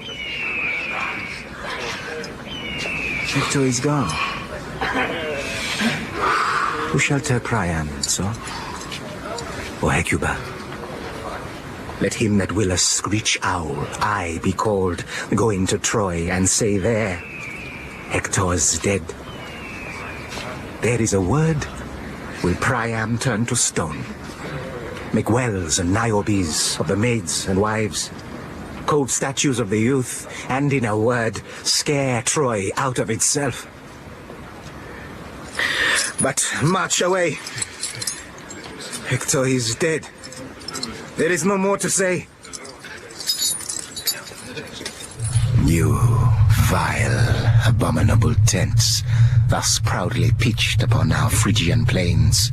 Hector is gone. Who shall tell Priam so? Or Hecuba? Let him that will a screech owl, I be called, go into Troy and say there, Hector's dead. There is a word, will Priam turn to stone. Make wells and Niobes of the maids and wives, cold statues of the youth, and in a word, scare Troy out of itself. But march away. Hector is dead. There is no more to say. You vile, abominable tents, thus proudly pitched upon our Phrygian plains,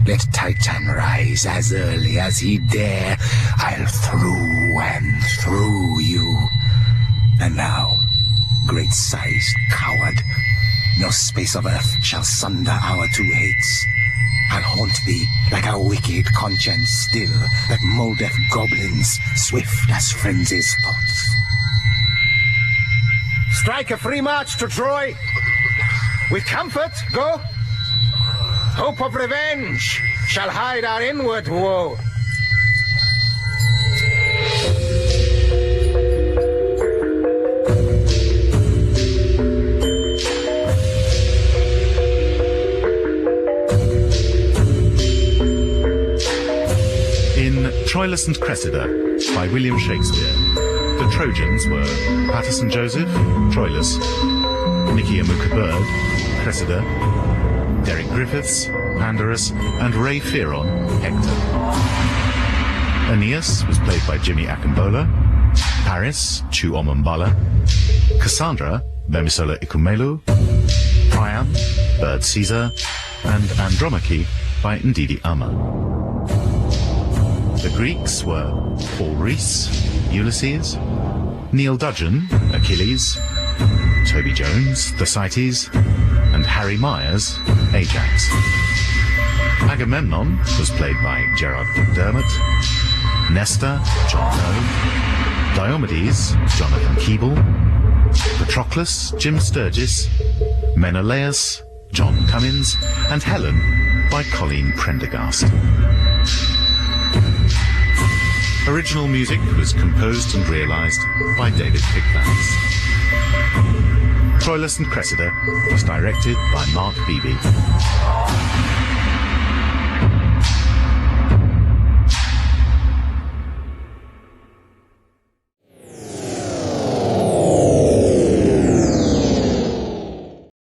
let Titan rise as early as he dare. I'll through and through you. And now, great-sized coward, no space of earth shall sunder our two hates. I'll haunt thee like a wicked conscience still, that moldeth goblins swift as frenzy's thoughts. Strike a free march to Troy. With comfort, go. Hope of revenge shall hide our inward woe. In Troilus and Cressida by William Shakespeare, the Trojans were Paterson Joseph, Troilus, Nikki Amuka-Bird, Cressida, Derek Griffiths, Pandarus, and Ray Fearon, Hector. Aeneas was played by Jimmy Akinqbola, Paris, Amuka-Bird, Cassandra, Memisola Ikumelu, Priam, Bird Caesar, and Andromache by Ndidi Ama. The Greeks were Paul Rees, Ulysses, Neil Dudgeon, Achilles, Toby Jones, Thersites, and Harry Myers, Ajax. Agamemnon was played by Gerard, McDermott, Nestor, John Rowe, Diomedes, Jonathan Keeble, Patroclus, Jim Sturgis, Menelaus, John Cummins, and Helen by Colleen Prendergast. Original music was composed and realised by David Pickfans. Troilus and Cressida was directed by Mark Beebe.